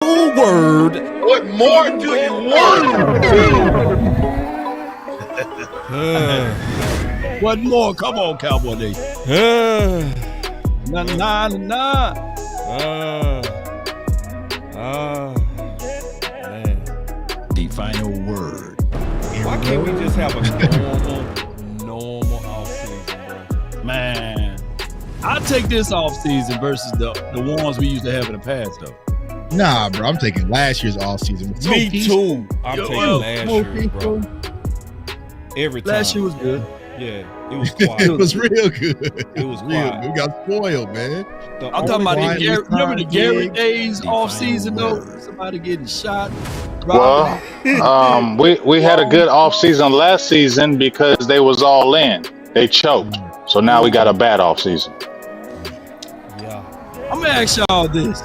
final word. What more do you want? What more? Come on, Cowboy Nation. Nah. Man. The final word. Why can't we just have a normal offseason, bro? Man, I take this offseason versus the ones we used to have in the past, though. Nah, bro, I'm taking last year's offseason. So Me too. I'm taking last year, bro. Every time. Last year was good. Yeah, it was quiet. It was real good. It was real quiet. We got spoiled, man. I'm talking about remember the Gary days off season though? Somebody getting shot. Well, we had a good off season last season because they was all in. They choked. So now we got a bad off season. Yeah. I'm gonna ask y'all this.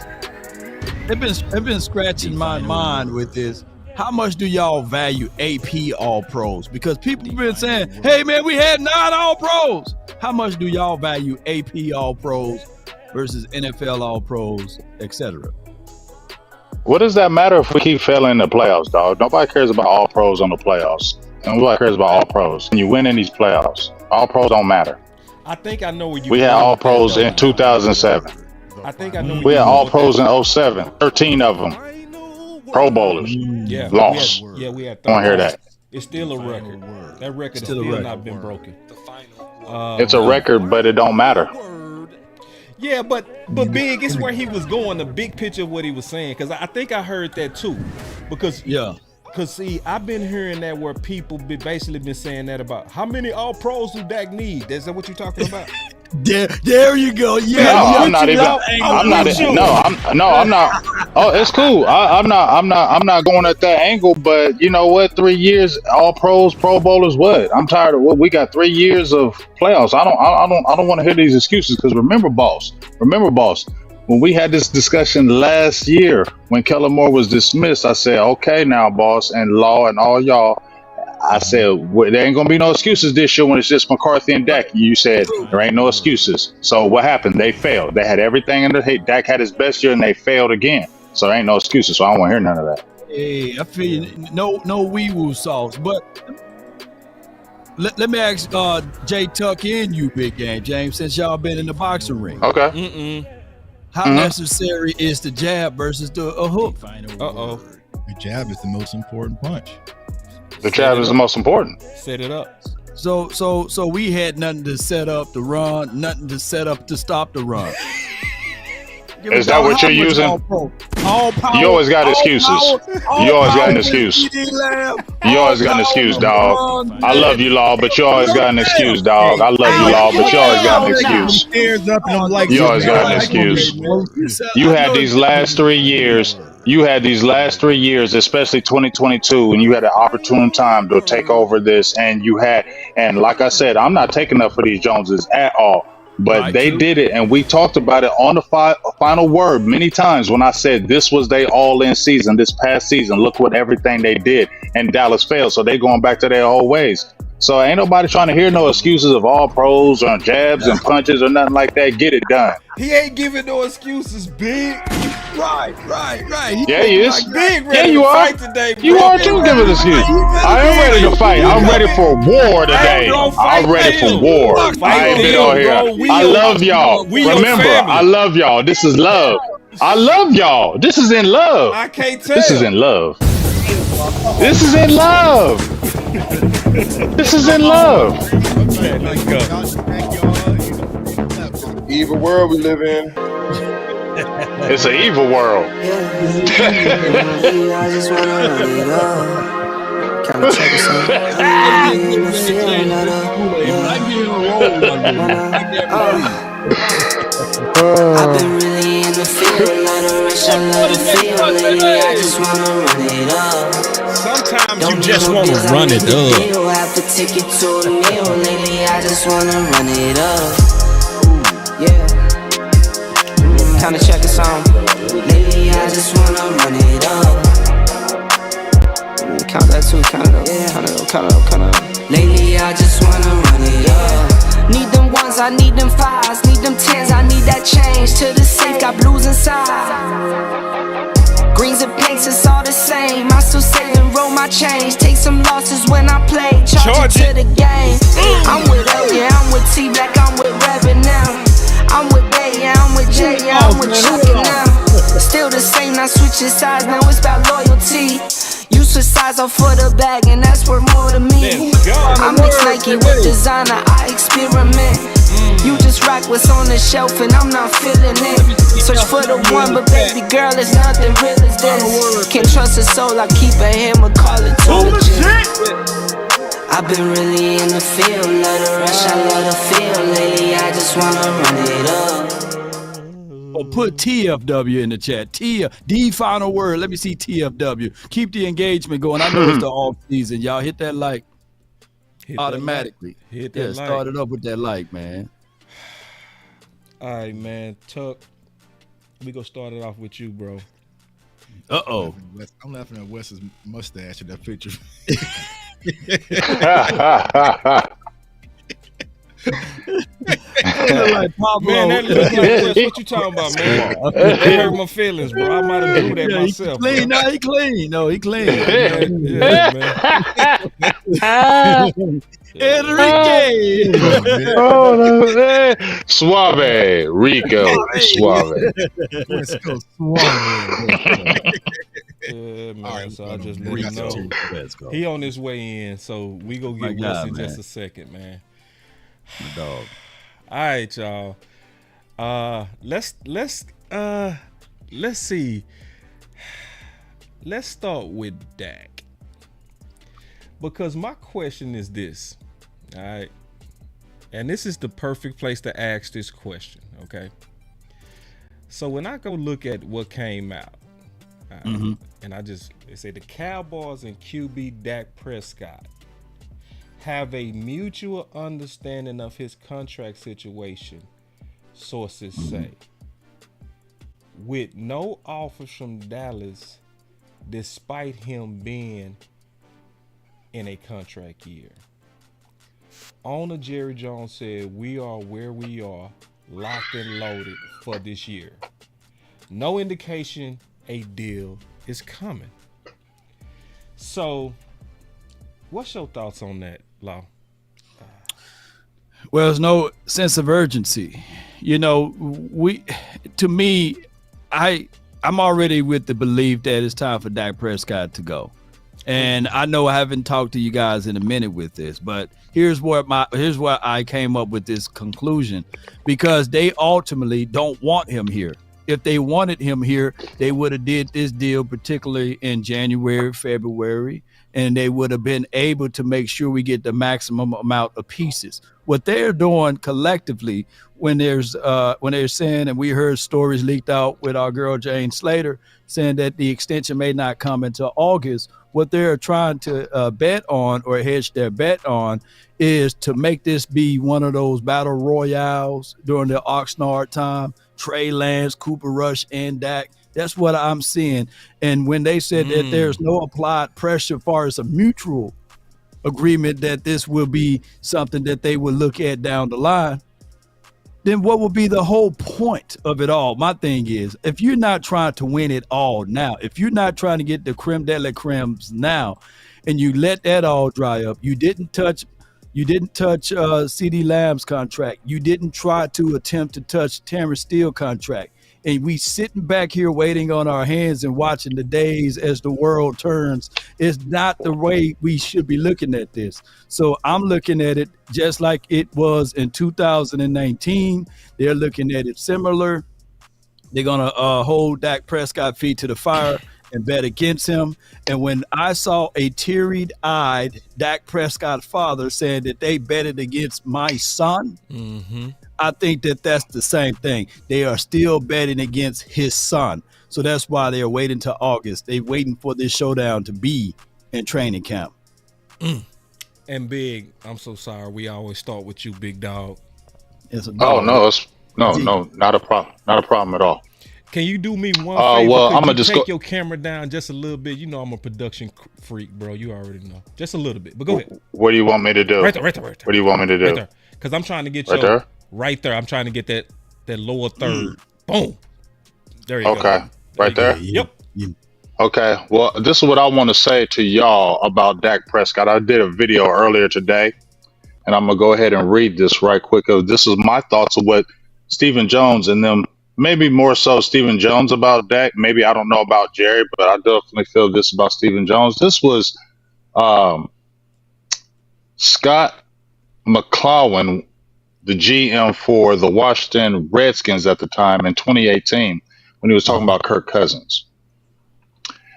They've been scratching my mind with this. How much do y'all value AP All Pros? Because people have been saying, hey man, we had 9 All Pros. How much do y'all value AP All Pros versus NFL All Pros, etc.? What does that matter if we keep failing in the playoffs, dog? Nobody cares about all pros on the playoffs. Nobody cares about all pros. When you win in these playoffs, all pros don't matter. I think I know where you. We had all pros in 2007. I think I know. We had all pros in 07. 13 of them. Pro Bowlers. Yeah. Lost. We had. I want to hear that. It's still a record. That record has still not been broken. It's a record, but it don't matter. Yeah, but Big, it's where he was going, the big picture of what he was saying, because I think I heard that too. Because see, I've been hearing that where people basically been saying that about how many All Pros do Dak need? Is that what you're talking about? There you go. Yeah, no, I'm not even. I'm not. Oh, it's cool. I'm not going at that angle. But you know what? 3 years, all pros, Pro Bowlers. What? I'm tired of what we got. 3 years of playoffs. I don't want to hear these excuses. Because remember, boss. When we had this discussion last year, when Kellen Moore was dismissed, I said, "Okay, now, boss and Law and all y'all." I said, well, there ain't going to be no excuses this year when it's just McCarthy and Dak. You said there ain't no excuses. So what happened? They failed. They had everything in the hate. Dak had his best year and they failed again. So there ain't no excuses. So I don't want to hear none of that. Hey, I feel no wee-woo sauce. But let me ask Jay Tuck and you, Big Game, James, since y'all been in the boxing ring. Okay. How necessary is the jab versus the hook? The jab is the most important punch. The jab is the most important. Set it up. So we had nothing to set up the run, nothing to set up to stop the run. Is that what you're using? You always got excuses. You always got an excuse. You always got an excuse, dog. I love you, Law, but you always got an excuse, dog. I love you, Law, but you always got an excuse. You always got an excuse. You had these last 3 years. Especially 2022, and you had an opportune time to take over this, and like I said, I'm not taking up for these Joneses at all, but they did it, and we talked about it on the final word many times when I said this was their all-in season, this past season. Look what everything they did, and Dallas failed, so they going back to their old ways. So ain't nobody trying to hear no excuses of all pros or jabs and punches or nothing like that. Get it done. He ain't giving no excuses, Big. Right. Yeah, he is. Big ready you to are. fight today, bro. You are too giving excuses. I am ready to fight. I'm ready for war today. I'm ready for war. I ain't been on here. I love y'all. Remember, I love y'all. This is love. I love y'all. This is in love. I can't tell. This is in love. This is in love. This is in love. Evil world we live in. It's an evil world. I just wanna run it up. Can I check this I've been really in the field, let her rush, I love the feel. Lately, I just wanna run it up. Sometimes you just want to run it up. Have to take it to a meal. Lately, I just wanna run it up. Yeah. Kinda check a song. Lately, I just wanna run it up. Count that too, count it up, count it up. Lately, I just wanna run it up. Need them ones, I need them fives, need them tens, I need that change. To the safe, got blues inside. Greens and pinks, it's all the same. I still save and roll my change. Take some losses when I play. Charge it to the game. I'm with L, yeah, I'm with T Black, I'm with Rabbit now. I'm with Bay, yeah, I'm with J, yeah, I'm with Chucky now. Still the same, not switching sides, now it's about loyalty. You switch sides off for the bag, and that's worth more to me. I mix Nike with designer, I experiment. You just rock what's on the shelf, and I'm not feeling it. Search for the one, but baby girl, it's nothing real as this. Can't trust a soul, I keep a hammer, call it too legit. I've been really in the field, love the rush, I love the feel. Lately, I just wanna run it up. Oh, put TFW in the chat. D final word. Let me see TFW. Keep the engagement going. I know it's the off season. Y'all hit that like automatically. Hit that like. Start it up with that like, man. All right, man. Tuck, we gonna start it off with you, bro. Uh-oh. I'm laughing at Wes's mustache in that picture. Like Pablo. Man, that look like Wes. What you talking about, man? That hurt my feelings, bro. I might have do that myself. Clean. No, he clean. No, he clean. Yeah, man. Enrique. Oh, no. Suave, Rico, Suave. West Coast Suave. Yeah, man. All right, so I just let him know. He on his way in, so we go get Wes in just a second, man. My dog. All right, y'all. Let's see. Let's start with Dak. Because my question is this. All right. And this is the perfect place to ask this question, okay? So when I go look at what came out, and they say the Cowboys and QB Dak Prescott have a mutual understanding of his contract situation, sources say, with no offers from Dallas despite him being in a contract year. Owner Jerry Jones said, we are where we are, locked and loaded for this year. No indication a deal is coming. So, what's your thoughts on that, Law? Well, there's no sense of urgency. You know, I'm already with the belief that it's time for Dak Prescott to go. And I know I haven't talked to you guys in a minute with this, but here's where I came up with this conclusion, because they ultimately don't want him here. If they wanted him here, they would have did this deal, particularly in January, February, and they would have been able to make sure we get the maximum amount of pieces. What they're doing collectively, when they're saying, and we heard stories leaked out with our girl Jane Slater saying that the extension may not come until August, what they're trying to bet on or hedge their bet on is to make this be one of those battle royales during the Oxnard time. Trey Lance, Cooper Rush, and Dak. That's what I'm seeing. And when they said that there's no applied pressure as far as a mutual agreement that this will be something that they will look at down the line, then what will be the whole point of it all? My thing is, if you're not trying to win it all now, if you're not trying to get the creme de la cremes now, and you let that all dry up, you didn't touch CeeDee Lamb's contract. You didn't try to attempt to touch Terrence Steele contract. And we sitting back here waiting on our hands and watching the days as the world turns. It's not the way we should be looking at this. So I'm looking at it just like it was in 2019. They're looking at it similar. They're going to hold Dak Prescott feet to the fire and bet against him. And when I saw a teary-eyed Dak Prescott father saying that they betted against my son, I think that that's the same thing. They are still betting against his son. So that's why they are waiting till August. They're waiting for this showdown to be in training camp. And Big, I'm so sorry. We always start with you, big dog. No, not a problem. Not a problem at all. Can you do me one favor? Well, I'm gonna just take your camera down just a little bit. You know I'm a production freak, bro. You already know. Just a little bit. But go ahead. What do you want me to do? Right there. What do you want me to do? Right there. Because I'm trying to get right there. I'm trying to get that lower third. Boom. There you go. Okay. Right there? Yep. Okay, well, this is what I want to say to y'all about Dak Prescott. I did a video earlier today, and I'm gonna go ahead and read this right quick. This is my thoughts of what Stephen Jones and them, maybe more so Stephen Jones about Dak. Maybe I don't know about Jerry, but I definitely feel this about Stephen Jones. This was Scott McCloughan, the GM for the Washington Redskins at the time in 2018, when he was talking about Kirk Cousins.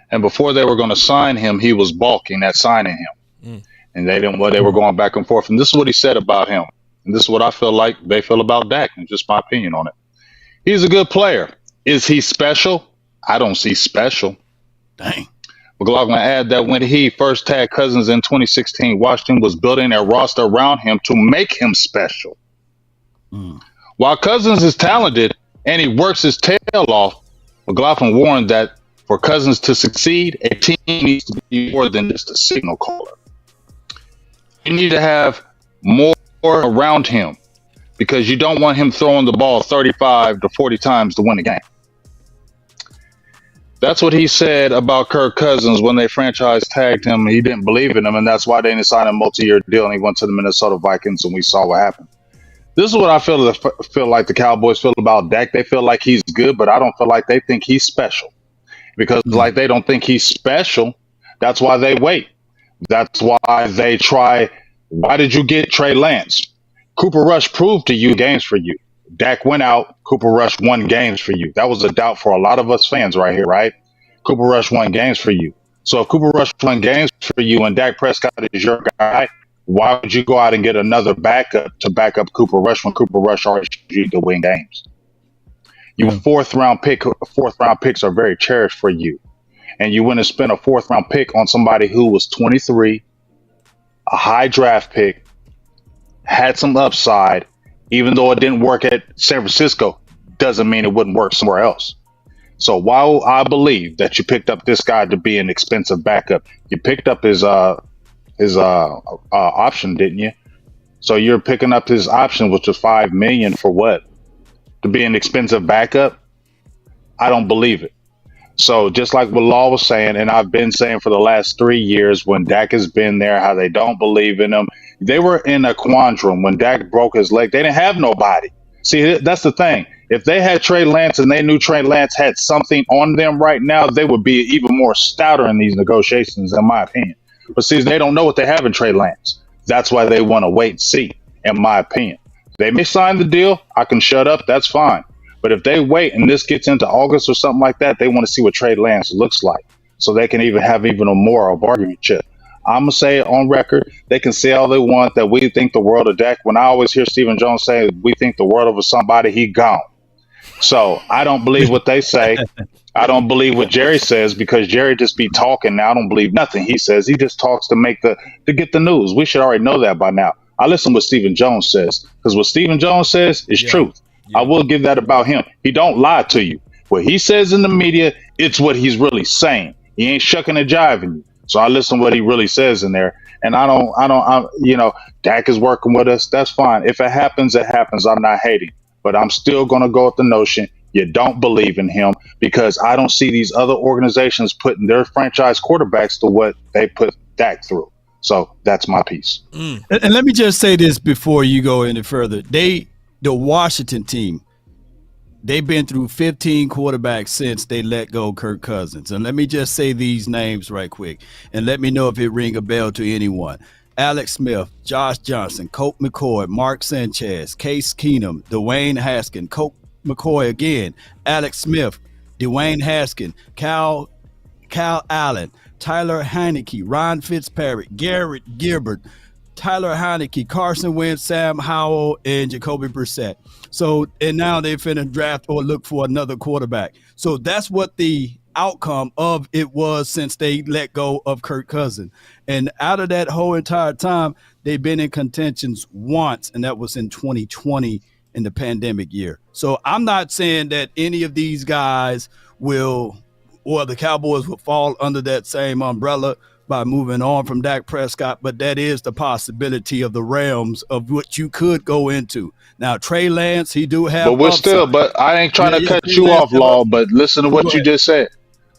And before they were going to sign him, he was balking at signing him. And they didn't. Well, they were going back and forth. And this is what he said about him. And this is what I feel like they feel about Dak. And just my opinion on it. He's a good player. Is he special? I don't see special. Dang. McLaughlin added that when he first tagged Cousins in 2016, Washington was building a roster around him to make him special. While Cousins is talented and he works his tail off, McLaughlin warned that for Cousins to succeed, a team needs to be more than just a signal caller. You need to have more around him because you don't want him throwing the ball 35 to 40 times to win a game. That's what he said about Kirk Cousins when they franchise tagged him. He didn't believe in him, and that's why they didn't sign a multi-year deal, and he went to the Minnesota Vikings, and we saw what happened. This is what I feel like the Cowboys feel about Dak. They feel like he's good, but I don't feel like they think he's special. Because like they don't think he's special, that's why they wait. That's why they try. Why did you get Trey Lance? Cooper Rush proved to you games for you. Dak went out. Cooper Rush won games for you. That was a doubt for a lot of us fans right here, right? Cooper Rush won games for you. So if Cooper Rush won games for you and Dak Prescott is your guy, why would you go out and get another backup to back up Cooper Rush when Cooper Rush already showed you to win games? Your fourth round picks are very cherished for you. And you went and spent a fourth round pick on somebody who was 23, a high draft pick, had some upside, even though it didn't work at San Francisco, doesn't mean it wouldn't work somewhere else. So while I believe that you picked up this guy to be an expensive backup, you picked up his option, didn't you? So you're picking up his option, which was $5 million for what? To be an expensive backup? I don't believe it. So just like what Law was saying, and I've been saying for the last 3 years when Dak has been there, how they don't believe in him. They were in a quandrum when Dak broke his leg. They didn't have nobody. See, that's the thing. If they had Trey Lance and they knew Trey Lance had something on them right now, they would be even more stouter in these negotiations, in my opinion. But see, they don't know what they have in Trey Lance. That's why they want to wait and see, in my opinion. They may sign the deal. I can shut up. That's fine. But if they wait and this gets into August or something like that, they want to see what Trey Lance looks like so they can even have even a more of a bargaining chip. I'm going to say it on record. They can say all they want that we think the world of Dak. When I always hear Stephen Jones say we think the world of somebody, he gone. So I don't believe what they say. I don't believe what Jerry says because Jerry just be talking now. I don't believe nothing he says. He just talks to get the news. We should already know that by now. I listen to what Stephen Jones says because what Stephen Jones says is truth. Yeah. I will give that about him. He don't lie to you. What he says in the media, it's what he's really saying. He ain't shucking and jiving you. So I listen to what he really says in there. And Dak is working with us. That's fine. If it happens, it happens. I'm not hating. But I'm still going to go with the notion you don't believe in him because I don't see these other organizations putting their franchise quarterbacks to what they put Dak through. So that's my piece. And let me just say this before you go any further. The Washington team, they've been through 15 quarterbacks since they let go Kirk Cousins. And let me just say these names right quick and let me know if it ring a bell to anyone. Alex Smith, Josh Johnson, Colt McCoy, Mark Sanchez, Case Keenum, Dwayne Haskins, Colt McCoy again, Alex Smith, Dwayne Haskins, Cal Allen, Tyler Heineke, Ron Fitzpatrick, Garrett Gilbert, Tyler Heineke, Carson Wentz, Sam Howell, and Jacoby Brissett. So, and now they're finna draft or look for another quarterback. So that's what the outcome of it was since they let go of Kirk Cousins. And out of that whole entire time, they've been in contentions once, and that was in 2020 in the pandemic year. So I'm not saying that any of these guys will, or the Cowboys will fall under that same umbrella by moving on from Dak Prescott, but that is the possibility of the realms of what you could go into. Now, Trey Lance, he do have But we're upside. But I ain't trying to cut you off, Law, but listen to what you just said.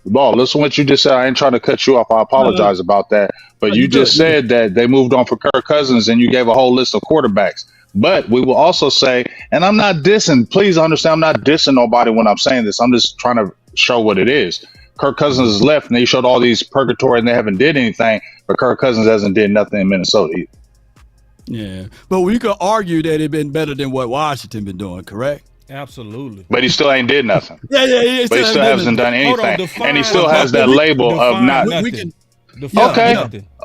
Ball, listen to what you just said. I ain't trying to cut you off. I apologize about that. But you just said that they moved on for Kirk Cousins, and you gave a whole list of quarterbacks. But we will also say, and I'm not dissing. Please understand, I'm not dissing nobody when I'm saying this. I'm just trying to show what it is. Kirk Cousins is left, and they showed all these purgatory, and they haven't did anything. But Kirk Cousins hasn't did nothing in Minnesota either. Yeah, but we could argue that it'd been better than what Washington been doing, correct? Absolutely. But he still ain't did nothing. Yeah. But he still hasn't done anything, and he still has that label of not.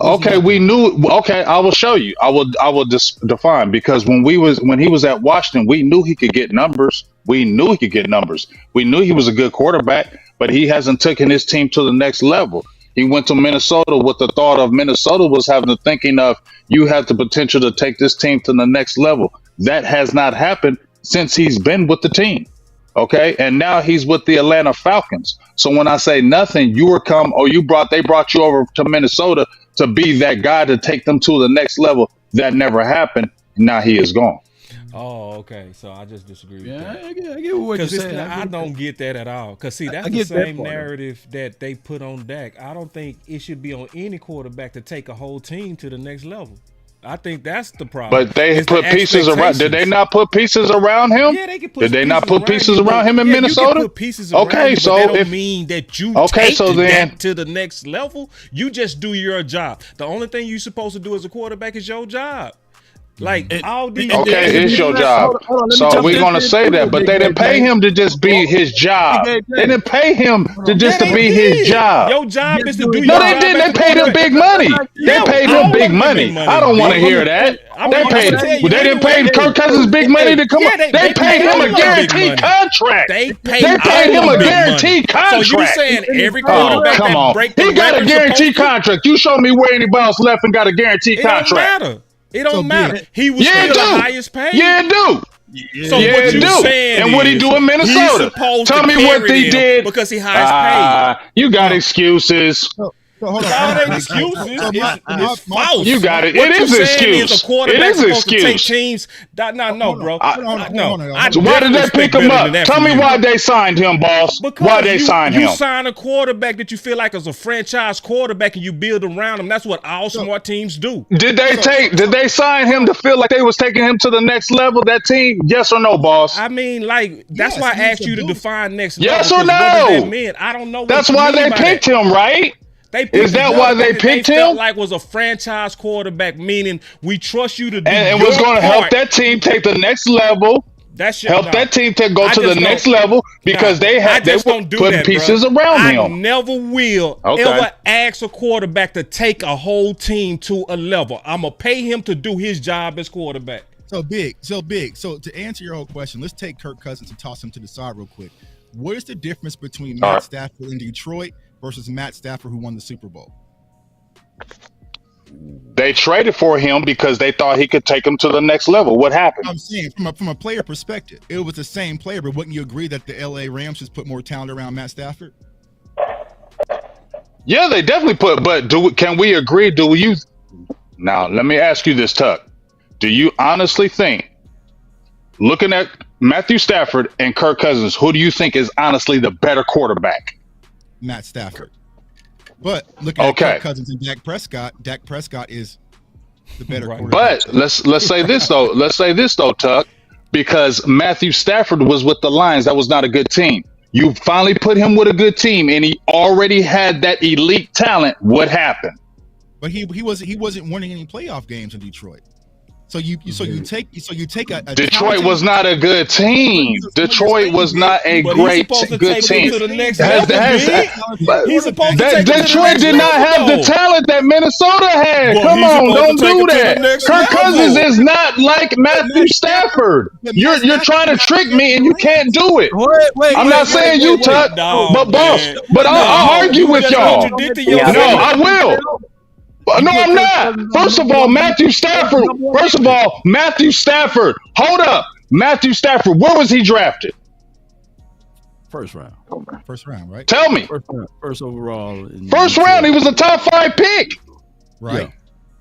Okay. We knew. Okay, I will show you. I will define, because when he was at Washington, we knew he could get numbers. We knew he was a good quarterback, but he hasn't taken his team to the next level. He went to Minnesota with the thought of Minnesota was having the thinking of, you have the potential to take this team to the next level. That has not happened since he's been with the team. Okay. And now he's with the Atlanta Falcons. So when I say nothing, they brought you over to Minnesota to be that guy to take them to the next level. That never happened. Now he is gone. Oh, okay. So I just disagree with that. I get what you're saying. I don't get that at all. Because, see, that's the same narrative that they put on Dak. I don't think it should be on any quarterback to take a whole team to the next level. I think that's the problem. But they put pieces around. Did they not put pieces around him? Yeah, they can put. Did they not put pieces around him in Minnesota? You can put pieces around him, but that don't mean that you take that to the next level. You just do your job. The only thing you're supposed to do as a quarterback is your job. Like all these. Okay, it's your job. So we're gonna say that, but they didn't pay him to just be his job. They didn't pay him to just to be his job. Your job is to do your No, job. they didn't. They paid him big money. They paid him big money. I don't want to hear that. They didn't pay Kirk Cousins big money to come on. They paid him a guaranteed contract. They paid him a guaranteed contract. So you saying every quarterback that break the he got a guaranteed contract. You show me where anybody else left and got a guaranteed contract. It don't matter. He was still the highest paid. Yeah, it do. So what you saying? And what he do in Minnesota? Tell me what he did because he highest paid. You got excuses. Hold on. Excuses. It's false. You got it. It is an excuse. It is an excuse. Teams. No, bro. No. So why did they pick him up? Tell me why they signed him, boss. Why they signed him? You sign a quarterback that you feel like is a franchise quarterback, and you build around him. That's what all smart teams do. Did they sign him to feel like they was taking him to the next level? That team, yes or no, boss? I mean, like that's why I asked you to define next level. Yes or no? I don't know. That's why they picked him, right? Is that why they picked him? Felt like was a franchise quarterback, meaning we trust you to do and was going to help that team take the next level. That team to go to the next level because they were putting pieces around him. I never will ever ask a quarterback to take a whole team to a level. I'm gonna pay him to do his job as quarterback. So big. So to answer your whole question, let's take Kirk Cousins and toss him to the side real quick. What is the difference between Matt Stafford in Detroit versus Matt Stafford, who won the Super Bowl? They traded for him because they thought he could take them to the next level. What happened? I'm saying from a player perspective, it was the same player, but wouldn't you agree that the LA Rams just put more talent around Matt Stafford? Yeah, they definitely put. But can we agree? Now, let me ask you this, Tuck. Do you honestly think, looking at Matthew Stafford and Kirk Cousins, who do you think is honestly the better quarterback? Matt Stafford. But looking at Kirk Cousins and Dak Prescott is the better quarterback. But let's say this though, Tuck, because Matthew Stafford was with the Lions. That was not a good team. You finally put him with a good team, and he already had that elite talent. What happened? But he wasn't winning any playoff games in Detroit. So you take a Detroit was not a good team. Detroit was not a good team. Detroit did not have the talent that Minnesota had. Come on, don't do that. Kirk Cousins is not like Matthew Stafford. You're trying to trick me, and you can't do it. I'm not saying you, Tuck, but boss. But I'll argue with y'all. No, I will. No, I'm not. First of all, Matthew Stafford. Hold up. Matthew Stafford, where was he drafted? First round, right? Tell me. First overall. First round, he was a top 5 pick. Right. Yeah.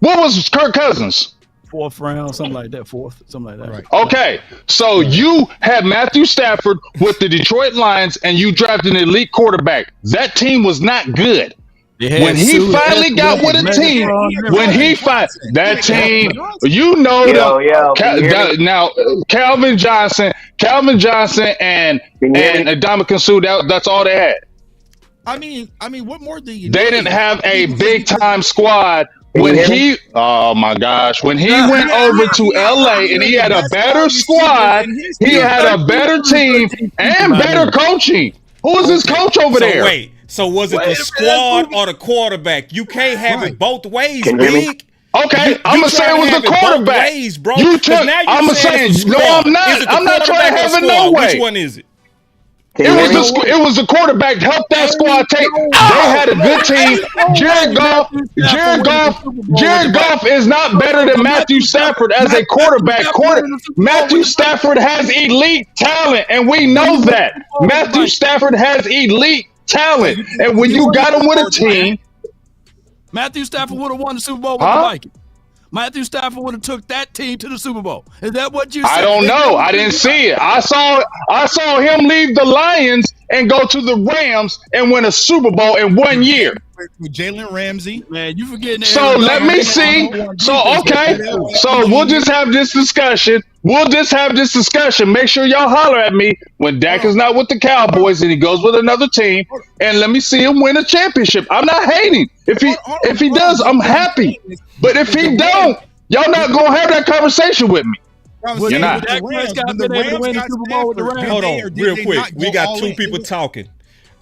What was Kirk Cousins? fourth round, something like that. Something like that. Right. Okay, so you had Matthew Stafford with the Detroit Lions, and you drafted an elite quarterback. That team was not good. When he finally got with a team, that team, you know, now Calvin Johnson, and Ndamukong Suh, that's all they had. I mean, what more do you? They didn't have a big time squad. When he, oh my gosh, when he went over to LA and he had a better squad, he had a better team and better coaching. Who was his coach over there? Wait, so was it the squad or the quarterback? You can't have it both ways, Big. Okay, I'm gonna say it was the quarterback. Ways, bro. You took. I'm gonna say no. I'm not. I'm not trying to have it no way. Which one is it? It was the quarterback to help that squad take. They had a good team. Jared Goff is not better than Matthew Stafford as a quarterback. Matthew Stafford has elite talent, and we know that. Matthew Stafford has elite talent, and when you got him with a team, Matthew Stafford would have won the Super Bowl with the Vikings. Matthew Stafford would have took that team to the Super Bowl. Is that what you said? I don't know. I didn't see it. I saw him leave the Lions and go to the Rams and win a Super Bowl in 1 year. With Jalen Ramsey. Man, you forgetting. So let me see. So okay. So we'll just have this discussion. Make sure y'all holler at me when Dak is not with the Cowboys and he goes with another team, and let me see him win a championship. I'm not hating. If he does, I'm happy. But if he don't, y'all not gonna have that conversation with me. You're not. Dak Prescott been able to win the Super Bowl with the Rams. Hold on, real quick. We got two people talking.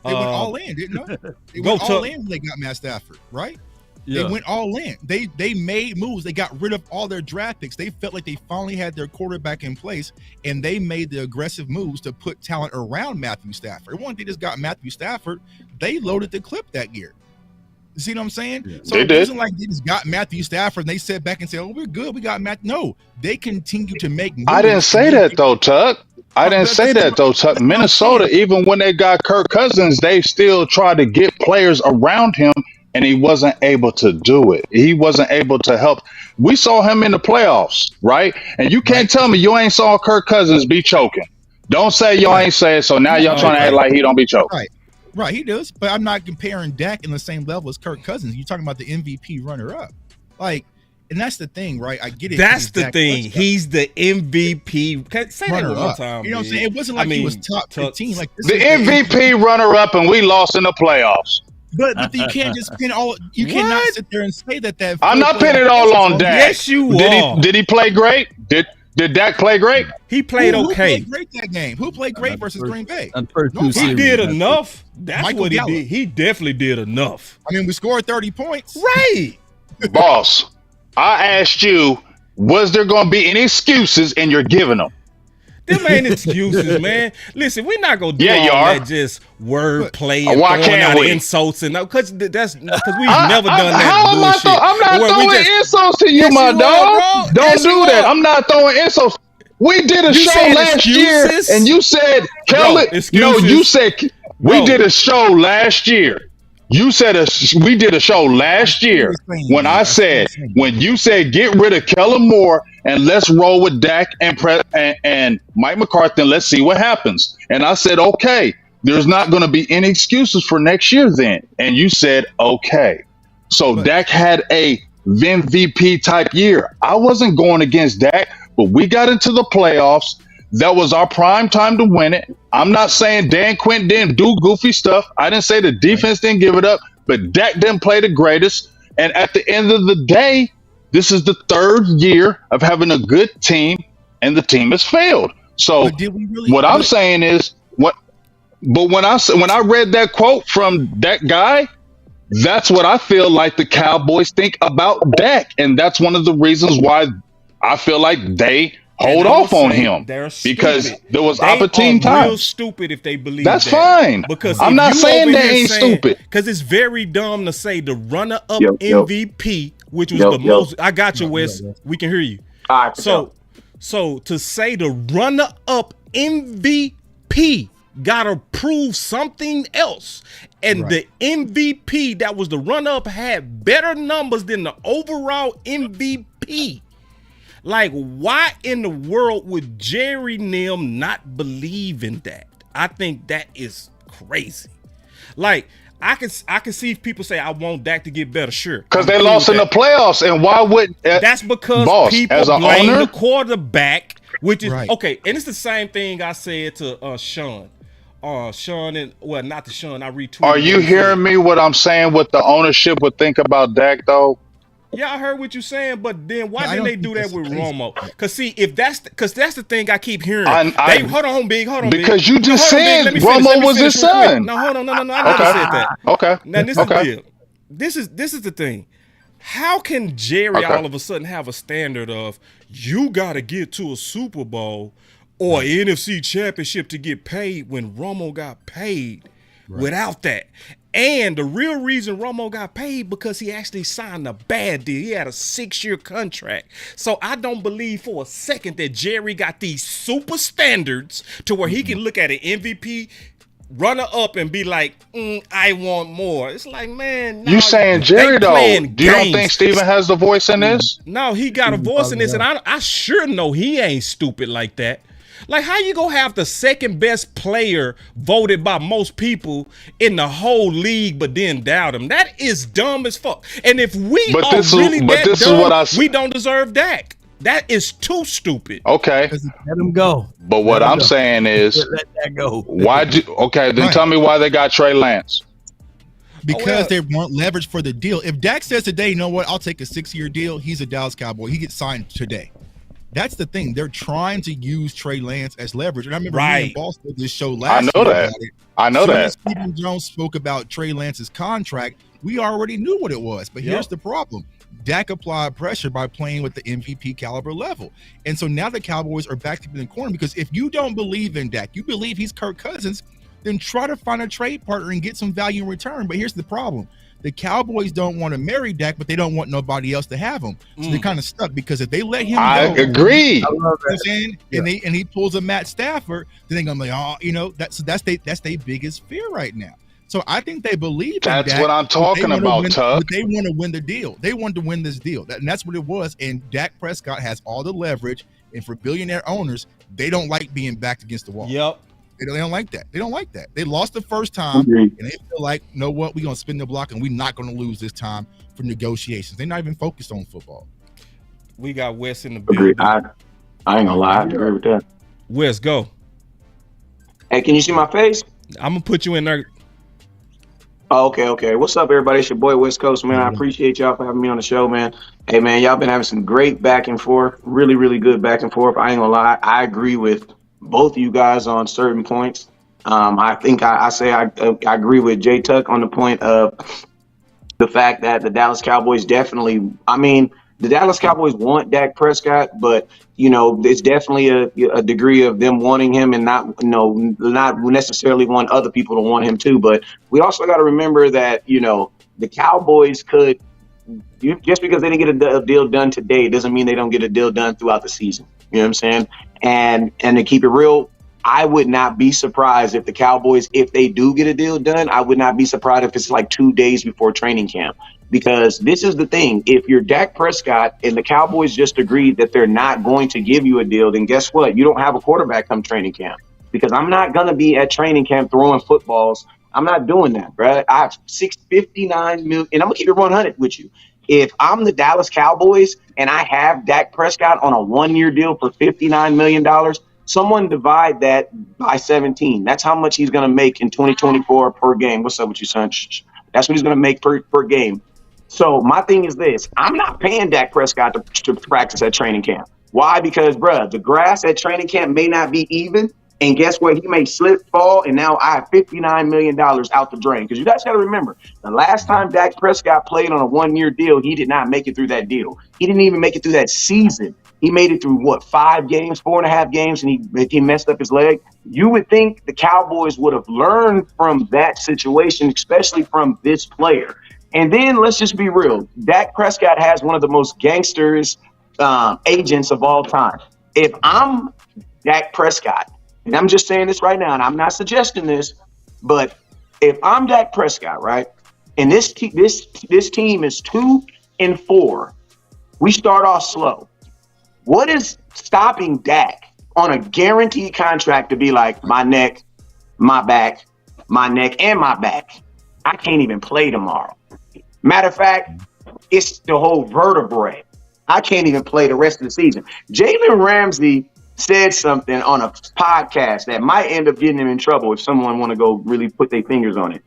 They went all in, didn't they? They went all in when they got Matt Stafford, right? Yeah. They went all in. They made moves. They got rid of all their draft picks. They felt like they finally had their quarterback in place, and they made the aggressive moves to put talent around Matthew Stafford. Once they just got Matthew Stafford, they loaded the clip that year. You see what I'm saying? Yeah. So it wasn't like they just got Matthew Stafford and they sat back and said, "Oh, we're good. We got Matt." No, they continue to make moves. I didn't say that though, Tuck. Tuck. Minnesota, even when they got Kirk Cousins, they still tried to get players around him, and he wasn't able to do it. He wasn't able to help. We saw him in the playoffs, right? And you can't tell me you ain't saw Kirk Cousins be choking. Don't say y'all ain't say it, so now y'all trying to act like he don't be choking. Right, he does. But I'm not comparing Dak in the same level as Kirk Cousins. You're talking about the MVP runner-up. And that's the thing, right? I get it. That's the thing. He's the MVP. Say that one more time. You know what I'm saying? It wasn't like he was top 15. Like the MVP runner-up, and we lost in the playoffs. But you can't just pin all. You cannot sit there and say that. I'm not pinning it all on Dak. Yes, you are. Did he play great? Did Dak play great? He played okay. Who played great that game? Who played great versus Green Bay? He did enough. That's what he did. He definitely did enough. I mean, we scored 30 points. Right. Boss, I asked you, was there going to be any excuses, and you're giving them. Them ain't excuses, man. Listen, we're not gonna do all that just wordplay and throwing out insults and because we've never done that bullshit. I'm not throwing insults to you, my dog. Don't do that. I'm not throwing insults. We did a show last year, and you said, "Kelly." No, you said we did a show last year. You said we did a show last year when you said get rid of Kellen Moore and let's roll with Dak and Mike McCarthy and let's see what happens. And I said, okay, there's not going to be any excuses for next year then. And you said, okay. So Dak had a MVP type year. I wasn't going against Dak, but we got into the playoffs. That was our prime time to win it. I'm not saying Dan Quinn didn't do goofy stuff. I didn't say the defense didn't give it up, but Dak didn't play the greatest. And at the end of the day, this is the third year of having a good team, and the team has failed. So what I'm saying is, when I read that quote from that guy, that's what I feel like the Cowboys think about Dak, and that's one of the reasons why I feel like they hold off on him because there was opportune times. Real stupid if they believe that's fine. Because I'm not saying they ain't stupid. Because it's very dumb to say the runner-up MVP, which was the most. I got you, Wes. We can hear you. All right, so to say the runner-up MVP gotta prove something else, and the MVP that was the runner-up had better numbers than the overall MVP. Like, why in the world would Jerry Nim not believe in that? I think that is crazy. Like, I can see people say I want Dak to get better, sure. Because they lost in the playoffs, and why would that's because boss, people blame the quarterback, which is okay. And it's the same thing I said to Sean. Sean and not to Sean. I retweeted. Are you hearing me? What I'm saying? What the ownership would think about Dak, though? Yeah, I heard what you're saying, but then why didn't they do that with Romo? Because see, that's the thing I keep hearing. Hold on, Big. Because you just said Romo was his son. No, hold on, no. I never said that. Okay. Now this is the deal. This is the thing. How can Jerry all of a sudden have a standard of you got to get to a Super Bowl or NFC Championship to get paid when Romo got paid without that? And the real reason Romo got paid because he actually signed a bad deal. He had a 6-year contract. So I don't believe for a second that Jerry got these super standards to where he can look at an MVP runner up and be like, I want more. It's like, man, you saying Jerry though? Do you don't think Steven has the voice in this? No, he got a voice in this, and I sure know he ain't stupid like that. Like, how you gonna have the second best player voted by most people in the whole league, but then doubt him? That is dumb as fuck. And if we we don't deserve Dak. That is too stupid. Okay, let him go. But what I'm saying is, let that go. Then tell me why they got Trey Lance. Because they want leverage for the deal. If Dak says today, you know what, I'll take a 6-year deal. He's a Dallas Cowboy. He gets signed today. That's the thing. They're trying to use Trey Lance as leverage. And I remember me and Boss did this show last year. I know that. Stephen Jones spoke about Trey Lance's contract. We already knew what it was. But here's the problem. Dak applied pressure by playing with the MVP caliber level. And so now the Cowboys are back to being in the corner because if you don't believe in Dak, you believe he's Kirk Cousins, then try to find a trade partner and get some value in return. But here's the problem. The Cowboys don't want to marry Dak, but they don't want nobody else to have him. So they're kind of stuck because if they let him go, agree. I love that. And he pulls a Matt Stafford, then they're gonna be like, that's their biggest fear right now. So I think they believe in Dak. That's what I'm talking about, Tuck. They want to win the deal. They want to win this deal. And that's what it was. And Dak Prescott has all the leverage. And for billionaire owners, they don't like being backed against the wall. Yep. They don't like that. They don't like that. They lost the first time, and they feel like, you know what, we're going to spin the block, and we're not going to lose this time for negotiations. They're not even focused on football. We got Wes in the building. I ain't going to lie. I agree with that. Wes, go. Hey, can you see my face? I'm going to put you in there. Oh, okay. What's up, everybody? It's your boy, West Coast, man. I appreciate y'all for having me on the show, man. Hey, man, y'all been having some great back and forth, really, really good back and forth. I ain't going to lie. I agree with both of you guys on certain points. I think I agree with Jay Tuck on the point of the fact that the Dallas Cowboys definitely, the Dallas Cowboys want Dak Prescott, but, it's definitely a degree of them wanting him and not necessarily want other people to want him too. But we also got to remember that, the Cowboys could, just because they didn't get a deal done today doesn't mean they don't get a deal done throughout the season. You know what I'm saying? And to keep it real, I would not be surprised if the Cowboys, if they do get a deal done, I would not be surprised if it's like 2 days before training camp. Because this is the thing. If you're Dak Prescott and the Cowboys just agreed that they're not going to give you a deal, then guess what? You don't have a quarterback come training camp. Because I'm not going to be at training camp throwing footballs. I'm not doing that, bro. I have $659 million, and I'm going to keep it 100 with you. If I'm the Dallas Cowboys and I have Dak Prescott on a 1-year deal for $59 million, someone divide that by 17. That's how much he's going to make in 2024 per game. What's up with you, son? That's what he's going to make per game. So my thing is this. I'm not paying Dak Prescott to practice at training camp. Why? Because, the grass at training camp may not be even. And guess what? He may slip, fall, and now I have $59 million out the drain. Because you guys got to remember, the last time Dak Prescott played on a 1-year deal, he did not make it through that deal. He didn't even make it through that season. He made it through, 5 games, 4.5 games, and he messed up his leg. You would think the Cowboys would have learned from that situation, especially from this player. And then let's just be real. Dak Prescott has one of the most gangsters agents of all time. If I'm Dak Prescott, and I'm just saying this right now, and I'm not suggesting this, but if I'm Dak Prescott, right, and this team is 2-4, we start off slow. What is stopping Dak on a guaranteed contract to be like, my neck, my back, my neck, and my back? I can't even play tomorrow. Matter of fact, it's the whole vertebrae. I can't even play the rest of the season. Jalen Ramsey said something on a podcast that might end up getting him in trouble if someone want to go really put their fingers on it.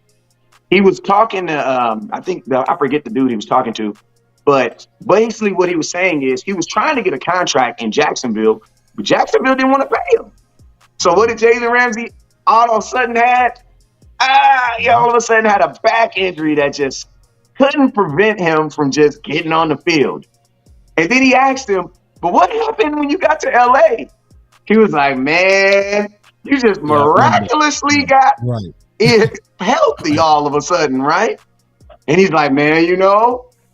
He was talking to, I forget the dude he was talking to, but basically what he was saying is he was trying to get a contract in Jacksonville, but Jacksonville didn't want to pay him. So what did Jalen Ramsey all of a sudden had? All of a sudden had a back injury that just couldn't prevent him from just getting on the field. And then he asked him, but what happened when you got to LA? He was like, man, you just miraculously got healthy all of a sudden, right? And he's like, man,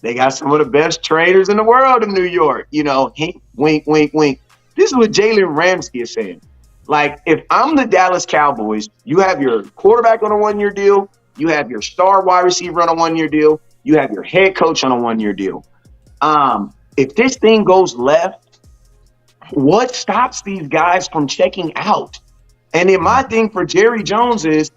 they got some of the best trainers in the world in New York. Wink, wink, wink. This is what Jalen Ramsey is saying. Like, if I'm the Dallas Cowboys, you have your quarterback on a 1-year deal. You have your star wide receiver on a 1-year deal. You have your head coach on a 1-year deal. If this thing goes left, what stops these guys from checking out? And then my thing for Jerry Jones is,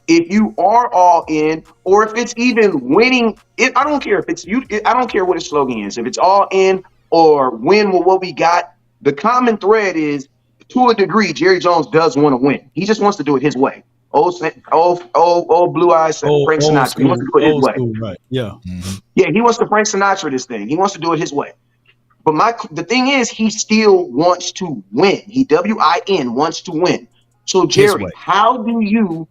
if you are all in, or if it's even winning, I don't care if it's you. I don't care what his slogan is. If it's all in or win with what we got, the common thread is, to a degree, Jerry Jones does want to win. He just wants to do it his way. Old blue eyes Frank Sinatra. He wants to do it his way. School, right? Yeah. Mm-hmm. Yeah, he wants to Frank Sinatra this thing. He wants to do it his way. But the thing is, he still wants to win. He WIN wants to win. So Jerry, how do you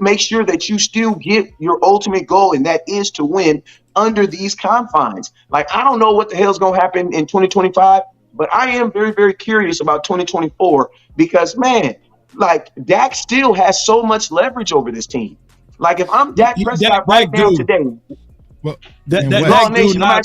make sure that you still get your ultimate goal, and that is to win under these confines? Like, I don't know what the hell's going to happen in 2025, but I am very, very curious about 2024 because, man, like, Dak still has so much leverage over this team. Like, if I'm Dak Prescott right now today. Well, Dak do not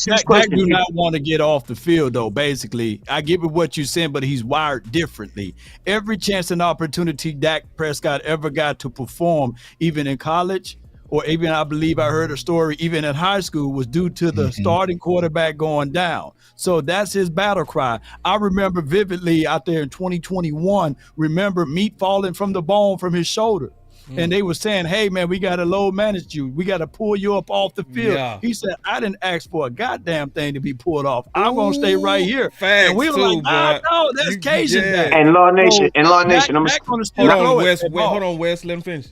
want to get off the field, though. Basically, I give it what you're saying, but he's wired differently. Every chance and opportunity Dak Prescott ever got to perform, even in college, or even I believe I heard a story, even in high school, was due to the starting quarterback going down. So that's his battle cry. I remember vividly out there in 2021, meat falling from the bone from his shoulder. And they were saying, hey, man, we got to load manage you. We got to pull you up off the field. Yeah. He said, I didn't ask for a goddamn thing to be pulled off. I'm going to stay right here. Facts, and we were like, no, that's Cajun. Yeah. And Law Nation. Hold on, Wes. Let him finish.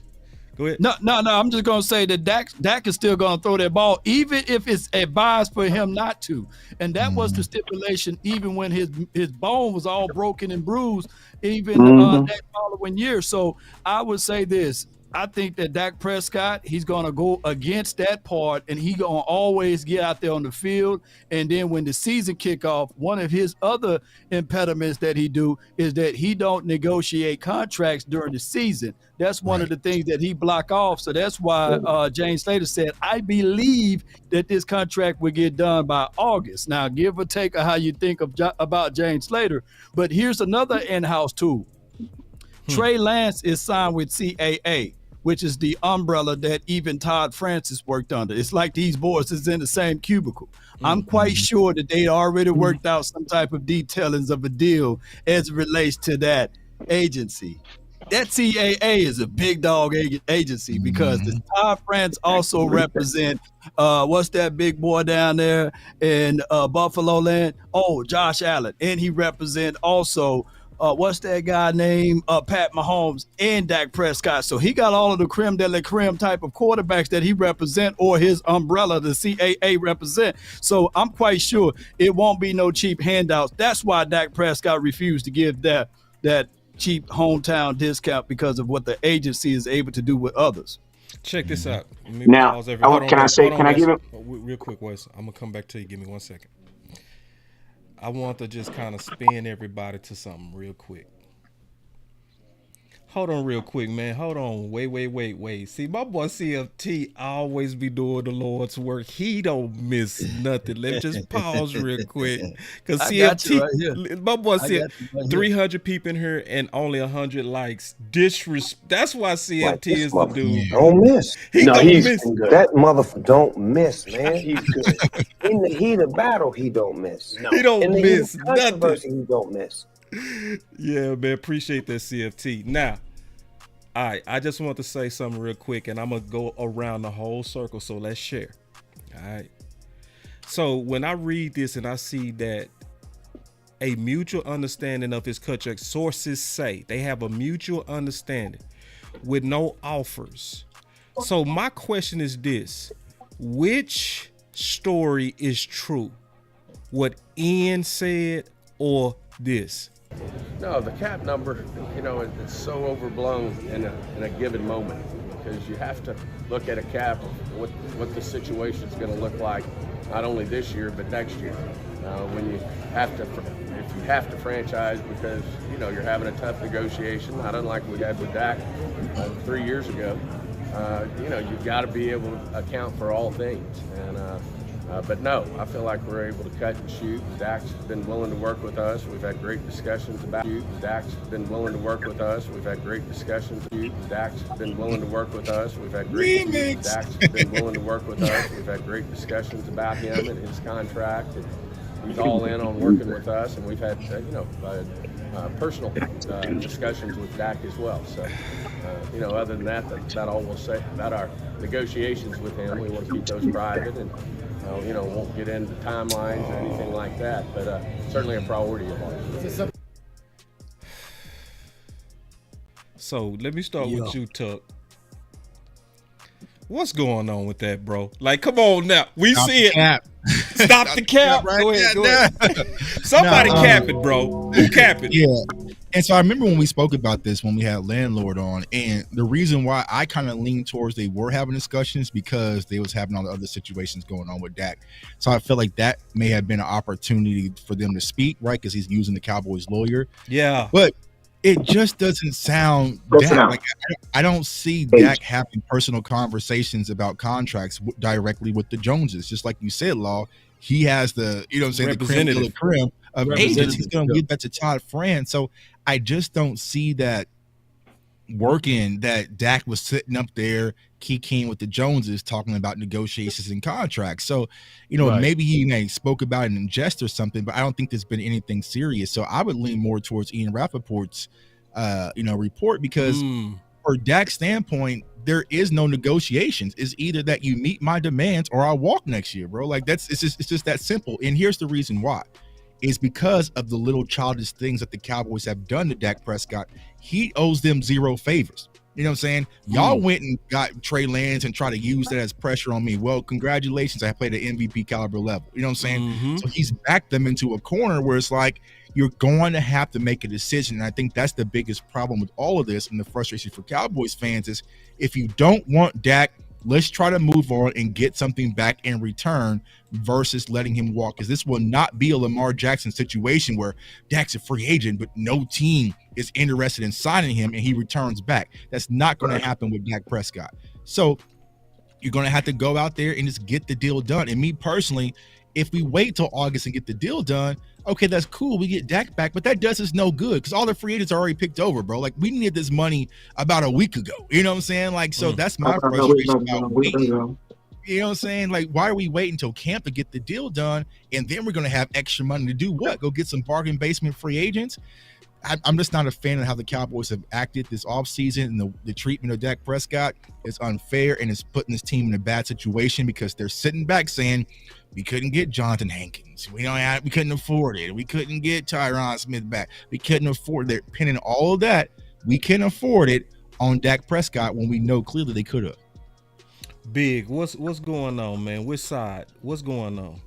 Go ahead. No. I'm just going to say that Dak is still going to throw that ball, even if it's advised for him not to. And that was the stipulation, even when his bone was all broken and bruised, even that following year. So I would say this. I think that Dak Prescott, he's going to go against that part, and he's going to always get out there on the field. And then when the season kick off, one of his other impediments that he do is that he don't negotiate contracts during the season. That's one of the things that he block off. So that's why James Slater said, I believe that this contract will get done by August. Now, give or take how you think about James Slater. But here's another in-house tool. Trey Lance is signed with CAA, which is the umbrella that even Todd Francis worked under. It's like these boys is in the same cubicle. I'm quite sure that they already worked out some type of detailings of a deal as it relates to that agency. That CAA is a big dog agency because the Todd Francis also represent what's that big boy down there in Buffalo land? Oh, Josh Allen. And he represent also what's that guy named Pat Mahomes and Dak Prescott. So he got all of the creme de la creme type of quarterbacks that he represent, or his umbrella, the CAA represent. So I'm quite sure it won't be no cheap handouts. That's why Dak Prescott refused to give that cheap hometown discount, because of what the agency is able to do with others. Check this out. Now, can I give it real quick, Wes? I'm gonna come back to you. Give me 1 second. I want to just kind of spin everybody to something real quick. Hold on real quick, man. Hold on. Wait. See, my boy CFT always be doing the Lord's work. He don't miss nothing. Let's just pause real quick. Because CFT, right, my boy said 300 people in here and only 100 likes. That's why CFT is the dude. Don't miss. He don't miss. That motherfucker don't miss, man. He's good. In the heat of battle, he don't miss. No. He don't miss nothing. He don't miss. Yeah, man. Appreciate that, CFT. Now, all right, I just want to say something real quick, and I'm going to go around the whole circle, so let's share. All right. So when I read this and I see that a mutual understanding of his contract, sources say they have a mutual understanding with no offers. So my question is this: which story is true? What Ian said or this? No, the cap number, it's so overblown in a given moment, because you have to look at a cap of what the situation is going to look like, not only this year but next year. When you have to, if you have to franchise because you're having a tough negotiation, not unlike we had with Dak 3 years ago. You've got to be able to account for all things. But no, I feel like we're able to cut and shoot. Dak's been willing to work with us. We've had great discussions about shoot. Dak's been willing to work with us. We've had great discussions. Dak's been willing to work with us. We've had great Dak's been willing to work with us. We've had great discussions about him and his contract. And he's all in on working with us, and we've had personal discussions with Dak as well. So, other than that, that's all we'll say about our negotiations with him. We want to keep those private, and won't get into timelines or anything like that. But certainly a priority of ours. So let me start with you, Tuck. What's going on with that, bro? Like, come on now. We see it. Cap. Stop the cap. Right? Go ahead. Somebody cap it, bro. Who cap it? Yeah. And so I remember when we spoke about this when we had Landlord on, and the reason why I kind of leaned towards they were having discussions because they was having all the other situations going on with Dak. So I feel like that may have been an opportunity for them to speak, right? Because he's using the Cowboys lawyer. Yeah. But it just doesn't sound Dak. Like, I don't see Dak having personal conversations about contracts directly with the Joneses. Just like you said, Law, he has the, the creme de la creme of agents. He's going to give that to Todd Fran. So I just don't see that working, that Dak was sitting up there keying with the Joneses talking about negotiations and contracts. So, maybe he spoke about it in jest or something, but I don't think there's been anything serious. So I would lean more towards Ian Rappaport's, report, because for Dak's standpoint, there is no negotiations. It's either that you meet my demands or I'll walk next year, bro. Like it's just that simple. And here's the reason why. Is because of the little childish things that the Cowboys have done to Dak Prescott. He owes them zero favors. You know what I'm saying? Y'all went and got Trey Lance and try to use that as pressure on me. Well, congratulations. I played at MVP caliber level. You know what I'm saying? So he's backed them into a corner where it's like, you're going to have to make a decision. And I think that's the biggest problem with all of this, and the frustration for Cowboys fans is, if you don't want Dak, let's try to move on and get something back in return versus letting him walk. Because this will not be a Lamar Jackson situation where Dak's a free agent, but no team is interested in signing him and he returns back. That's not going to happen with Dak Prescott. So you're going to have to go out there and just get the deal done. And me personally, if we wait till August and get the deal done, okay, that's cool. We get Dak back, but that does us no good because all the free agents are already picked over, bro. Like, we needed this money about a week ago. You know what I'm saying? Like, so that's my frustration about waiting. You know what I'm saying? Like, why are we waiting until camp to get the deal done? And then we're going to have extra money to do what? Go get some bargain basement free agents? I'm just not a fan of how the Cowboys have acted this offseason, and the treatment of Dak Prescott is unfair, and it's putting this team in a bad situation because they're sitting back saying, we couldn't get Jonathan Hankins. We couldn't afford it. We couldn't get Tyron Smith back. We couldn't afford it. They're pinning all of that. We can afford it on Dak Prescott when we know clearly they could have. Big, what's going on, man? Which side? What's going on?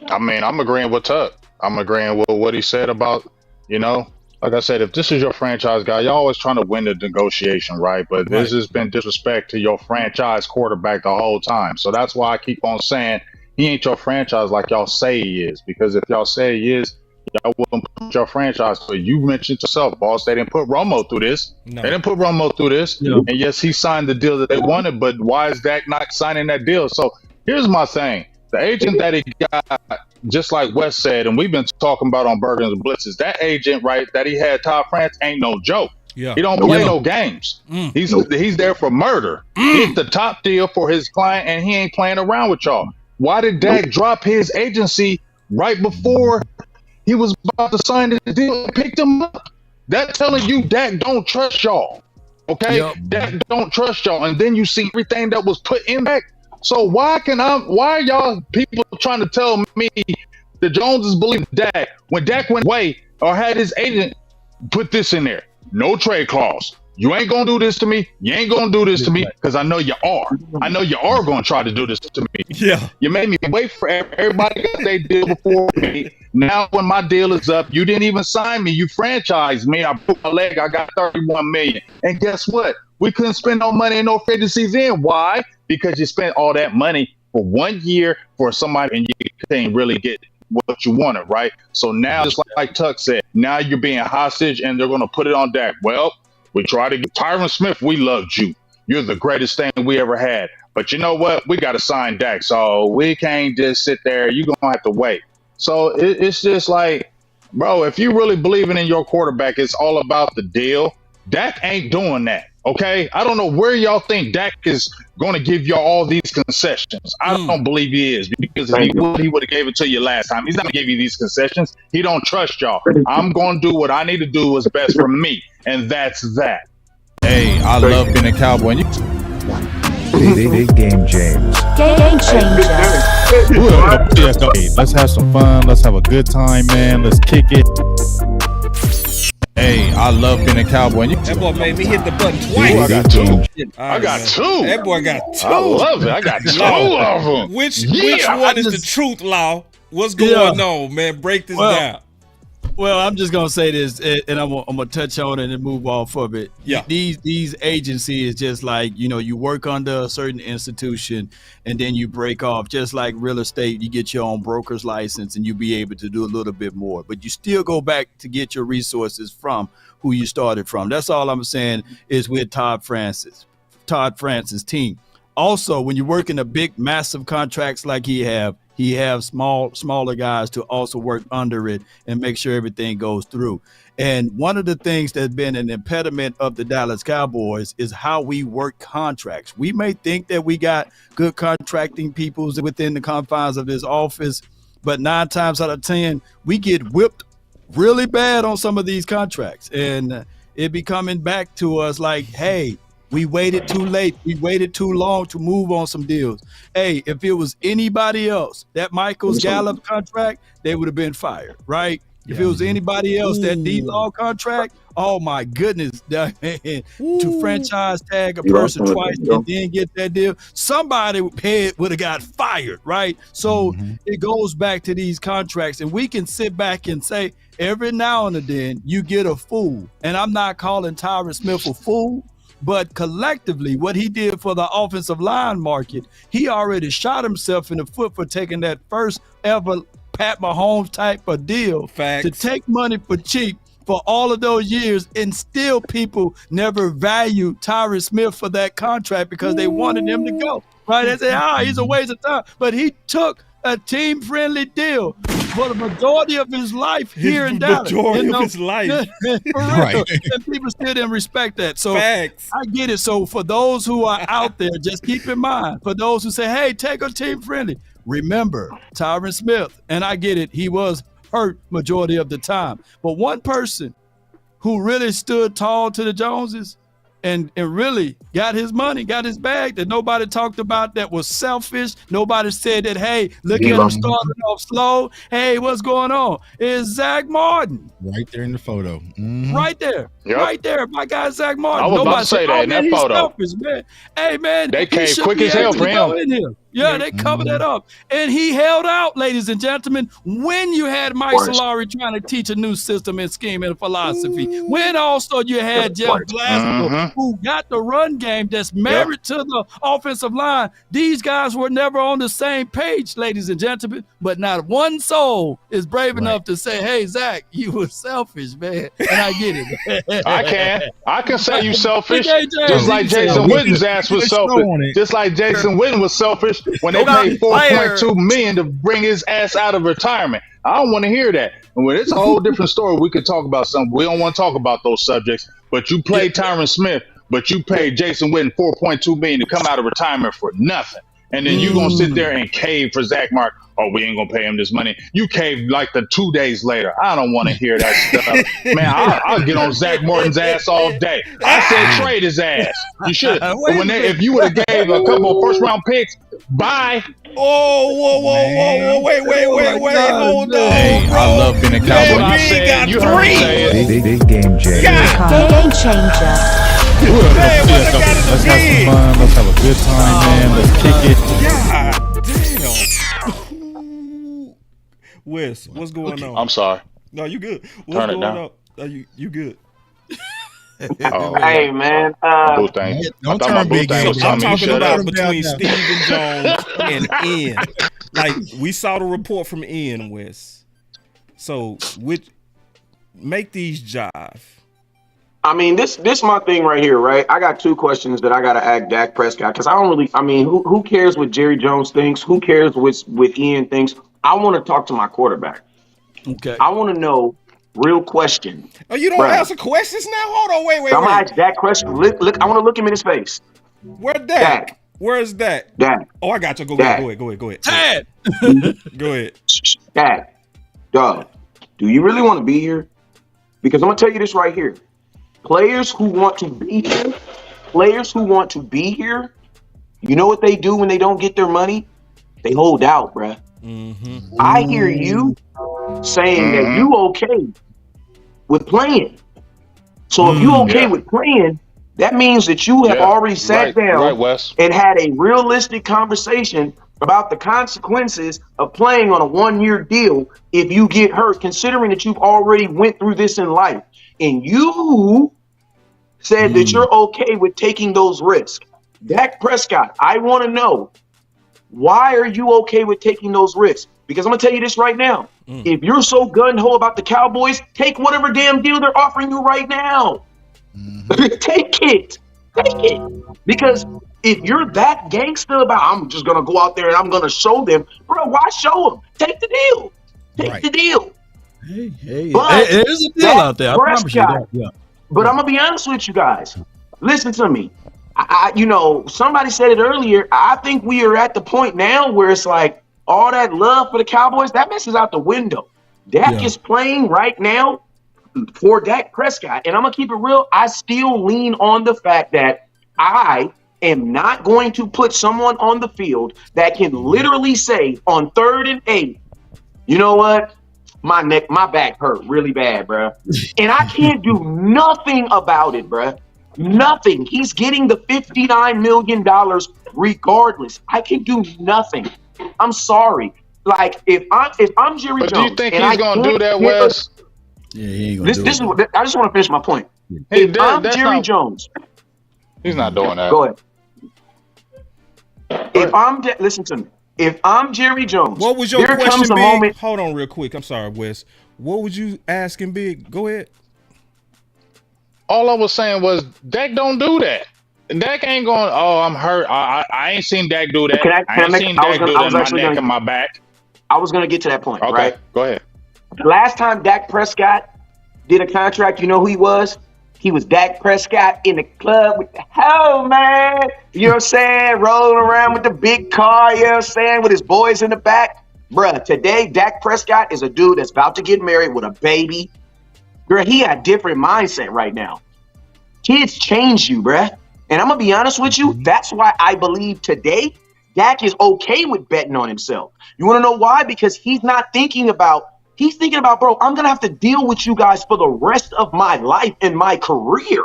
I mean, I'm agreeing with Tuck. I'm agreeing with what he said about, like I said, if this is your franchise guy, you're always trying to win the negotiation, right? But this has been disrespect to your franchise quarterback the whole time. So that's why I keep on saying he ain't your franchise like y'all say he is. Because if y'all say he is, y'all wouldn't put your franchise. But you mentioned yourself, boss, they didn't put Romo through this. No. They didn't put Romo through this. No. And yes, he signed the deal that they wanted, but why is Dak not signing that deal? So here's my thing. The agent that he got, just like Wes said, and we've been talking about on Burgers and Blitzes, that agent, right, that he had, Todd France, ain't no joke. Yeah. He don't play no games. He's there for murder. He's the top deal for his client, and he ain't playing around with y'all. Why did Dak drop his agency right before he was about to sign the deal and picked him up? That telling you Dak don't trust y'all. Okay? Dak don't trust y'all. And then you see everything that was put in Dak. So why are y'all people trying to tell me the Joneses believe Dak when Dak went away or had his agent put this in there? No trade clause. You ain't gonna do this to me. You ain't gonna do this to me because I know you are. I know you are gonna try to do this to me. Yeah. You made me wait for everybody got their deal before me. Now when my deal is up, you didn't even sign me. You franchised me. I broke my leg. I got $31 million. And guess what? We couldn't spend no money in no free agencies in. Why? Because you spent all that money for 1 year for somebody and you can't really get what you wanted, right? So now, just like Tuck said, now you're being hostage and they're going to put it on Dak. Well, we try to get Tyron Smith. We loved you. You're the greatest thing we ever had. But you know what? We got to sign Dak. So we can't just sit there. You're going to have to wait. So it's just like, bro, if you really believing in your quarterback, it's all about the deal. Dak ain't doing that. Okay, I don't know where y'all think Dak is going to give y'all all these concessions. I don't believe he is, because if he would have gave it to you last time. He's not going to give you these concessions. He don't trust y'all. I'm going to do what I need to do what's best for me, and that's that. Hey, I love being a Cowboy. Big game, James. Game changer. Hey, let's have some fun. Let's have a good time, man. Let's kick it. Hey, I love being a Cowboy. That boy made me hit the button twice. I got two. I got two. That boy got two. I love it. I got two of them. Which one is the truth, Law? What's going on, man? Break this down. Well, I'm just gonna say this, and I'm gonna touch on it and move off of it. Yeah, these agencies is just like, you work under a certain institution and then you break off. Just like real estate, you get your own broker's license and you be able to do a little bit more, but you still go back to get your resources from who you started from. That's all I'm saying is with Todd Francis' team. Also, when you work in a big, massive contracts like he have smaller guys to also work under it and make sure everything goes through. And one of the things that's been an impediment of the Dallas Cowboys is how we work contracts. We may think that we got good contracting people within the confines of this office, but 9 times out of 10, we get whipped really bad on some of these contracts. And it be coming back to us like, hey, we waited too late. We waited too long to move on some deals. Hey, if it was anybody else, that Michaels Gallup contract, they would have been fired, right? If it was anybody else, that D-Law contract, oh my goodness, to franchise tag a person twice and then get that deal, somebody would have got fired, right? So it goes back to these contracts, and we can sit back and say every now and then you get a fool, and I'm not calling Tyron Smith a fool, but collectively, what he did for the offensive line market, he already shot himself in the foot for taking that first ever Pat Mahomes type of deal. Facts. To take money for cheap for all of those years, and still people never valued Tyron Smith for that contract because they wanted him to go. Right? They say, he's a waste of time. But he took a team-friendly deal for the majority of his life here in Dallas. Majority of his life. Right. And people still didn't respect that. So Facts. I get it. So for those who are out there, just keep in mind, for those who say, hey, take a team-friendly, remember Tyron Smith, and I get it, he was hurt majority of the time. But one person who really stood tall to the Joneses and really got his money, got his bag, that nobody talked about, that was selfish. Nobody said that, hey, look at him starting off slow. Hey, what's going on? Is Zach Martin. Right there in the photo. Right there. Yep. Right there. My guy, Zach Martin. I was nobody about to say said, that in that he's photo. Selfish, man. Hey, man. They came quick as hell for him. Yeah, they covered that up. And he held out, ladies and gentlemen, when you had Mike Solari trying to teach a new system and scheme and philosophy. When also you had Jeff Glasgow, who got the run game that's married to the offensive line. These guys were never on the same page, ladies and gentlemen, but not one soul is brave enough to say, hey, Zach, you were selfish, man. And I get it. I can say you selfish, just like Jason Witten's ass was selfish. Just like Jason Witten was selfish when they paid $4.2 million to bring his ass out of retirement. I don't want to hear that. And when it's a whole different story, we could talk about something. We don't want to talk about those subjects. but you played Tyron Smith, but you paid Jason Witten $4.2 million to come out of retirement for nothing. And then you gonna sit there and cave for Zach Martin. Oh, we ain't gonna pay him this money. You caved like the 2 days later. I don't want to hear that stuff, man. I'll get on Zach Martin's ass all day. I said trade his ass. You should. If you would have gave a couple of first round picks, bye. Oh, whoa, wait, hold on, Hey, bro. I love being a Cowboy. Man, Big got You heard me say three. it. Big game James. Game changer. Man, what I got Let's is have big. some fun. Let's have a good time, man. Let's kick it. God damn. Wes, what's going on? I'm sorry. No, you good. What's Turn it going down. on? No, you good. Oh, Hey, man. boo thing. I Don't thought turn my boo big thing game. was I'm telling me talking to shut about up. between Down. Stephen Jones and Ian. Like, we saw the report from Ian, Wes. So, make these jive. I mean, this my thing right here, right? I got two questions that I got to ask Dak Prescott because I don't really. I mean, who cares what Jerry Jones thinks? Who cares what Ian thinks? I want to talk to my quarterback. Okay. I want to know. Real question. Oh, you don't answer questions now? Hold on, wait. I'm gonna ask Dak question. Look, I want to look him in his face. Where Dak? Where's Dak? Dak. Oh, I got you. Go Dak. ahead. Tad. Go ahead. Dak. Dog. Do you really want to be here? Because I'm gonna tell you this right here. Players who want to be here, you know what they do when they don't get their money? They hold out, bruh. Mm-hmm. I hear you saying that you okay with playing. So if you okay with playing, that means that you have already sat down and had a realistic conversation about the consequences of playing on a 1-year deal if you get hurt, considering that you've already went through this in life. And you said that you're okay with taking those risks. Dak Prescott, I want to know, why are you okay with taking those risks? Because I'm going to tell you this right now. If you're so gun-ho about the Cowboys, take whatever damn deal they're offering you right now. Take it. Because if you're that gangster about, I'm just going to go out there and I'm going to show them, bro, why show them? Take the deal. Take the deal. Hey, But there's a deal out there. I promise you that. Yeah. But I'm going to be honest with you guys. Listen to me. Somebody said it earlier. I think we are at the point now where it's like all that love for the Cowboys, that messes out the window. Dak is playing right now for Dak Prescott. And I'm going to keep it real. I still lean on the fact that I am not going to put someone on the field that can literally say on 3rd and 8, you know what? My back hurt really bad, bro. And I can't do nothing about it, bro. Nothing. He's getting the $59 million regardless. I can do nothing. I'm sorry. Like if I'm Jerry Jones, do you think he's gonna do that, Wes? Yeah, he ain't gonna do it. I just want to finish my point. If I'm Jerry Jones, he's not doing that. Go ahead. Listen to me. If I'm Jerry Jones, what was your question, comes a Big? moment. Hold on real quick. I'm sorry, Wes. What was you asking, Big? Go ahead. All I was saying was Dak don't do that. Dak ain't going, oh, I'm hurt. I ain't seen Dak do that. I ain't seen Dak do that. My neck and my back. I was going to get to that point, right? Go ahead. The last time Dak Prescott did a contract, you know who he was? He was Dak Prescott in the club with the hell, man. You know what I'm saying? Rolling around with the big car, you know what I'm saying? With his boys in the back. Bruh, today, Dak Prescott is a dude that's about to get married with a baby. Bruh, he got a different mindset right now. Kids change you, bruh. And I'm going to be honest with you, that's why I believe today Dak is okay with betting on himself. You want to know why? Because he's thinking about, bro, I'm going to have to deal with you guys for the rest of my life and my career.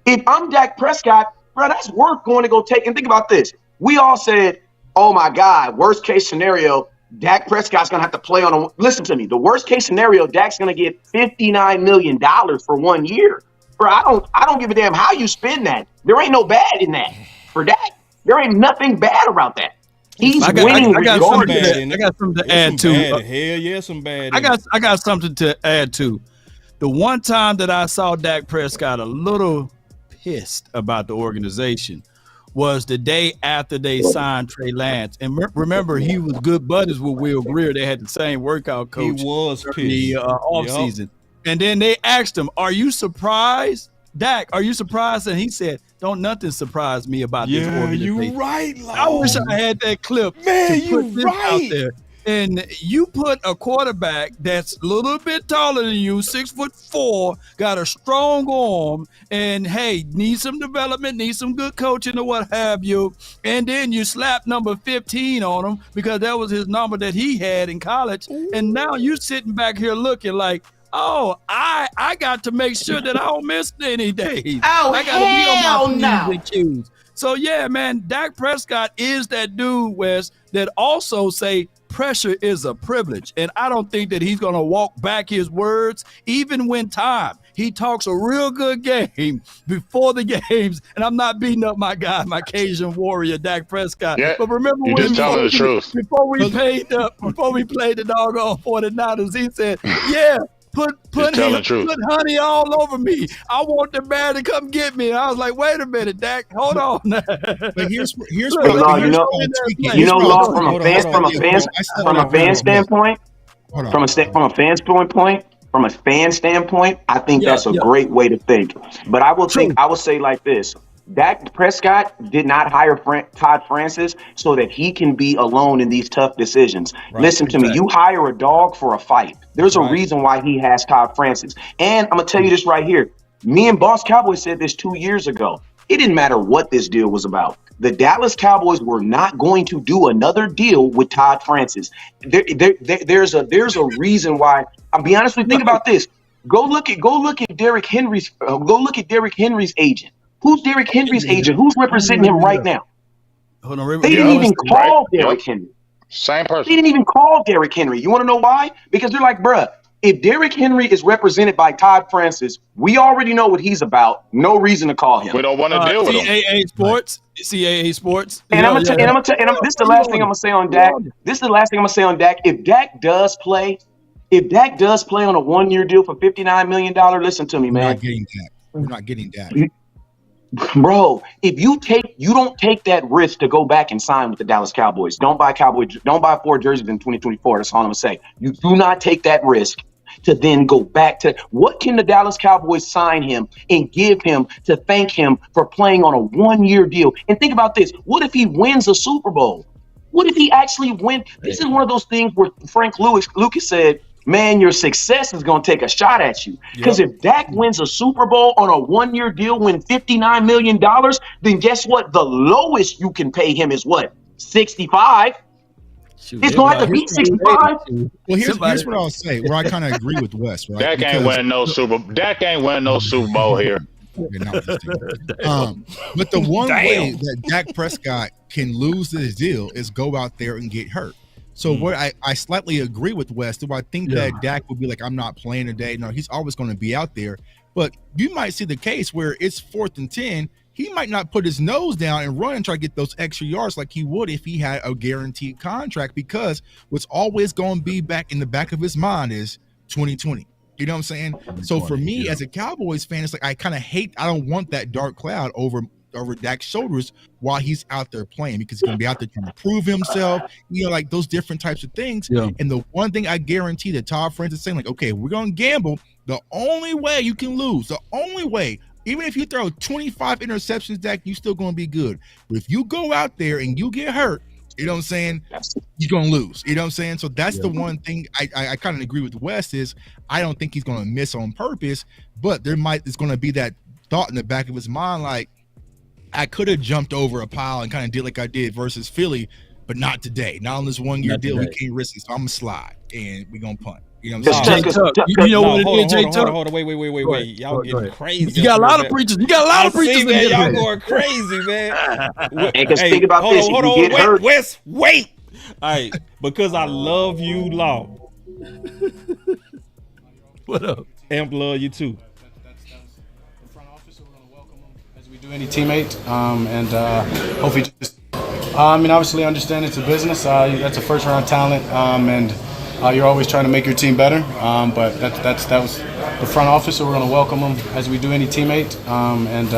If I'm Dak Prescott, bro, that's worth going to go take. And think about this. We all said, oh, my God, worst case scenario, Dak Prescott's going to have to play on listen to me. The worst case scenario, Dak's going to get $59 million for 1 year. Bro, I don't give a damn how you spend that. There ain't no bad in that for Dak. There ain't nothing bad about that. He's winning regardless. I got something to add to. Hell yeah, some bad. I got something to add to. The one time that I saw Dak Prescott a little pissed about the organization was the day after they signed Trey Lance. And remember, he was good buddies with Will Greer. They had the same workout coach. He was pissed. The offseason. And then they asked him, are you surprised Dak, are you surprised? And he said, don't nothing surprise me about this organization. You right, I wish I had that clip man, to put this out there. And you put a quarterback that's a little bit taller than you, 6'4", got a strong arm, and hey, needs some development, needs some good coaching or what have you. And then you slap number 15 on him because that was his number that he had in college. And now you're sitting back here looking like, oh, I got to make sure that I don't miss any days. Oh, I got to be on my no. P's and Q's. So yeah, man, Dak Prescott is that dude, Wes, that also say pressure is a privilege. And I don't think that he's going to walk back his words, even when time. He talks a real good game before the games. And I'm not beating up my guy, my Cajun warrior, Dak Prescott. Yeah, but remember you're just telling the truth. Before we played the doggone 49ers, he said, yeah, Put honey all over me. I want the man to come get me. And I was like, wait a minute, Dak, hold on. But here's Law, from a fan standpoint, I think that's a great way to think. But I will say like this. Dak Prescott did not hire Todd Francis so that he can be alone in these tough decisions. Right, listen to me. You hire a dog for a fight. There's a reason why he has Todd Francis. And I'm going to tell you this right here. Me and Boss Cowboy said this 2 years ago. It didn't matter what this deal was about. The Dallas Cowboys were not going to do another deal with Todd Francis. There's a reason why. I'll be honest with you. Think about this. Go look at Derrick Henry's agent. Who's Derrick Henry's agent? Who's representing him right now? They didn't even call Derrick Henry. Same person. They didn't even call Derrick Henry. You want to know why? Because they're like, bruh, if Derrick Henry is represented by Todd Francis, we already know what he's about. No reason to call him. We don't want to deal with him. CAA Sports. And I'm gonna tell you, this is the last thing I'm gonna say on Dak. If Dak does play on a 1-year deal for $59 million, listen to me, man. We're not getting that. Bro, if you don't take that risk to go back and sign with the Dallas Cowboys. Don't buy 4 jerseys in 2024. That's all I'm gonna say. You do not take that risk to then go back to what can the Dallas Cowboys sign him and give him to thank him for playing on a 1-year deal? And think about this. What if he wins a Super Bowl? What if he actually wins? This is one of those things where Frank Lucas said, man, your success is going to take a shot at you. Because if Dak wins a Super Bowl on a 1-year deal, win $59 million, then guess what? The lowest you can pay him is what? 65. It's going to have to be 65. Well, here's what I'll say, where I kind of agree with Wes, right? Dak ain't winning no Super Bowl here. But the one way that Dak Prescott can lose this deal is go out there and get hurt. So what I slightly agree with Wes. Do I think that Dak will be like, I'm not playing today? No, he's always going to be out there. But you might see the case where it's 4th and 10. He might not put his nose down and run and try to get those extra yards like he would if he had a guaranteed contract, because what's always going to be back in the back of his mind is 2020. You know what I'm saying? So for me as a Cowboys fan, it's like I don't want that dark cloud over Dak's shoulders while he's out there playing, because he's going to be out there trying to prove himself, like those different types of things. Yeah. And the one thing I guarantee that Todd Francis is saying, like, okay, we're going to gamble. The only way you can lose, the only way, even if you throw 25 interceptions, Dak, you still going to be good. But if you go out there and you get hurt, you know what I'm saying, you're going to lose. You know what I'm saying? So that's the one thing I kind of agree with Wes is I don't think he's going to miss on purpose, but it's going to be that thought in the back of his mind, like, I could have jumped over a pile and kind of did like I did versus Philly, but not today. Not on this 1-year deal. We can't risk it. So I'm going to slide and we're going to punt. You know what I'm saying? You know what it is, Jay Tuck? Hold on. Wait. Y'all getting crazy. You got a lot of preachers. Man, y'all going crazy, man. Think about this. Hold on. Wait. All right. Because I love you, Law. What up? Amp love you too. Any teammate, and hopefully just, obviously understand it's a business. That's a first-round talent, and you're always trying to make your team better. But that was the front office, so we're going to welcome him as we do any teammate, and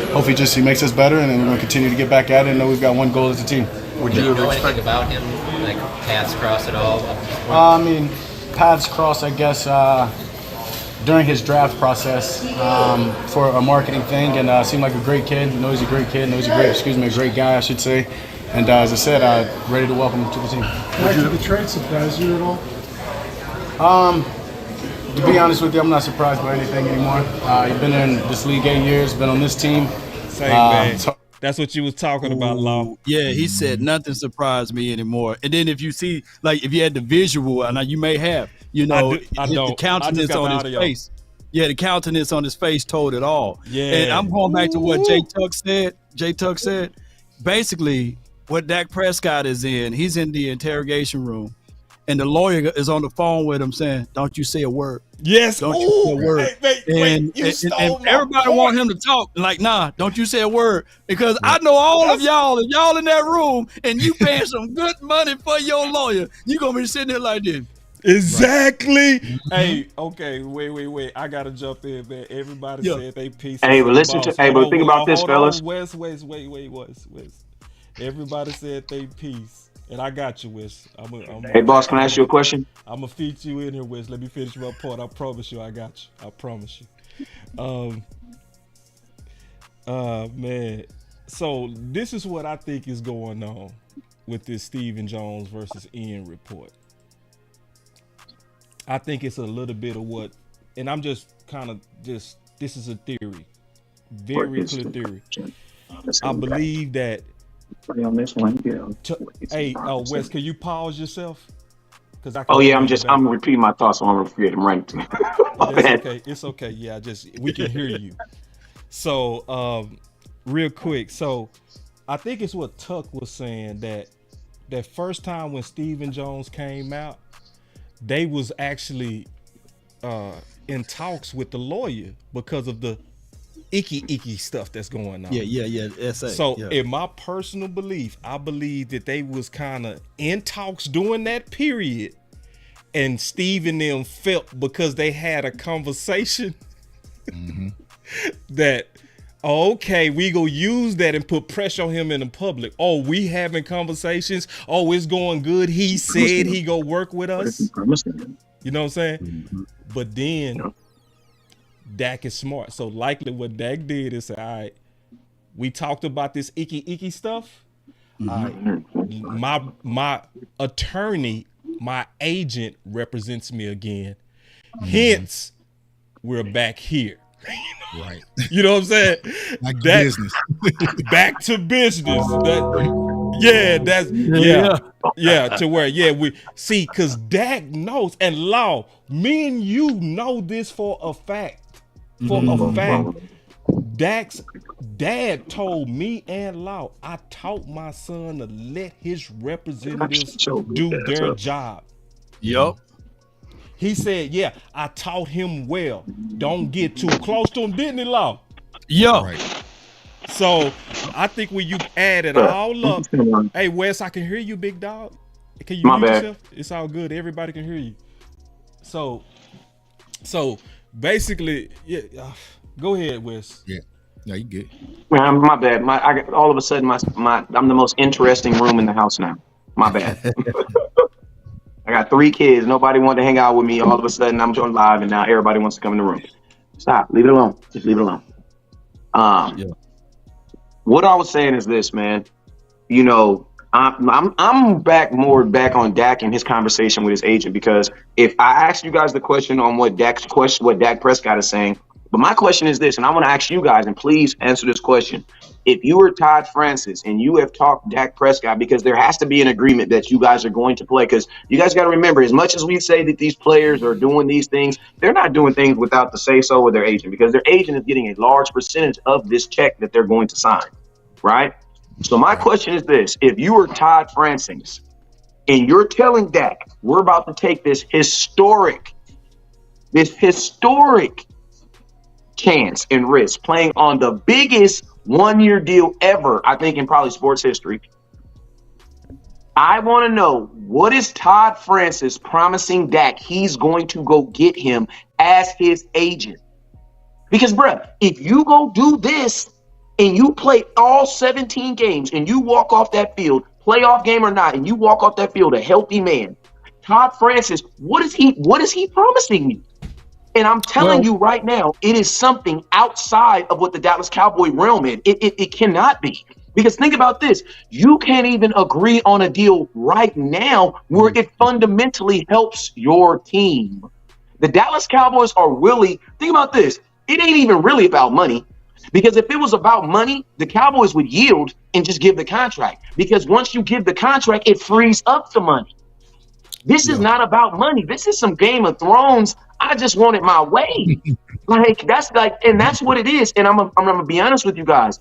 hopefully just he makes us better, and then we're going to continue to get back at it and know we've got one goal as a team. Would you know anything about him, like paths cross at all? Paths cross, I guess. during his draft process for a marketing thing, and seemed like a great kid. Knows he's a great kid. Knows he's a great guy, I should say. And as I said, ready to welcome him to the team. Did the trade surprise you at all? To be honest with you, I'm not surprised by anything anymore. He's been in this league 8 years, been on this team. Same, man. That's what you was talking about, Law. Yeah, he said nothing surprised me anymore. And then if you see, like, if you had the visual, and you may have, the countenance on his face. Yeah, the countenance on his face told it all. Yeah. And I'm going back to what Jay Tuck said. Basically, what Dak Prescott is in, he's in the interrogation room. And the lawyer is on the phone with him saying, "Don't you say a word." Yes. Don't you say a word. And everybody want him to talk. Like, nah, don't you say a word. Because I know all of y'all, and y'all in that room, and you paying some good money for your lawyer. You going to be sitting there like this. Exactly. Right. Hey, okay, wait. I got to jump in, man. Everybody said they piece. Hey, but listen to, but think about this, fellas. Wes. Everybody said they piece. And I got you, Wes. Hey, boss, can I ask you a question? I'm going to feed you in here, Wes. Let me finish my part. I promise you I got you. I promise you. Man. So this is what I think is going on with this Stephen Jones versus Ian report. I think it's a little bit of what, and I'm just kind of this is a theory. Very clear theory. I believe that on this one, hey, Wes, can you pause yourself? I'm repeating my thoughts, so I'm gonna forget them right. It's okay. Yeah, we can hear you. So, real quick. So, I think it's what Tuck was saying that first time when Stephen Jones came out, they was actually in talks with the lawyer because of the icky stuff that's going on. Yeah. So in my personal belief, I believe that they was kind of in talks during that period, and Steve and them felt because they had a conversation that, okay, we go use that and put pressure on him in the public. Oh, we having conversations. Oh, it's going good. He said he go work with us. You know what I'm saying? But then Dak is smart. So likely what Dak did is say, all right, we talked about this icky stuff. All right, my attorney, my agent represents me again. Hence, we're back here. Right. You know what I'm saying? Back to business. To where we see, because Dak knows, and Law, me and you know this for a fact. Dak's dad told me and Law, I taught my son to let his representatives do their job. Yup. He said, yeah, I taught him well. Don't get too close to him, didn't he, Law? Yeah. Right. So I think when you add it all up, hey, Wes, I can hear you, big dog. Can you mute yourself? It's all good. Everybody can hear you. So basically, go ahead, Wes. Yeah, you good. Man, my bad. All of a sudden, I'm the most interesting room in the house now. My bad. I got 3 kids. Nobody wanted to hang out with me. All of a sudden, I'm joined live, and now everybody wants to come in the room. Stop. Leave it alone. Just leave it alone. What I was saying is this, man. You know, I'm back on Dak and his conversation with his agent, because if I asked you guys the question on what Dak Prescott is saying, but my question is this, and I want to ask you guys, and please answer this question. If you were Todd Francis and you have talked Dak Prescott, because there has to be an agreement that you guys are going to play, because you guys got to remember, as much as we say that these players are doing these things, they're not doing things without the say-so of their agent, because their agent is getting a large percentage of this check that they're going to sign, right? So my question is this. If you were Todd Francis and you're telling Dak, we're about to take this historic chance and risk playing on the biggest one-year deal ever, I think, in probably sports history. I want to know, what is Todd Francis promising Dak he's going to go get him as his agent? Because, bruh, if you go do this and you play all 17 games and you walk off that field, playoff game or not, and you walk off that field a healthy man, Todd Francis, what is he promising you? And I'm telling you right now, it is something outside of what the Dallas Cowboy realm is. It cannot be. Because think about this. You can't even agree on a deal right now where it fundamentally helps your team. The Dallas Cowboys are willing. Think about this. It ain't even really about money. Because if it was about money, the Cowboys would yield and just give the contract. Because once you give the contract, it frees up the money. This is not about money. This is some Game of Thrones. I just want it my way. And that's what it is. And I'm gonna be honest with you guys.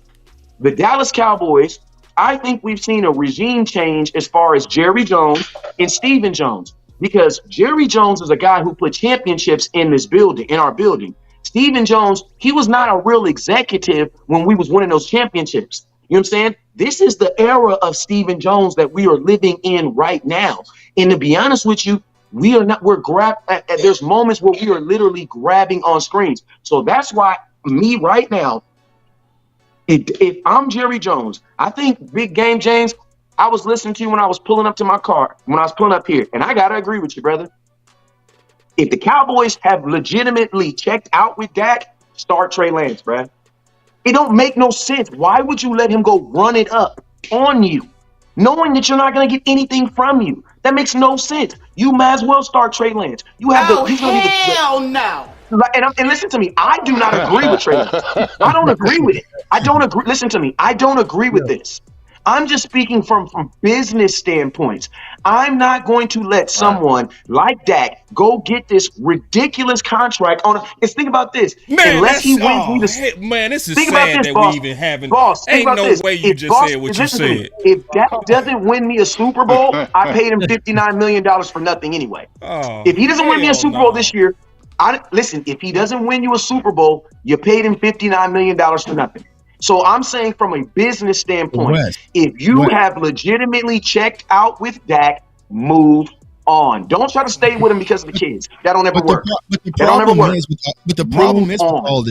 The Dallas Cowboys, I think we've seen a regime change as far as Jerry Jones and Stephen Jones. Because Jerry Jones is a guy who put championships in this building, in our building. Stephen Jones, he was not a real executive when we was winning those championships. You know what I'm saying? This is the era of Stephen Jones that we are living in right now. And to be honest with you, there's moments where we are literally grabbing on screens. So that's why me right now, if I'm Jerry Jones, I think Big Game James, I was listening to you when I was pulling up to my car, when I was pulling up here, and I got to agree with you, brother. If the Cowboys have legitimately checked out with Dak, start Trey Lance, bruh. It don't make no sense. Why would you let him go run it up on you, knowing that you're not going to get anything from you? That makes no sense. You might as well start Trey Lance. You have no. And listen to me. I do not agree with Trey Lance. I don't agree with it. I don't agree. Listen to me. I don't agree with this. I'm just speaking from business standpoints. I'm not going to let someone like Dak go get this ridiculous contract on. Think about this. Man, unless he wins me this is sad that we even haven't. Boss, ain't no this. way you just said what you said. If Dak doesn't win me a Super Bowl, I paid him $59 million for nothing anyway. If he doesn't win me a Super Bowl this year, if he doesn't win you a Super Bowl, you paid him $59 million for nothing. So I'm saying from a business standpoint, if you have legitimately checked out with Dak, move on. Don't try to stay with him because of the kids. That don't ever work. But the problem is with all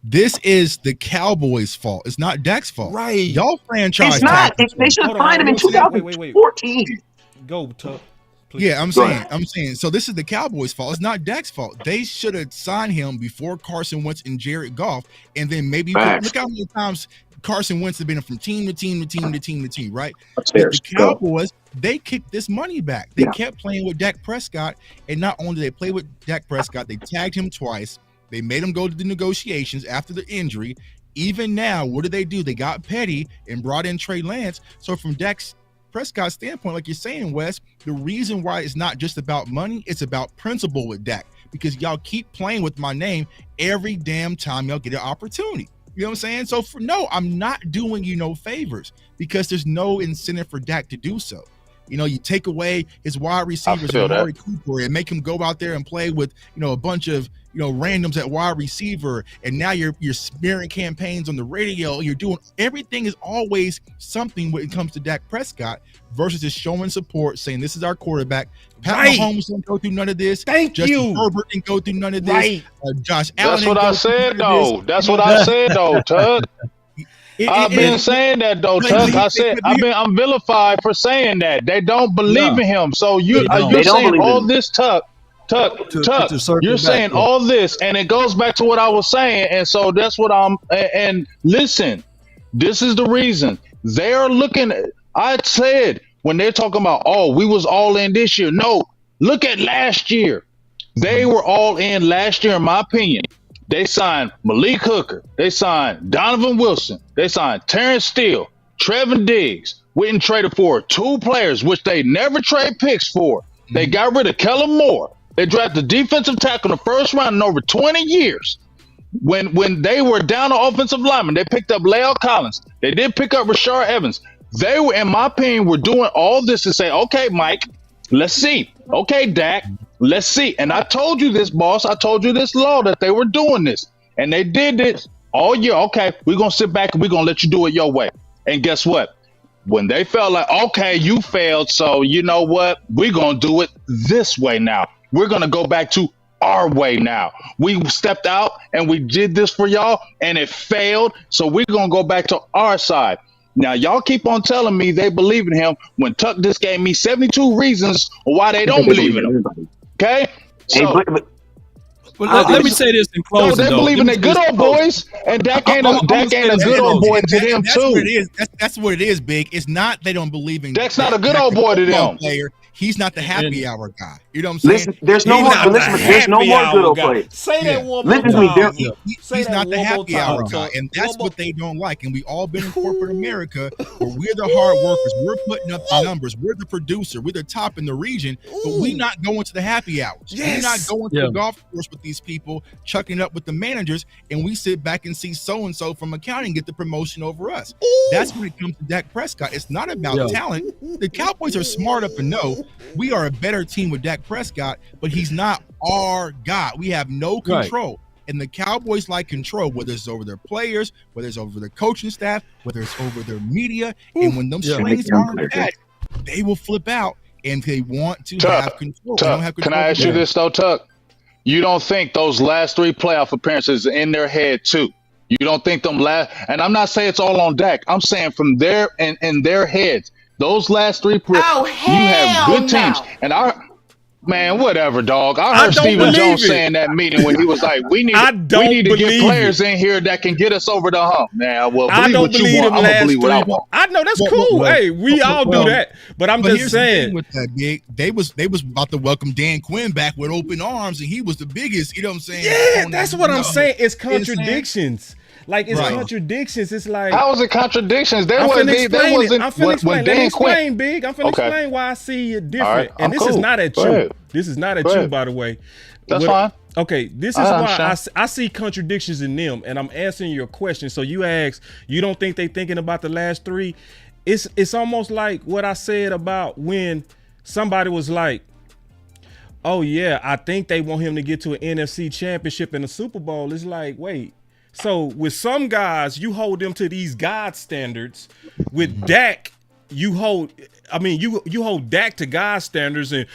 this is the Cowboys' fault. It's not Dak's fault. Right. Y'all franchise. It's not. They should have signed him in 2014. Go, Tuck. Please. Yeah, I'm saying. So this is the Cowboys' fault. It's not Dak's fault. They should have signed him before Carson Wentz and Jared Goff, and then maybe look how many times Carson Wentz has been from team to team, right? The Cowboys, they kicked this money back. They kept playing with Dak Prescott, and not only did they play with Dak Prescott, they tagged him twice. They made him go to the negotiations after the injury. Even now, what did they do? They got petty and brought in Trey Lance. So from Dak's Prescott's standpoint, like you're saying, Wes, the reason why it's not just about money, it's about principle with Dak, because y'all keep playing with my name every damn time y'all get an opportunity. You know what I'm saying? So I'm not doing you no favors because there's no incentive for Dak to do so. You know, you take away his wide receivers and Amari Cooper and make him go out there and play with, a bunch of, randoms at wide receiver. And now you're smearing campaigns on the radio. You're doing everything is always something when it comes to Dak Prescott versus just showing support, saying this is our quarterback. Pat Mahomes didn't go through none of this. Justin Herbert didn't go through none of this. Josh Allen. That's what I said, though. That's what I said, though, Tug. I've been saying that though, Tuck. I said I'm vilified for saying that. They don't believe in him. So you're saying all this, Tuck. You're saying all this, and it goes back to what I was saying. And so that's what and listen, this is the reason they are looking at. I said when they're talking about, we was all in this year. No, look at last year. They were all in last year, in my opinion. They signed Malik Hooker. They signed Donovan Wilson. They signed Terrence Steele, Trevin Diggs. Went and traded for 2 players, which they never trade picks for. They got rid of Kellen Moore. They drafted defensive tackle in the first round in over 20 years. When they were down on offensive linemen, they picked up La'el Collins. They did pick up Rashard Evans. They were, in my opinion, were doing all this to say, okay, Mike, let's see. Okay, Dak, let's see. And I told you this, boss. I told you this, Law, that they were doing this. And they did this all year. Okay, we're going to sit back and we're going to let you do it your way. And guess what? When they felt like, okay, you failed, so you know what? We're going to do it this way now. We're going to go back to our way now. We stepped out and we did this for y'all, and it failed, so we're going to go back to our side. Now, y'all keep on telling me they believe in him when Tuck just gave me 72 reasons why they don't believe in him. Okay? So, let me say this in closing. No, they believe in the good old boys, and Dak ain't a good old boy to them that's too. What it is. That's what it is, Big. It's not they don't believe in. Dak's not a good old boy to them. Player. He's not the happy hour guy. You know what I'm saying? Listen, there's no more good old players. Say that one more time. He's not the happy hour guy, and that's what they don't like. And we all been in corporate America, where we're the hard workers. We're putting up the numbers. We're the producer. We're the top in the region, but we not going to the happy hours. We're not going to the golf course with these people, chucking up with the managers, and we sit back and see so and so from accounting get the promotion over us. That's when it comes to Dak Prescott. It's not about talent. The Cowboys are smart enough to know we are a better team with Dak Prescott, but he's not our guy. We have no control. And the Cowboys like control, whether it's over their players, whether it's over their coaching staff, whether it's over their media. And when them strings aren't bad, they will flip out and they want to have control. They don't have control. Can I ask you this though, Tuck? You don't think those last 3 playoff appearances are in their head too? You don't think them last, and I'm not saying it's all on Dak. I'm saying from their in their heads. Those last 3 you have good teams. And man, whatever, dog. I heard Stephen Jones saying that meeting when he was like, we need to get players in here that can get us over the hump. Now, well, I don't believe them last 3. I want. I know that's cool. Hey, we all do that. But I'm just saying. With that, Big, they was about to welcome Dan Quinn back with open arms, and he was the biggest. You know what I'm saying? Yeah, that's what I'm saying. It's contradictions. Like it's contradictions. It's like how is it contradictions? I'm finna explain, Big. I'm finna explain why I see it different. Right, and this is not at you. This is not at you, by the way. That's fine. Okay, this is why I see contradictions in them, and I'm answering your question. So you ask, you don't think they thinking about the last 3? It's almost like what I said about when somebody was like, "Oh yeah, I think they want him to get to an NFC championship and a Super Bowl." It's like, wait. So with some guys, you hold them to these God standards. With Dak, you hold Dak to God standards, and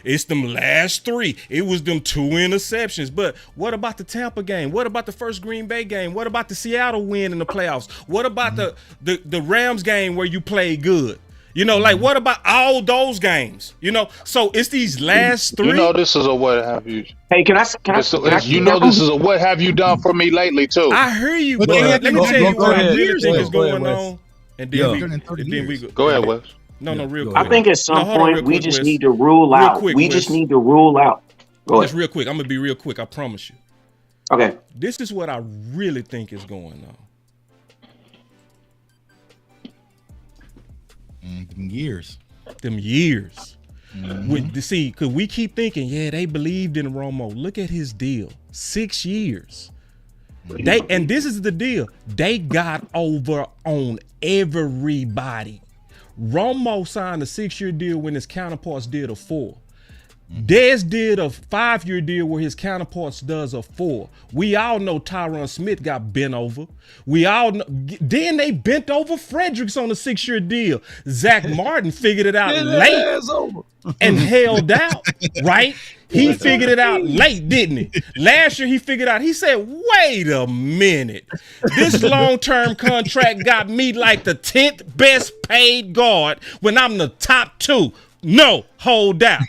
it's them last 3. It was them 2 interceptions. But what about the Tampa game? What about the first Green Bay game? What about the Seattle win in the playoffs? What about the Rams game where you played good? You know, like what about all those games? You know, so it's these last 3. You know, this is a what have you. Hey, can I this is a what have you done for me lately too. I hear you, but let me tell you what I really think is going on. And then we go ahead, Wes. No, real quick. I think at some point we just need to rule out. We just need to rule out. Just real quick. I'm gonna be real quick. I promise you. Okay. This is what I really think is going on. Them years. Because we keep thinking, they believed in Romo. Look at his deal, 6 years. And this is the deal. They got over on everybody. Romo signed a 6-year deal when his counterparts did a 4. Dez did a 5-year deal where his counterparts does a 4. We all know Tyron Smith got bent over. We all know. Then they bent over Fredericks on a 6-year deal. Zach Martin figured it out late and held out, right? He figured it out late, didn't he? Last year he figured out, he said, wait a minute. This long-term contract got me like the 10th best paid guard when I'm the top 2. No, hold out.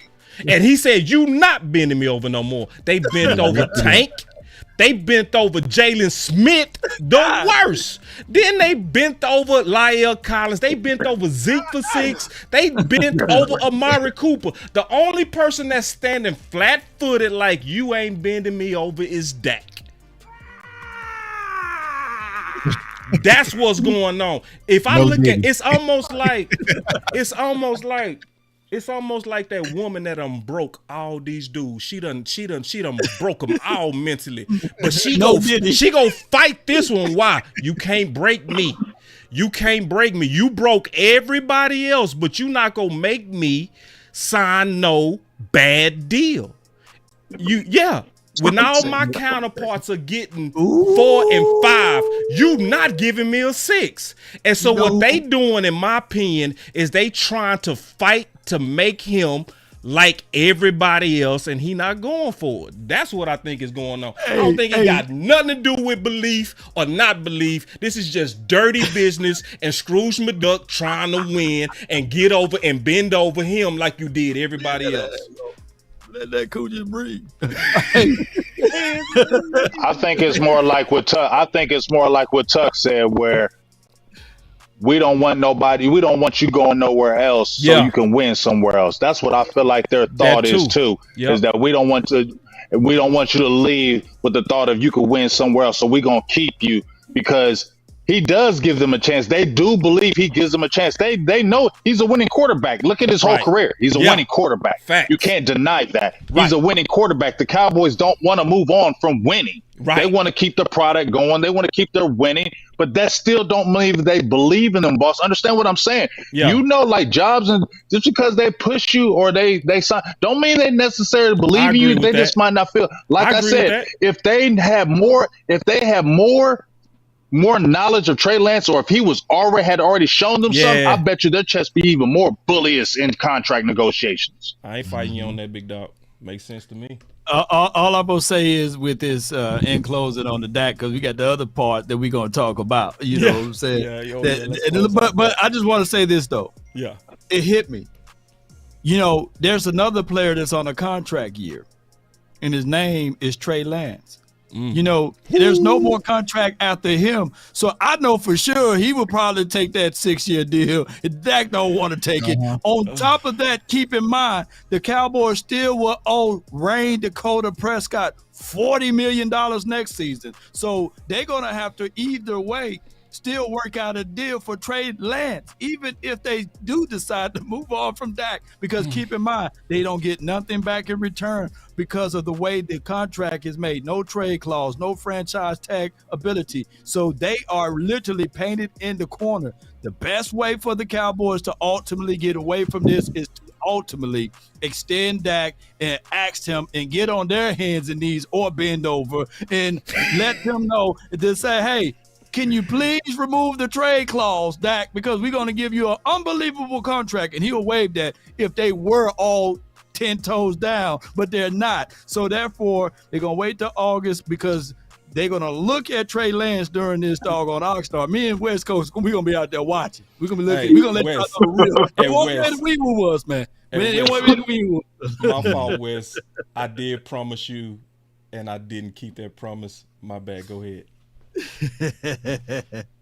And he said, you not bending me over no more. They bent over Tank. They bent over Jalen Smith, the worst. Then they bent over Lyle Collins. They bent over Zeke for 6. They bent over Amari Cooper. The only person that's standing flat-footed like you ain't bending me over is Dak. That's what's going on. If I look at, it's almost like that woman that broke all these dudes. She done broke them all mentally. But she go fight this one. Why? You can't break me. You can't break me. You broke everybody else, but you not gonna make me sign no bad deal. When all my counterparts are getting 4 and 5, you not giving me a 6. And so what they doing, in my opinion, is they trying to fight to make him like everybody else, and he not going for it. That's what I think is going on. I don't think it got nothing to do with belief or not belief. This is just dirty business and Scrooge McDuck trying to win and get over and bend over him like you did everybody else. Let that cool just breathe. I think it's more like what Tuck said, where we don't want nobody. We don't want you going nowhere else so you can win somewhere else. That's what I feel like their thought is too. Is that we don't want you to leave with the thought of you could win somewhere else. So we're gonna keep you because he does give them a chance. They do believe he gives them a chance. They know he's a winning quarterback. Look at his whole career. He's a winning quarterback. Facts. You can't deny that. He's a winning quarterback. The Cowboys don't want to move on from winning. They want to keep the product going. They want to keep their winning, but that still don't mean they believe in them, boss. Understand what I'm saying? You know, like jobs, and just because they push you or they sign, don't mean they necessarily believe in you. They just might not feel. Like I said, if they have more knowledge of Trey Lance, or if he had already shown them something, I bet you their chest be even more bullish in contract negotiations. I ain't fighting you on that, big dog. Makes sense to me. All I'm gonna say is with this in closing on the Dak, because we got the other part that we're gonna talk about. You know what I'm saying? But I just want to say this though. Yeah, it hit me. You know, there's another player that's on a contract year, and his name is Trey Lance. You know, there's no more contract after him. So I know for sure he will probably take that 6-year deal. Dak don't want to take it. On top of that, keep in mind, the Cowboys still will owe Dakota Prescott $40 million next season. So they're going to have to either way still work out a deal for Trey Lance, even if they do decide to move on from Dak, because keep in mind, they don't get nothing back in return because of the way the contract is made. No trade clause, no franchise tag ability. So they are literally painted in the corner. The best way for the Cowboys to ultimately get away from this is to ultimately extend Dak and ask him and get on their hands and knees or bend over and let them know to say, hey, can you please remove the trade clause, Dak, because we're going to give you an unbelievable contract. And he'll waive that if they were all 10 toes down, but they're not. So therefore, they're going to wait till August because they're going to look at Trey Lance during this doggone Oxstar. Me and West Coast, we're going to be out there watching. We're going to be looking. We're going to let y'all know the real. It won't be the we was, man. It won't be the we was. My fault, Wes. I did promise you, and I didn't keep that promise. My bad. Go ahead.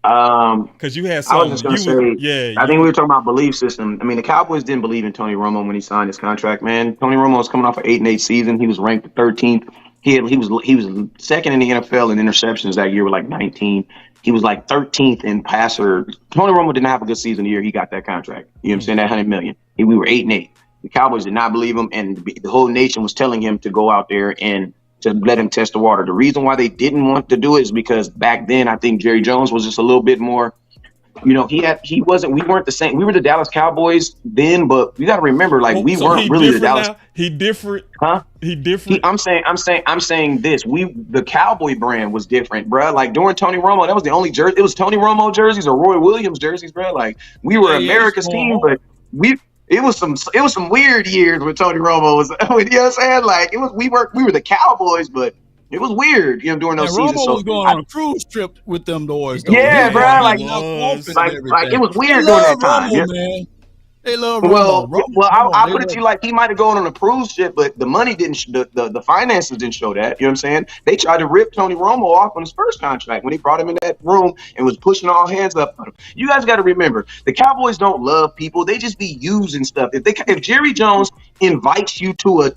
Because you had something. I was just gonna say, I think we were talking about belief system. I mean, the Cowboys didn't believe in Tony Romo when he signed his contract. Man, Tony Romo was coming off an 8-8 season. He was ranked 13th. He was second in the NFL in interceptions that year with like 19. He was like 13th in passer. Tony Romo didn't have a good season the year he got that contract. You know what I'm saying? That $100 million. We were 8-8. The Cowboys did not believe him, and the whole nation was telling him to go out there and to let him test the water. The reason why they didn't want to do it is because back then I think Jerry Jones was just a little bit more, we weren't the same. We were the Dallas Cowboys then, but you got to remember, like, we weren't really the Dallas. Now? He different. Huh? He different. I'm saying this. The Cowboy brand was different, bro. Like during Tony Romo, that was the only jersey. It was Tony Romo jerseys or Roy Williams jerseys, bro. Like we were America's team, but it was some weird years when Tony Romo was. You know what I'm saying? Like we were the Cowboys, but it was weird, during those seasons. Romo was going on a cruise trip with them boys. Yeah, bro. Like it was weird during that time. Romo, man. They love Romo. Romo. I'll put it to you like he might have gone on a cruise ship, but the money didn't. The finances didn't show that. You know what I'm saying? They tried to rip Tony Romo off on his first contract when he brought him in that room and was pushing all hands up on him. You guys got to remember, the Cowboys don't love people. They just be using stuff. If Jerry Jones invites you to a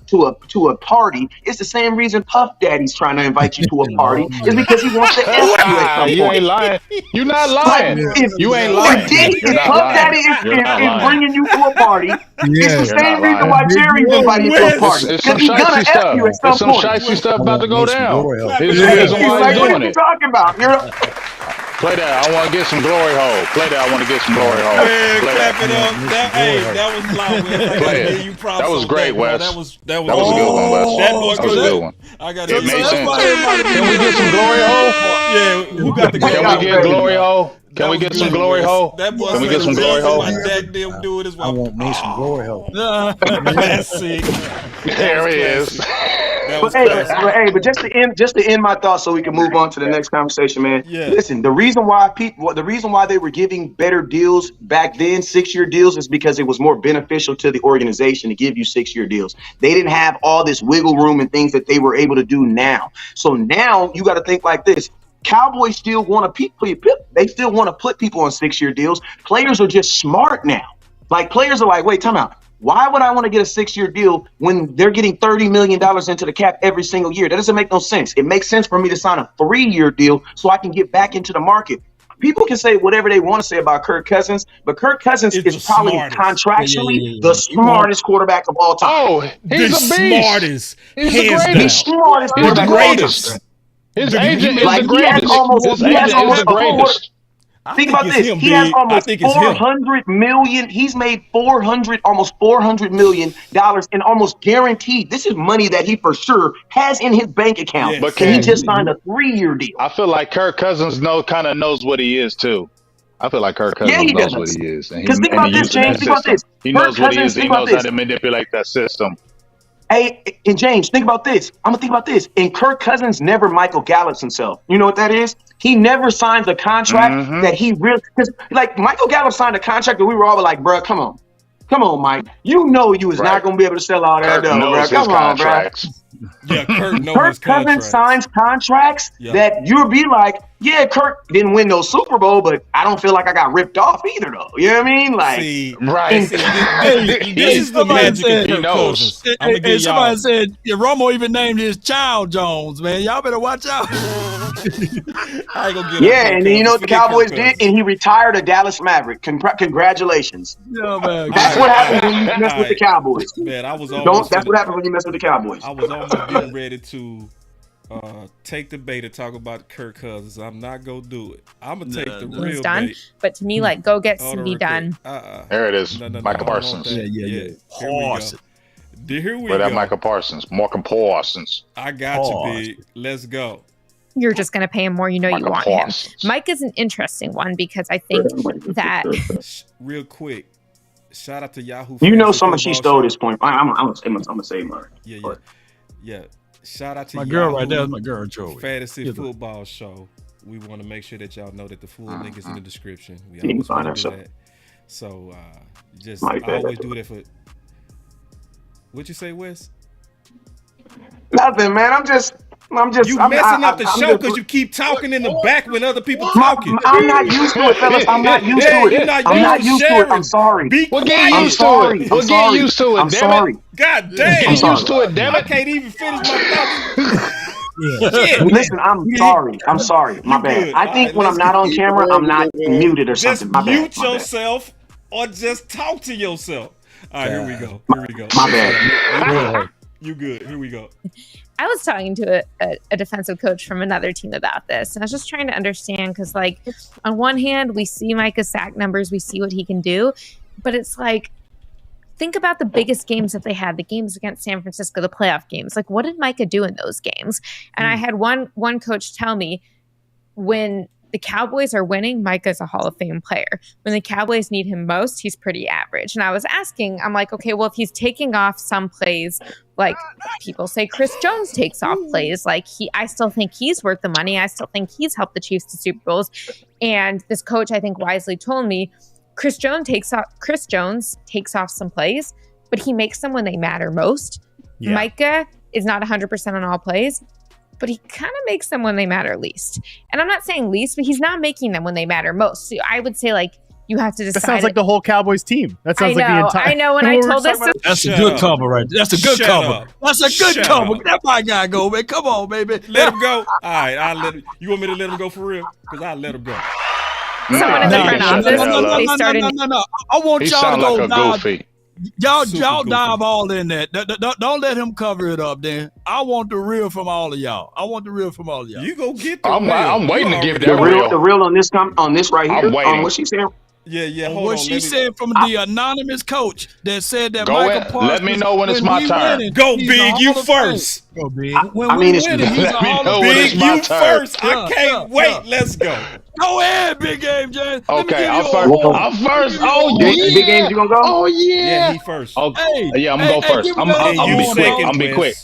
party, it's the same reason Puff Daddy's trying to invite you to a party. It's because he wants to F you at some point. You ain't lying. You're not lying. You ain't lying. If Puff Daddy is bringing you to a party, it's the same reason why Jerry's inviting you to a party. Because he's gonna F you at some point. Some shicey stuff about to go down. Here's the reason why he's doing it. What are you talking about? Play that. I want to get some glory hole. Play that. I want to get some glory hole. Man, clap it up. That was loud, Wes. Play it. That was great, Wes. That was a good one, Wes. That was a good one. I got it. Made sense. Can we get some glory hole? Yeah, who got the glory hole? Can we get glory hole? Can we get some glory hole? Can we get some glory hole? I want me some glory hole. That's sick. There he is. But just to end my thoughts, so we can move on to the next conversation, man. Yeah. Listen, the reason why they were giving better deals back then, 6-year deals, is because it was more beneficial to the organization to give you 6-year deals. They didn't have all this wiggle room and things that they were able to do now. So now you got to think like this. Cowboys still want to they still want to put people on 6-year deals. Players are just smart now. Like, players are like, wait, time out. Why would I want to get a 6-year deal when they're getting $30 million into the cap every single year? That doesn't make no sense. It makes sense for me to sign a 3-year deal so I can get back into the market. People can say whatever they want to say about Kirk Cousins, but Kirk Cousins is probably contractually the smartest quarterback of all time. Oh, he's the smartest. He's the greatest. The smartest quarterback of all time. His agent is Like, the greatest. His agent is the greatest. Think about this. He has almost 400 million. He's made almost $400 million and almost guaranteed. This is money that he for sure has in his bank account. Yes. But he just signed a 3-year deal. I feel like Kirk Cousins kind of knows what he is too. I feel like Kirk Cousins knows what he is. Because think about this, James. Think about this. He knows what he is. He knows how to manipulate that system. Hey, and James, think about this. I'm gonna think about this. And Kirk Cousins never Michael Gallups himself. You know what that is? He never signs a contract that he really. Because like Michael Gallup signed a contract that we were all like, bro, come on, Mike. You know you was not gonna be able to sell all that dough, bro. Come on, bro. Yeah, Kirk Cousins signs contracts that you'll be like, yeah, Kirk didn't win no Super Bowl, but I don't feel like I got ripped off either, though. You know what I mean? Like, this is the magic of Kirk Cousins. Hey, somebody said Romo even named his child Jones, man. Y'all better watch out. I ain't gonna get and then you know what the Cowboys did? And he retired a Dallas Maverick. Congratulations. Yeah, man. That's what happens when you mess with the Cowboys. Man, I was almost that's what happens when you mess with the Cowboys. I was almost getting ready to take the bait and talk about Kirk Cousins. I'm not gonna do it. I'm gonna take the real done. bait. But to me, like, go get CD done. There it is. Micah Parsons. Yeah. Parsons. Here we go. That Micah Parsons. Micah Parsons. I got you, big. Let's go. You're just going to pay him more. You know you want him. Mike is an interesting one because I think that. Real quick, shout out to Yahoo. You know, she stole this point. I'm gonna say mine. Yeah. Shout out to my Yahoo girl right there. Is my girl, Joey. Fantasy football show. We want to make sure that y'all know that the full link is in the description. We always want to do that. So I always do that for. What'd you say, Wes? Nothing, man. I'm just. You messing up the show because you keep talking in the back when other people talking. I'm not used to it, fellas. I'm not used to it. I'm not used to it. I'm sorry. We'll get used to it. We'll get used to it. I'm sorry. God damn. Get used to it, damn it. I can't even finish my thoughts. Listen, I'm sorry. I'm sorry. My bad. I think when I'm not on camera, I'm not muted or something. My bad. Just mute yourself or just talk to yourself. All right, here we go. My bad. You good. Here we go. I was talking to a defensive coach from another team about this, and I was just trying to understand because, like, on one hand, we see Micah's sack numbers, we see what he can do, but it's like, think about the biggest games that they had, the games against San Francisco, the playoff games. Like, what did Micah do in those games? And I had one coach tell me, when the Cowboys are winning, Micah's a Hall of Fame player. When the Cowboys need him most, he's pretty average. And I was asking, I'm like, okay, well, if he's taking off some plays, like people say Chris Jones takes off plays, like I still think he's worth the money. I still think he's helped the Chiefs to Super Bowls. And this coach, I think, wisely told me, Chris Jones takes off some plays, but he makes them when they matter most. Yeah. Micah is not 100% on all plays, but he kind of makes them when they matter least. And I'm not saying least, but he's not making them when they matter most. So I would say, like, you have to decide. That sounds like the whole Cowboys team. That sounds like the entire. I know. When I told this, that's a good cover, right? That's a good cover. That's a good cover. That my guy go, man. Come on, baby. Let him go. All right, I'll let him. You want me to let him go for real? Because I'll let him go. Someone in the front office, they started. No. I want y'all to go like dive. Y'all dive all in that. Don't let him cover it up, then. I want the real from all of y'all. You go get the real. I'm waiting to give that real. The real on this right here. I'm waiting. What she saying? Yeah. What she said from the anonymous coach that said that Michael Parsons. Let me know when it's my turn. Go big, you first. Go big. I mean, it's big, you first. I can't wait. Let's go. Go ahead, Big Game, James. Okay, I'm first. Oh, yeah. Big Game, you gonna go? Oh, yeah. Yeah, he first. Okay. Yeah, I'm gonna go first. I'm be quick.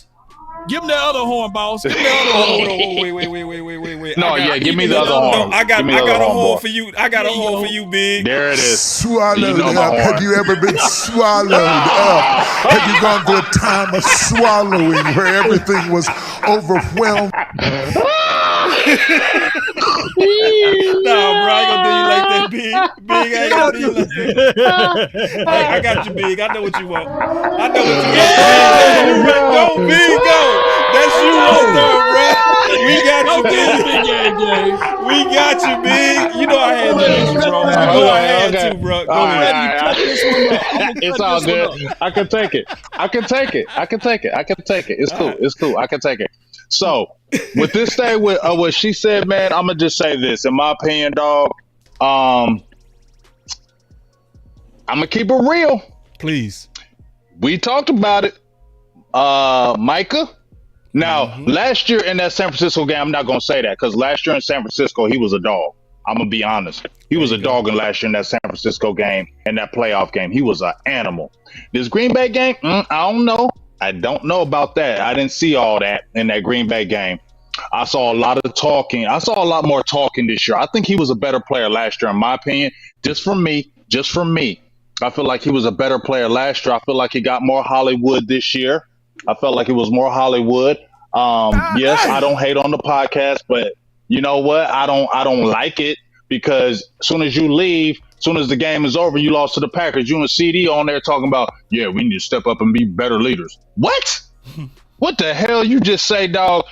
Give him the other horn, boss. Give him the other horn. Wait. No, give me the other horn. No, I got a horn for you. I got a horn for you, Big. There it is. Swallowed up. Have you ever been swallowed up? Have you gone through a time of swallowing where everything was overwhelmed? Nah, bro, I ain't gonna do you like that, Big. Big, I ain't gonna do you like that. Hey, I got you, Big. I know what you want. I know what you want. Go, Big, go. That's you right there, bro. We got you, Big. We got you, Big. You know I had to, bro. I had to, bro. Go ahead. It's all good. I can take it. It's cool. It's cool. I can take it. So, with this thing, with what she said, man, I'm gonna just say this. In my opinion, dog, I'm gonna keep it real. Please. We talked about it, Micah. Now, last year in that San Francisco game, I'm not gonna say that because last year in San Francisco, he was a dog. I'm gonna be honest. He was a dog in last year in that San Francisco game and that playoff game. He was an animal. This Green Bay game, I don't know. I don't know about that. I didn't see all that in that Green Bay game. I saw a lot of talking. I saw a lot more talking this year. I think he was a better player last year, in my opinion. Just for me. I feel like he was a better player last year. I feel like he got more Hollywood this year. I felt like it was more Hollywood. Yes, I don't hate on the podcast, but you know what? I don't like it because as soon as you leave, as soon as the game is over, you lost to the Packers. You and CD on there talking about, yeah, we need to step up and be better leaders. What? What the hell you just say, dog?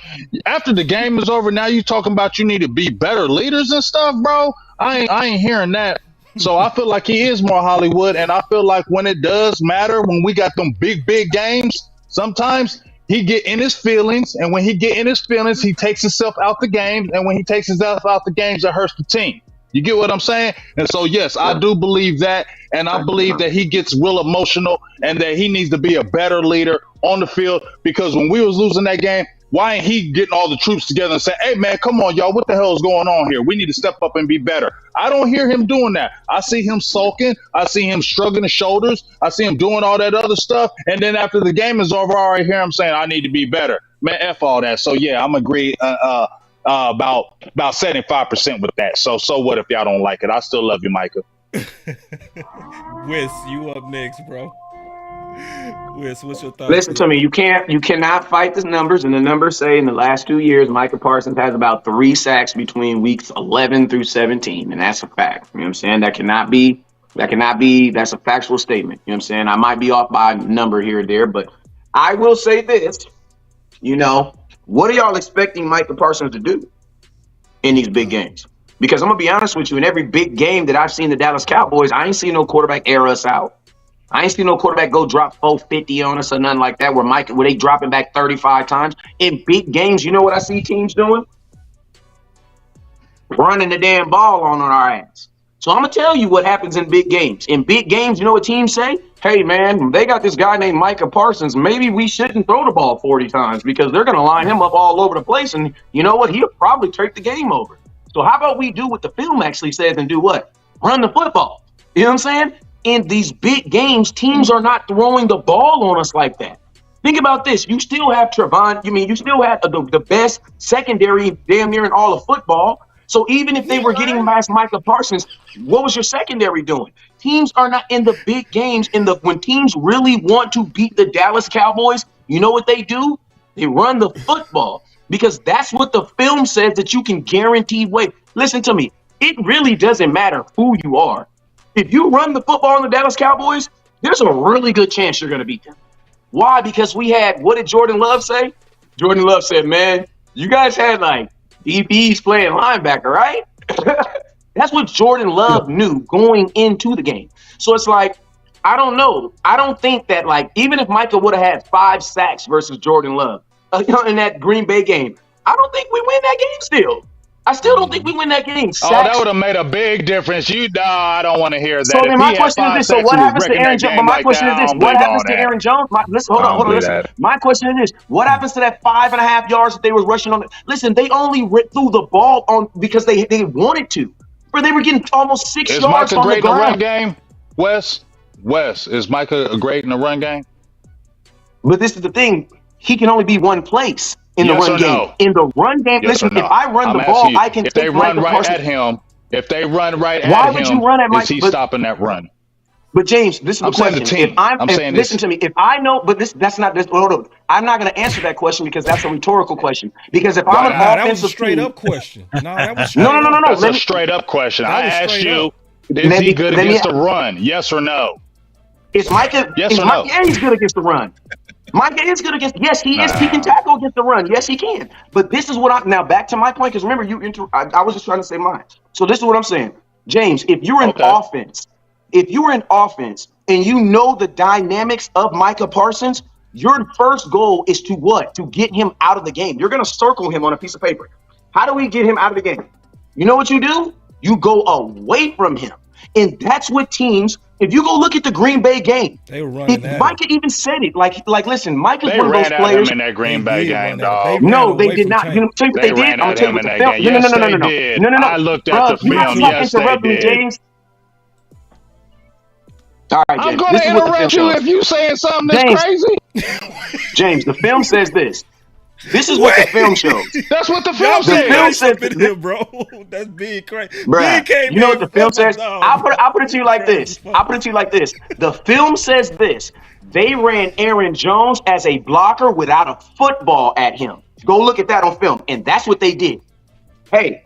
After the game is over, now you talking about you need to be better leaders and stuff, bro? I ain't hearing that. So I feel like he is more Hollywood, and I feel like when it does matter, when we got them big games, sometimes he get in his feelings, and when he get in his feelings, he takes himself out the game, and when he takes himself out the games, it hurts the team. You get what I'm saying? And so, yes, I do believe that, and I believe that he gets real emotional and that he needs to be a better leader on the field because when we was losing that game, why ain't he getting all the troops together and saying, hey, man, come on, y'all, what the hell is going on here? We need to step up and be better. I don't hear him doing that. I see him sulking. I see him shrugging his shoulders. I see him doing all that other stuff. And then after the game is over, I already hear him saying, I need to be better. Man, F all that. So, yeah, I'm agree about 75% with that. So what if y'all don't like it? I still love you, Micah. Wes, you up next, bro. Wes, what's your thoughts? Listen to me. You cannot fight the numbers, and the numbers say in the last 2 years, Micah Parsons has about 3 sacks between weeks 11 through 17, and that's a fact. You know what I'm saying? That cannot be. That's a factual statement. You know what I'm saying? I might be off by a number here or there, but I will say this. You know, what are y'all expecting Micah Parsons to do in these big games? Because I'm going to be honest with you, in every big game that I've seen the Dallas Cowboys, I ain't seen no quarterback air us out. I ain't seen no quarterback go drop 450 on us or nothing like that where they dropping back 35 times. In big games, you know what I see teams doing? Running the damn ball on our ass. So I'm going to tell you what happens in big games. In big games, you know what teams say? Hey, man, they got this guy named Micah Parsons. Maybe we shouldn't throw the ball 40 times because they're going to line him up all over the place. And you know what? He'll probably take the game over. So how about we do what the film actually says and do what? Run the football. You know what I'm saying? In these big games, teams are not throwing the ball on us like that. Think about this. You still have Trevon. You still have the best secondary damn near in all of football. So even if they were getting past Micah Parsons, what was your secondary doing? Teams are not in the big games. When teams really want to beat the Dallas Cowboys, you know what they do? They run the football because that's what the film says that you can guarantee win. Listen to me. It really doesn't matter who you are. If you run the football on the Dallas Cowboys, there's a really good chance you're going to beat them. Why? Because what did Jordan Love say? Jordan Love said, man, you guys had like DBs playing linebacker, right? That's what Jordan Love knew going into the game. So it's like, I don't know. I don't think that even if Micah would have had 5 sacks versus Jordan Love in that Green Bay game, I don't think we win that game still. I still don't think we win that game. Sacks. Oh, that would have made a big difference. I don't want to hear that. So then my question is this. So what happens to Aaron Jones? My question is this. What happens to Aaron Jones? Hold on. Listen. My question is this. What happens to that 5.5 yards that they were rushing on? Listen, they only threw the ball on because they wanted to. Where they were getting almost 6 yards on the ground. Is Micah great in the run game? Wes, is Micah great in the run game? But this is the thing. he can only be one place in Yes the or run game. no? In the run game, Yes listen, or no? if I run I'm the asking ball, you, I can if they take run Micah right Parsons. at him, if they run right Why at would him, you run at is he Mike? stopping that run? But James, this is the I'm saying question. the team. I'm saying listen this. to me. If I know, but that's not this. Hold on. I'm not going to answer that question because that's a rhetorical question. Because if I'm an that was a offensive straight team, up question. No, that was straight no. up. That's a straight up question. I asked you, is he good against the run? Yes or no? Is Micah? Yes or no? Yeah, he's good against the run. Micah is good against. Yes, he is. He can tackle against the run. Yes, he can. But this is what now back to my point because remember I was just trying to say mine. So this is what I'm saying, James. If you're in offense, and you know the dynamics of Micah Parsons, your first goal is to what? To get him out of the game. You're going to circle him on a piece of paper. How do we get him out of the game? You know what you do? You go away from him. And that's what teams, if you go look at the Green Bay game, they were running at Micah even said it. Like listen, Micah's they one of those players. They ran at him in that Green Bay game, dog. No, they did not. You know, tell you what they did. I'm going to tell you what the film. No. I looked at the film. Yes, they did. James. All right, James. I'm going to interrupt you if you saying something that's crazy. James, the film says this. This is what the film shows. That's what the film says. The film says here, bro. That's big crazy. Bruh, you know what the film says? I'll put it to you like this. The film says this. They ran Aaron Jones as a blocker without a football at him. Go look at that on film. And that's what they did. Hey,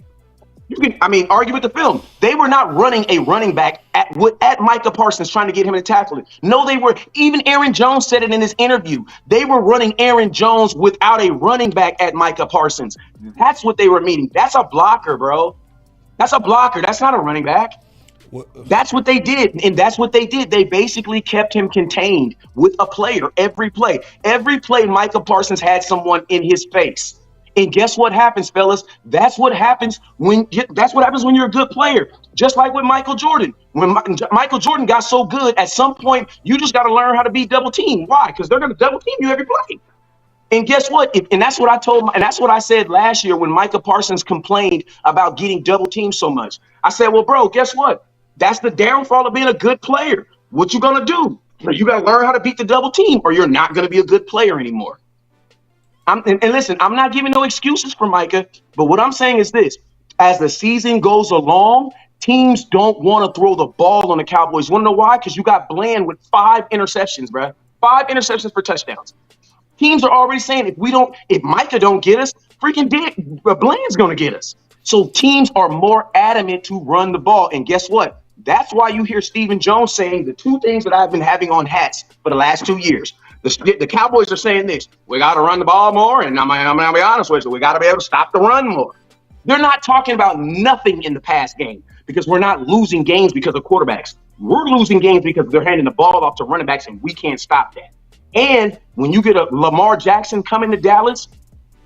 you can, argue with the film. They were not running a running back at Micah Parsons trying to get him to tackle it. No, they were. Even Aaron Jones said it in his interview. They were running Aaron Jones without a running back at Micah Parsons. That's what they were meaning. That's a blocker, bro. That's a blocker. That's not a running back. That's what they did. And that's what they did. They basically kept him contained with a player every play. Every play, Micah Parsons had someone in his face. And guess what happens, fellas? That's what happens when you're a good player. Just like with Michael Jordan. When Michael Jordan got so good, at some point, you just got to learn how to be double teamed. Why? Because they're going to double team you every play. And guess what? And that's what I said last year when Micah Parsons complained about getting double teamed so much. I said, well, bro, guess what? That's the downfall of being a good player. What you going to do? You got to learn how to beat the double team or you're not going to be a good player anymore. And listen, I'm not giving no excuses for Micah, but what I'm saying is this. As the season goes along, teams don't want to throw the ball on the Cowboys. You want to know why? Because you got Bland with 5 interceptions, bro. 5 interceptions for touchdowns. Teams are already saying if Micah don't get us, freaking Bland's going to get us. So teams are more adamant to run the ball. And guess what? That's why you hear Stephen Jones saying the 2 things that I've been having on hats for the last 2 years. The Cowboys are saying this. We got to run the ball more, and I'm going to be honest with you. We got to be able to stop the run more. They're not talking about nothing in the pass game because we're not losing games because of quarterbacks. We're losing games because they're handing the ball off to running backs, and we can't stop that. And when you get a Lamar Jackson coming to Dallas,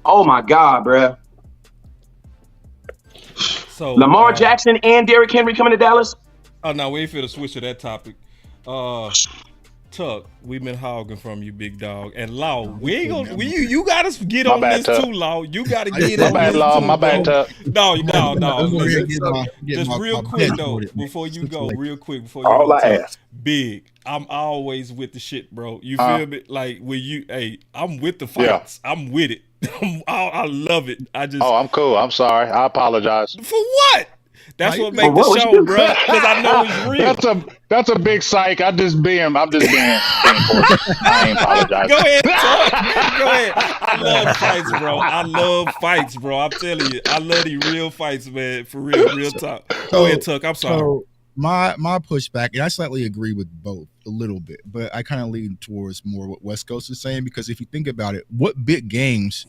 oh, my God, bruh. So Lamar Jackson and Derrick Henry coming to Dallas? Oh, no, we ain't finna switch to that topic. Tuck, we've been hogging from you, big dog. And Law, we ain't gonna. You gotta get on this too, Law. You gotta get on this too. My bad, Tuck. No. Just real quick though, before you go, Big. I'm always with the shit, bro. You feel me? Like when you, I'm with the fights. Yeah. I'm with it. I love it. I'm cool. I'm sorry. I apologize. For what? That's what makes the show, bro. Because I know it's real. That's a big psych. I'm just being I ain't apologize. Go ahead, Tuck. Go ahead. I love fights, bro. I'm telling you, I love these real fights, man. For real talk. Go ahead, Tuck. I'm sorry. So my pushback, and I slightly agree with both a little bit, but I kind of lean towards more what West Coast is saying because if you think about it, what big games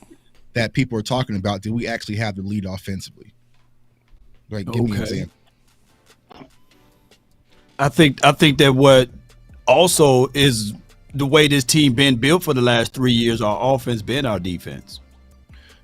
that people are talking about did we actually have the lead offensively? Like, give me an example. I think that what also is the way this team been built for the last 3 years, our offense been our defense.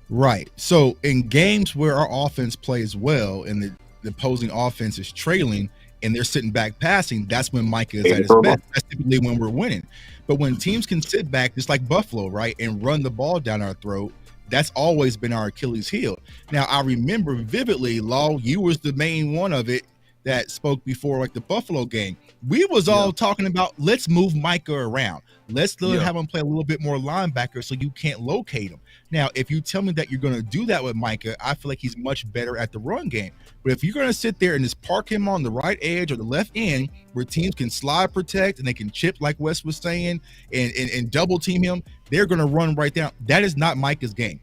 Right. So in games where our offense plays well and the opposing offense is trailing and they're sitting back passing, that's when Micah is at his best. That's typically when we're winning. But when teams can sit back, just like Buffalo, right, and run the ball down our throat, that's always been our Achilles heel. Now, I remember vividly, Law, you was the main one of it that spoke before, like the Buffalo game. We was all talking about, let's move Micah around. Let's have him play a little bit more linebacker so you can't locate him. Now, if you tell me that you're going to do that with Micah, I feel like he's much better at the run game. But if you're going to sit there and just park him on the right edge or the left end where teams can slide protect and they can chip, like Wes was saying, and double team him, they're going to run right down. That is not Micah's game.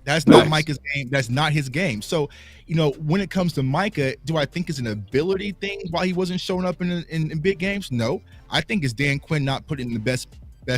That's not Micah's game. That's not his game. So, when it comes to Micah, do I think it's an ability thing why he wasn't showing up in big games? No. I think it's Dan Quinn not putting in the best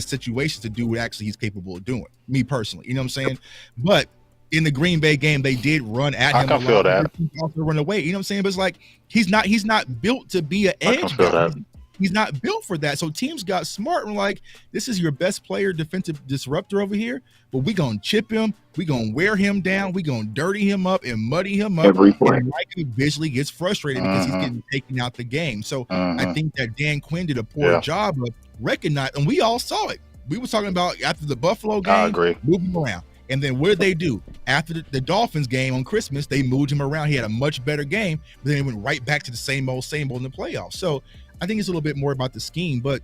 situations to do what actually he's capable of doing. Me personally, you know what I'm saying? But in the Green Bay game, they did run at him. I can feel that. Also run away. You know what I'm saying? But it's like he's not built to be an edge guy. He's not built for that. So teams got smart and like, this is your best player, defensive disruptor over here, but we gonna chip him, we gonna wear him down, we gonna dirty him up and muddy him up. Every play. And Micah visually gets frustrated because he's getting taken out the game. So I think that Dan Quinn did a poor job of recognizing, and we all saw it. We were talking about after the Buffalo game, I agree. moving him around. And then what did they do? After the Dolphins game on Christmas, they moved him around. He had a much better game, but then he went right back to the same old in the playoffs. So I think it's a little bit more about the scheme, but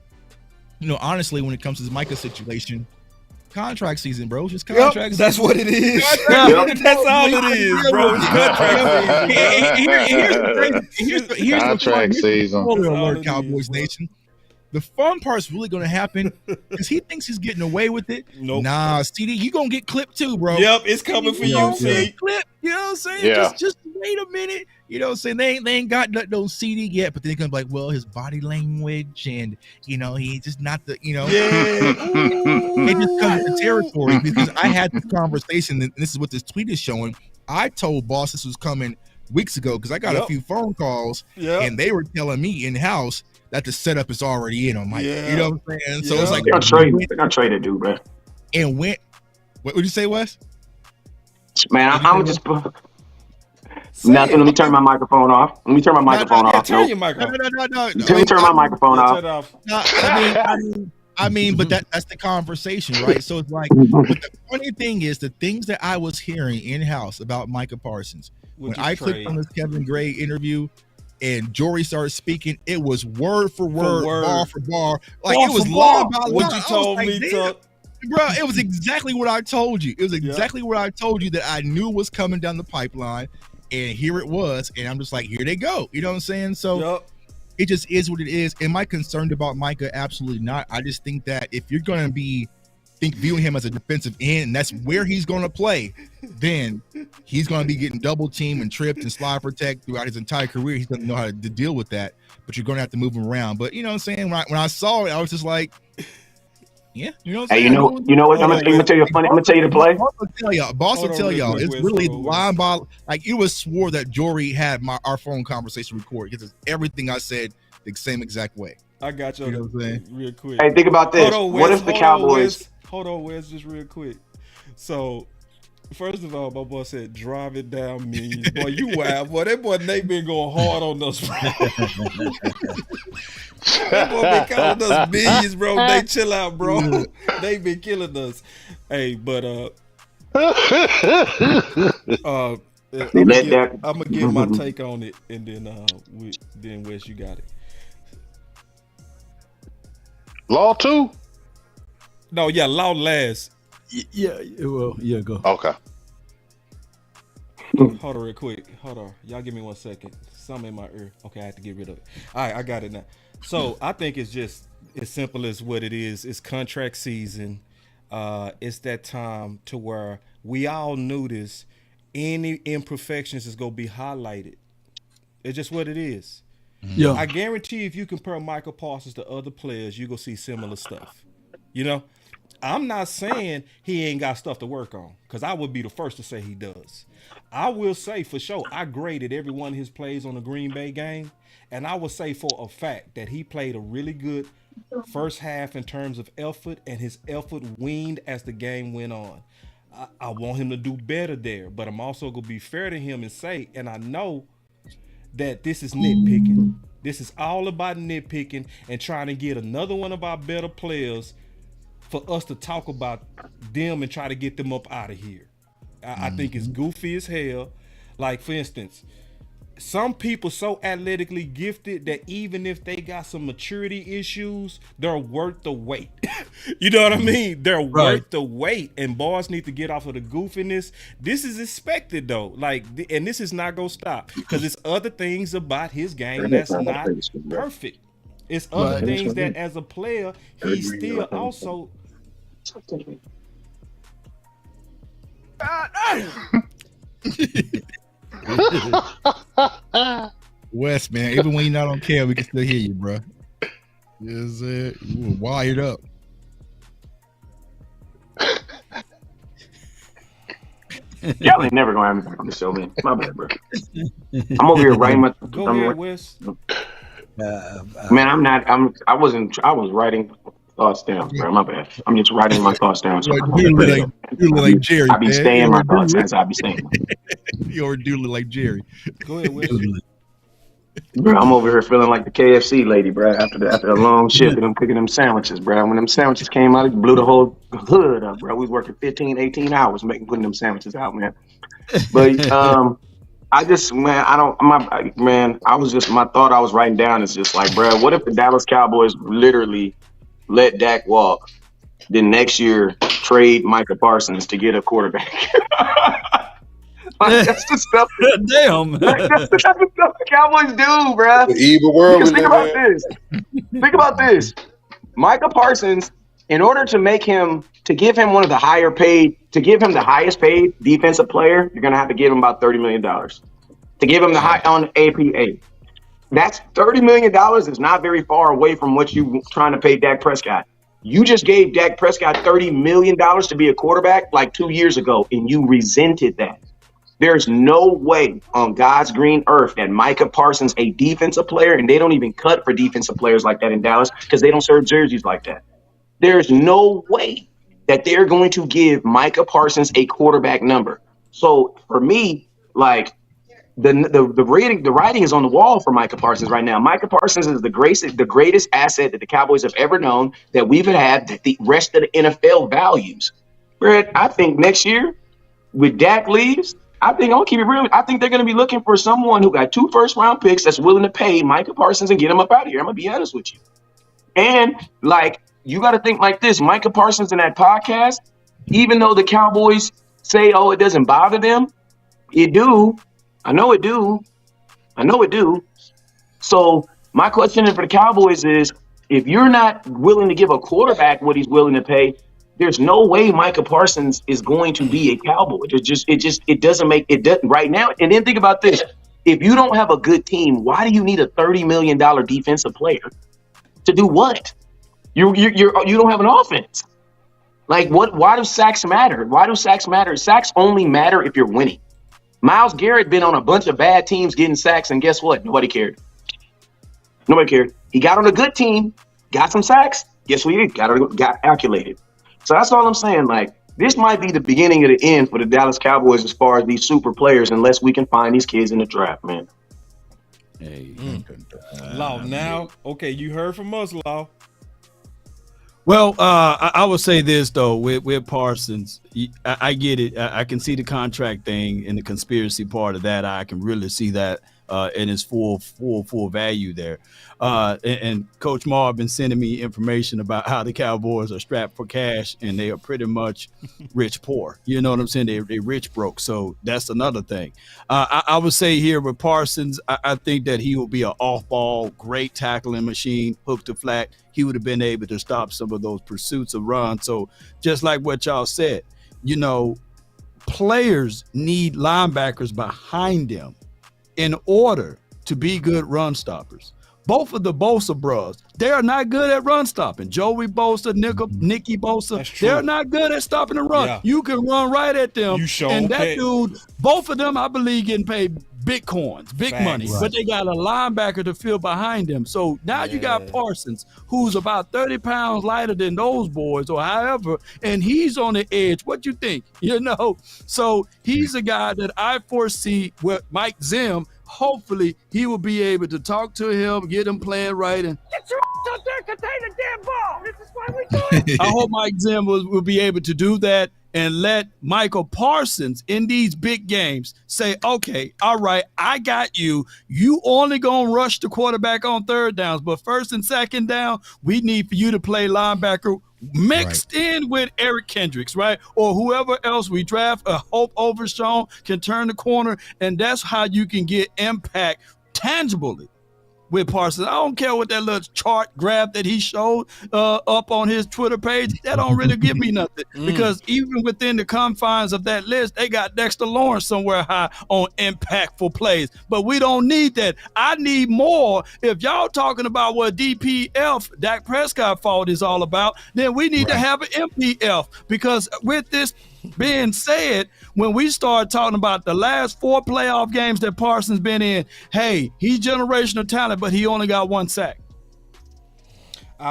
honestly, when it comes to this Micah situation, contract season, bro. Just contract. That's what it is. That's all it is, bro. Here's contract season. Alert, Cowboys Nation. The fun part's really going to happen because he thinks he's getting away with it. Nope. Nah, CD, you going to get clipped too, bro. Yep, it's coming for you, C. Clip, you know what I'm saying? Yeah. Just wait a minute. You know what I'm saying? They ain't got nothing on CD yet, but they're going to be like, well, his body language and, he's just not the, Yeah. It just comes with the territory because I had this conversation, and this is what this tweet is showing. I told Boss this was coming weeks ago because I got a few phone calls and they were telling me in-house that the setup is already in on Mike. You know what I'm saying? So it's like they're gonna trade it, dude, man. And what would you say, Wes? Man, I'm just nothing. Let me turn my microphone off. Let me turn my microphone off. Turn your microphone. No. Let me turn my microphone off. I mean, but that's the conversation, right? So it's like, but the funny thing is, the things that I was hearing in-house about Micah Parsons, when I clicked on this Kevin Gray interview and Jory started speaking, it was word for word, bar for bar. Like it was line by line. What you told me, bro, it was exactly what I told you. It was exactly what I told you that I knew was coming down the pipeline. And here it was. And I'm just like, here they go. You know what I'm saying? So it just is what it is. Am I concerned about Micah? Absolutely not. I just think that if you're going to be viewing him as a defensive end, and that's where he's going to play, then he's going to be getting double teamed and tripped and slide protect throughout his entire career. He's going to know how to deal with that, but you're going to have to move him around. But you know what I'm saying? When I saw it, I was just like, yeah, you know what I'm saying? Hey, you know what? I'm gonna tell you funny. I'm gonna tell you the play. Boss will tell y'all. It's really line by, like it was swore that Jory had our phone conversation recorded because it's everything I said the same exact way. I got you, know what I'm saying? Real quick. Hey, think about this. What if the Cowboys? Hold on, Wes, just real quick. So, first of all, my boy said, drive it down, millions. Boy, you wild. Boy, that boy Nate been going hard on us, bro. That boy been calling us millions, bro. They chill out, bro. They been killing us. Hey, but, I'm gonna give my take on it, and then Wes, you got it. Law 2? No, Law last. Yeah, well, go. Okay. Hold on real quick. Hold on. Y'all give me 1 second. Something in my ear. Okay, I have to get rid of it. All right, I got it now. So I think it's just as simple as what it is. It's contract season. It's that time to where we all knew this. Any imperfections is going to be highlighted. It's just what it is. Yeah. I guarantee if you compare Micah Parsons to other players, you're going to see similar stuff. You know? I'm not saying he ain't got stuff to work on, because I would be the first to say he does. I will say for sure, I graded every one of his plays on the Green Bay game, and I would say for a fact that he played a really good first half in terms of effort, and his effort waned as the game went on. I want him to do better there, but I'm also going to be fair to him and say, and I know that this is nitpicking. This is all about nitpicking and trying to get another one of our better players for us to talk about them and try to get them up out of here. I think it's goofy as hell. Like, for instance, some people so athletically gifted that even if they got some maturity issues, they're worth the wait. You know what I mean? They're worth the wait, and boys need to get off of the goofiness. This is expected though, like, and this is not gonna stop because it's other things about his game that's not perfect. It's other things that as a player he's still also. Wes, man, even when you're not on camera, we can still hear you, bro. Is it? You were wired up. Y'all ain't never gonna have me back on the show, man. My bad, bro. I'm over here writing my. Go ahead, Wes. Man, I'm not. I was writing thoughts down, bro. My bad. I'm just writing my thoughts down. So You look like Jerry. I be staying my thoughts as I be saying. You do look like Jerry. Go ahead, Wes. Bro, I'm over here feeling like the KFC lady, bro. After a long shift and I'm cooking them sandwiches, bro. When them sandwiches came out, it blew the whole hood up, bro. We was working 15, 18 hours putting them sandwiches out, man. But I just, man, my thought I was writing down is just like, bro, what if the Dallas Cowboys literally let Dak walk, then next year trade Micah Parsons to get a quarterback? Like, that's the stuff. Damn. That's the stuff the Cowboys do, bro. The evil world. Think about this. Think about this. Micah Parsons, in order to give him the highest paid defensive player, you're gonna have to give him about $30 million. To give him the high on APA. That's $30 million is not very far away from what you trying to pay Dak Prescott. You just gave Dak Prescott $30 million to be a quarterback like 2 years ago, and you resented that. There's no way on God's green earth that Micah Parsons, a defensive player, and they don't even cut for defensive players like that in Dallas because they don't serve jerseys like that. There's no way that they're going to give Micah Parsons a quarterback number. So for me, like the writing is on the wall for Micah Parsons right now. Micah Parsons is the greatest asset that the Cowboys have ever known, that we've had, that the rest of the NFL values. Brett, I think next year with Dak leaves, I think I'll keep it real. I think they're going to be looking for someone who got 2 first-round picks that's willing to pay Micah Parsons and get him up out of here. I'm going to be honest with you. And, like, you got to think like this. Micah Parsons in that podcast, even though the Cowboys say, oh, it doesn't bother them, it do. I know it do. So my question for the Cowboys is, if you're not willing to give a quarterback what he's willing to pay, there's no way Micah Parsons is going to be a Cowboy. It doesn't make it right now. And then think about this. If you don't have a good team, why do you need a $30 million defensive player to do what? You don't have an offense. Like what? Why do sacks matter? Sacks only matter if you're winning. Myles Garrett been on a bunch of bad teams getting sacks, and guess what? Nobody cared. He got on a good team, got some sacks. Guess what he did? Got calculated. So that's all I'm saying. Like, this might be the beginning of the end for the Dallas Cowboys as far as these super players, unless we can find these kids in the draft, man. Hey, Law, now, okay, you heard from us, Law. Well, I would say this though with Parsons, I get it. I can see the contract thing and the conspiracy part of that. I can really see that in its full value there. And Coach Marr been sending me information about how the Cowboys are strapped for cash and they are pretty much rich poor. You know what I'm saying? They rich broke. So that's another thing. I would say here with Parsons, I think that he will be an off-ball, great tackling machine, hook to flat. He would have been able to stop some of those pursuits of runs. So just like what y'all said, you know, players need linebackers behind them in order to be good run stoppers. Both of the Bosa bros, they are not good at run stopping. Joey Bosa, Nicky Bosa, they're not good at stopping the run. Yeah. You can run right at them. And that dude, both of them, I believe, getting paid bitcoins, big money, but they got a linebacker to fill behind them. So now you got Parsons, who's about 30 pounds lighter than those boys or however, and he's on the edge. What you think? You know, so he's a guy that I foresee with Mike Zim. Hopefully he will be able to talk to him, get him playing right, and get your out there, contain the damn ball. This is why we do it. I hope Mike Zim will be able to do that and let Micah Parsons in these big games say, okay, all right, I got you. You only going to rush the quarterback on third downs, but first and second down, we need for you to play linebacker mixed in with Eric Kendricks, right? Or whoever else we draft. A Hope Overshown can turn the corner, and that's how you can get impact tangibly with Parsons. I don't care what that little chart graph that he showed up on his Twitter page. That don't really give me nothing because even within the confines of that list, they got Dexter Lawrence somewhere high on impactful plays. But we don't need that. I need more. If y'all talking about what DPF, Dak Prescott fault is all about, then we need to have an MPF, because with this being said, when we start talking about the last 4 playoff games that Parsons been in, hey, he's generational talent, but he only got 1 sack.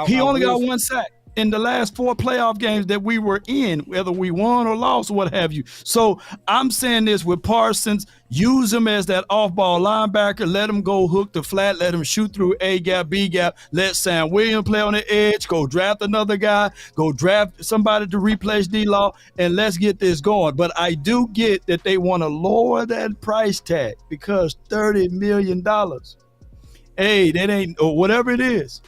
He only got 1 sack in the last 4 playoff games that we were in, whether we won or lost or what have you. So I'm saying this with Parsons, use him as that off-ball linebacker, let him go hook the flat, let him shoot through A gap, B gap, let Sam Williams play on the edge, go draft another guy, go draft somebody to replace D-Law, and let's get this going. But I do get that they want to lower that price tag because $30 million. Hey, that ain't, or whatever it is.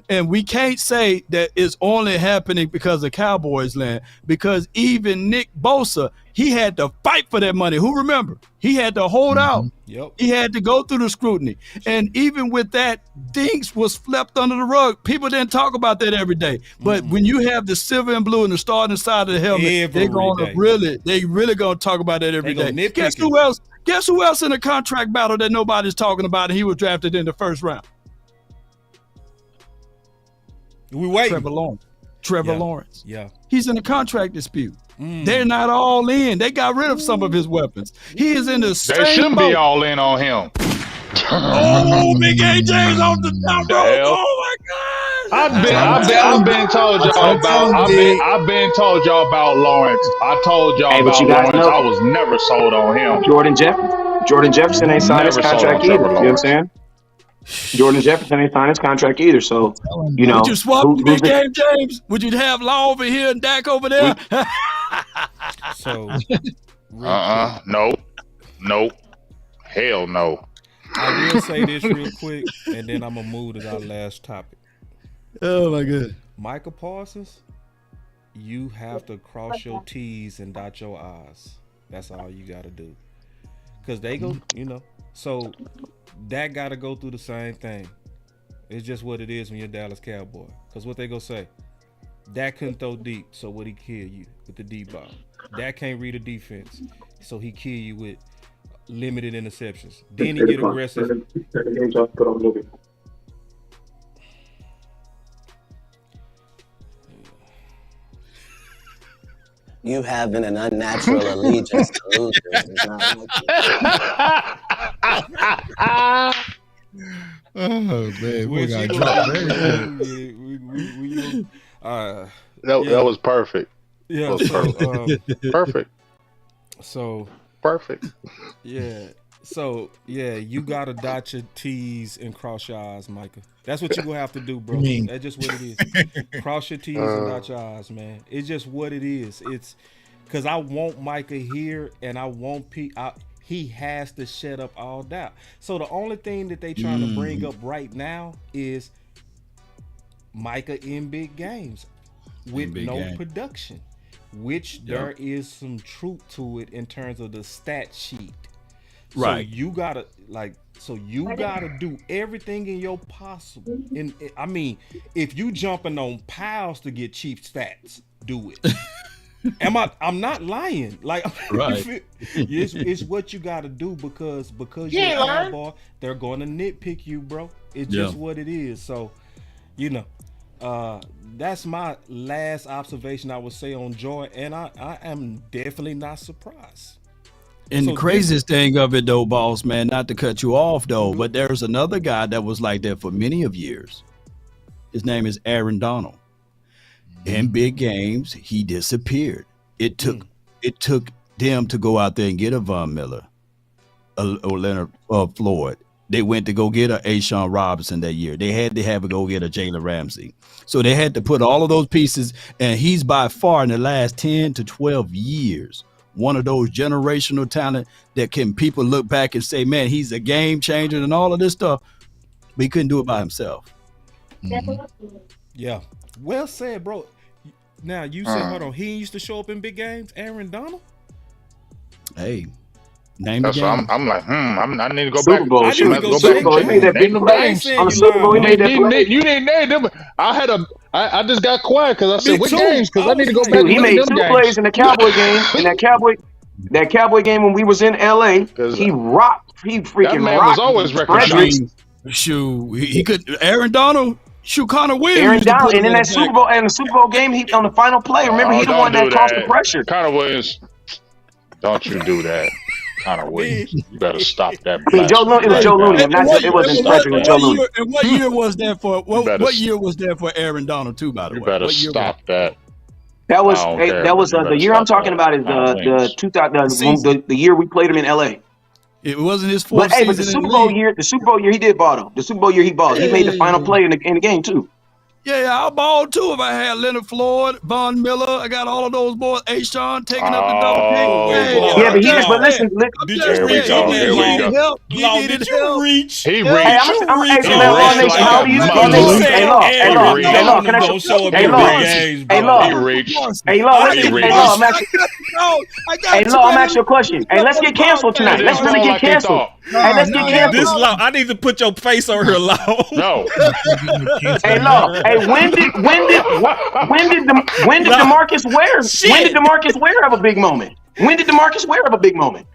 And we can't say that it's only happening because of Cowboys land, because even Nick Bosa, he had to fight for that money. Who remember? He had to hold out. Yep. He had to go through the scrutiny. And even with that, things was swept under the rug. People didn't talk about that every day. But when you have the silver and blue and the starting side of the helmet, they're gonna really gonna talk about that every day. Guess who else? Guess who else in a contract battle that nobody's talking about, and he was drafted in the first round? We wait. Trevor Lawrence. Yeah. He's in a contract dispute. They're not all in. They got rid of some of his weapons. He is in the same They shouldn't boat. be all in on him. Oh, Big AJ's off the top rope. Oh my God! I've been told y'all about Lawrence. I told y'all about Lawrence. I was never sold on him. Jordan Jefferson ain't signed his contract either. You know what I'm saying? Jordan Jefferson ain't signed his contract either. So, you know. Would you swap the big game, James? Would you have Law over here and Dak over there? So, nope. Hell no. I will say this real quick, and then I'm going to move to our last topic. Oh, my God. Micah Parsons, you have to cross your T's and dot your I's. That's all you got to do. Because they go, you know. So, Dak got to go through the same thing. It's just what it is when you're Dallas Cowboy. Because what they going to say, Dak couldn't throw deep, so what he kill you with the deep ball. Dak can't read a defense, so he kill you with limited interceptions. Then he get aggressive. You having an unnatural allegiance to losers is not Oh man, we got that was perfect. Yeah, that was perfect. So perfect. Yeah. So yeah, you gotta dot your T's and cross your I's, Micah. That's what you gonna have to do, bro. That's just what it is. Cross your T's and dot your I's, man. It's just what it is. It's because I want Micah here, and I want he has to shut up all doubt. So the only thing that they trying to bring up right now is Micah in big games with no production, which there is some truth to it in terms of the stat sheet. Right. So you gotta do everything in your possible. And I mean, if you jumping on piles to get cheap stats, do it. I'm not lying. Like, right. it's what you got to do because you're a Cowboy, they're going to nitpick you, bro. It's just what it is. So, you know, that's my last observation I would say on Joy, and I am definitely not surprised. And so the craziest thing of it, though, boss man, not to cut you off, though, but there's another guy that was like that for many of years. His name is Aaron Donald. In big games, he disappeared. It took them to go out there and get a Von Miller, a Leonard Floyd, they went to go get a Ashawn Robinson that year. They had to have a go get a Jalen Ramsey. So they had to put all of those pieces, and he's by far in the last 10 to 12 years one of those generational talent that can people look back and say, man, he's a game changer and all of this stuff. But he couldn't do it by himself. Yeah. Well said, bro. Now, you said, hold on, he used to show up in big games, Aaron Donald? Hey, name That's the what game. I'm like, I need to go Super back. Bowl. I need to go Super Bowl. He made that big play. On the Super Bowl, he made that play. You didn't name them. I just got quiet because I said, what games? Because I need to go back. Dude, he made 2 plays in the Cowboy game. In that Cowboy game when we was in LA, he rocked. He freaking that man rocked. was always Fredericks. Shoot, he could. Aaron Donald. Shoot, Connor Williams. Aaron Donald, and in that Super Bowl and the Super Bowl game, he on the final play. Remember, he the one that caused the pressure. Connor Williams, don't you do that, Connor Williams? You better stop that. I mean, Joe Looney. It was Joe Looney. It wasn't Frederick. It was Joe Looney. And what year was that for? What year was that for Aaron Donald too? By the way, you better stop that. That was the year I'm talking about. Is the 2000 the year we played him in LA. It wasn't his fourth season. But the Super Bowl year, he did ball though. The Super Bowl year, he balled. He made the final play in the game too. Yeah, I balled too. If I had Leonard Floyd, Von Miller, I got all of those boys. Ashawn taking up the double team. Yeah, but listen. Did you reach on that long? Did you reach? He reached. Hey, I'm asking that Law Nation. How do you? I'm asking you a question. Hey, let's get canceled tonight. Let's really get canceled. Hey, let's get canceled. This Law, I need to put your face on her, Law. No. Hey, Law. Hey, when did DeMarcus Ware? When did DeMarcus Ware have a big moment? When did DeMarcus Ware have a big moment?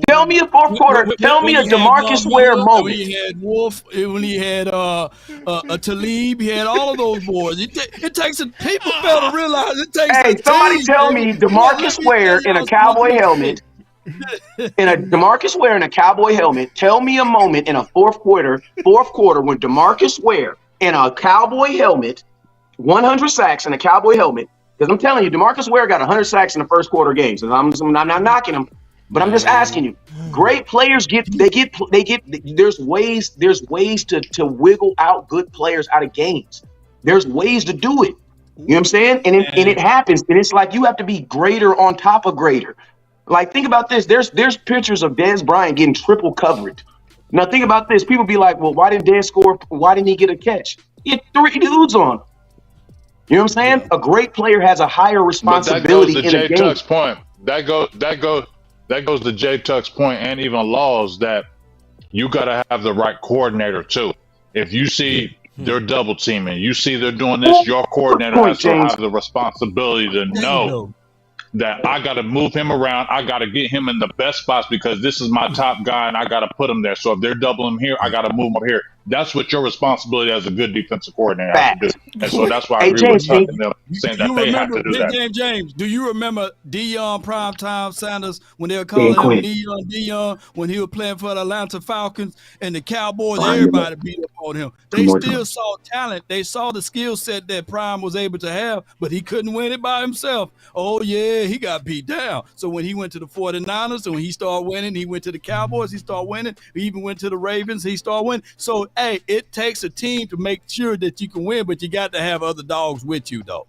Tell me a fourth quarter. Tell me a DeMarcus Ware moment. When he had Wolf, when he had a Talib, he had all of those boys. It takes a people fail to realize it takes. Hey, somebody tell me DeMarcus Ware in a Cowboy helmet. DeMarcus Ware in a Cowboy helmet. Tell me a moment in a fourth quarter when DeMarcus Ware in a Cowboy helmet, 100 sacks in a Cowboy helmet. Because I'm telling you, DeMarcus Ware got 100 sacks in the first quarter games. And I'm not knocking him, but I'm just asking you. Great players there's ways to wiggle out good players out of games. There's ways to do it. You know what I'm saying? And it happens. And it's like you have to be greater on top of greater. Like, think about this. There's pictures of Dez Bryant getting triple covered. Now, think about this. People be like, well, why didn't Dez score? Why didn't he get a catch? He had 3 dudes on. You know what I'm saying? A great player has a higher responsibility in a game. That goes to Jay Tuck's point. That goes to Jay Tuck's point, and even Laws, that you got to have the right coordinator, too. If you see they're double teaming, you see they're doing this, your coordinator has to have the responsibility to know that I got to move him around. I got to get him in the best spots because this is my top guy and I got to put him there. So if they're doubling him here, I got to move him up here. That's what your responsibility as a good defensive coordinator has to do. And so that's why I agree with Tuck and them saying that they have to do that. James, do you remember Deion Primetime Sanders when they were calling him Deion when he was playing for the Atlanta Falcons and the Cowboys, everybody beat up on him. They still saw talent. They saw the skill set that Prime was able to have, but he couldn't win it by himself. Oh, yeah, he got beat down. So when he went to the 49ers and when he started winning, he went to the Cowboys, he started winning. He even went to the Ravens, he started winning. So, hey, it takes a team to make sure that you can win, but you got to have other dogs with you, though.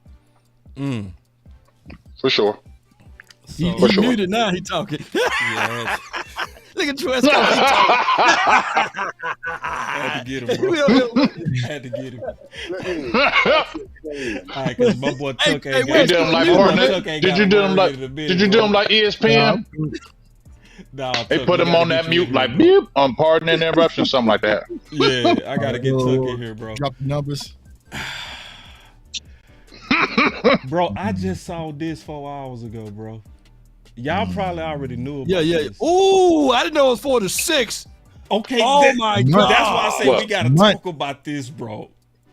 For sure. He muted now. He talking. Yeah. Look at Trey Scott. He talking. Had to get him, bro. Had to get him. All right, because my boy Tuck ain't got it. Did you do him like ESPN? No, they put him on that mute like beep on pardon and interruption, something like that. Yeah, I gotta get Tuck in here, bro. Drop the numbers. Bro, I just saw this 4 hours ago, bro. Y'all probably already knew about this. Ooh, I didn't know it was 4 to 6. Okay. Oh my God. That's why I said we gotta talk about this, bro.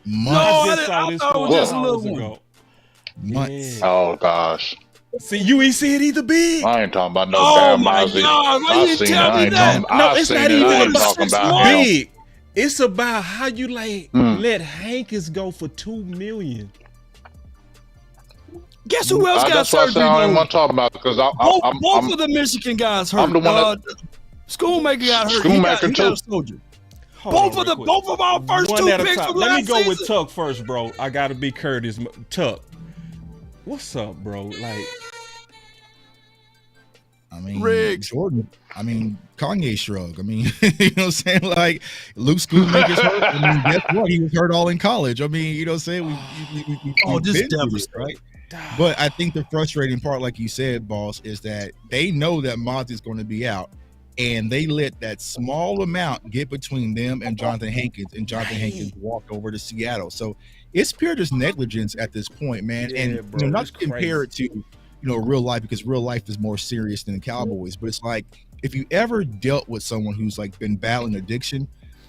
I just saw this 4 hours ago. Yeah. Oh gosh. See, you ain't see it either, Big. I ain't talking about no damn Mozzie. I seen it. I ain't talking about. No, it's not even about Big. It's about how you let Hankins go for $2 million. Guess who else got surgery? I don't want to talk about because both of the Michigan guys hurt. I'm the one Schoonmaker got hurt. Schoonmaker he got a soldier. Both of our first One two at a picks time. from Let me last go with season. Tuck first, bro. I gotta be courteous. Tuck, what's up, bro? Like, I mean, Riggs. Jordan. I mean, Kanye shrug. I mean, you know what I'm saying? Like, Luke Schoonmaker's hurt. I mean, guess what? He was hurt all in college. I mean, you know what I'm saying? We've this been through this, devastating. right? But I think the frustrating part, like you said, boss, is that they know that Mozzie is going to be out, and they let that small amount get between them and Jonathan Hankins, and Jonathan Hankins walked over to Seattle. So it's pure just negligence at this point, man. Yeah, and bro, not it's to compare it crazy. to real life, because real life is more serious than the Cowboys. But it's like, if you ever dealt with someone who's like been battling addiction,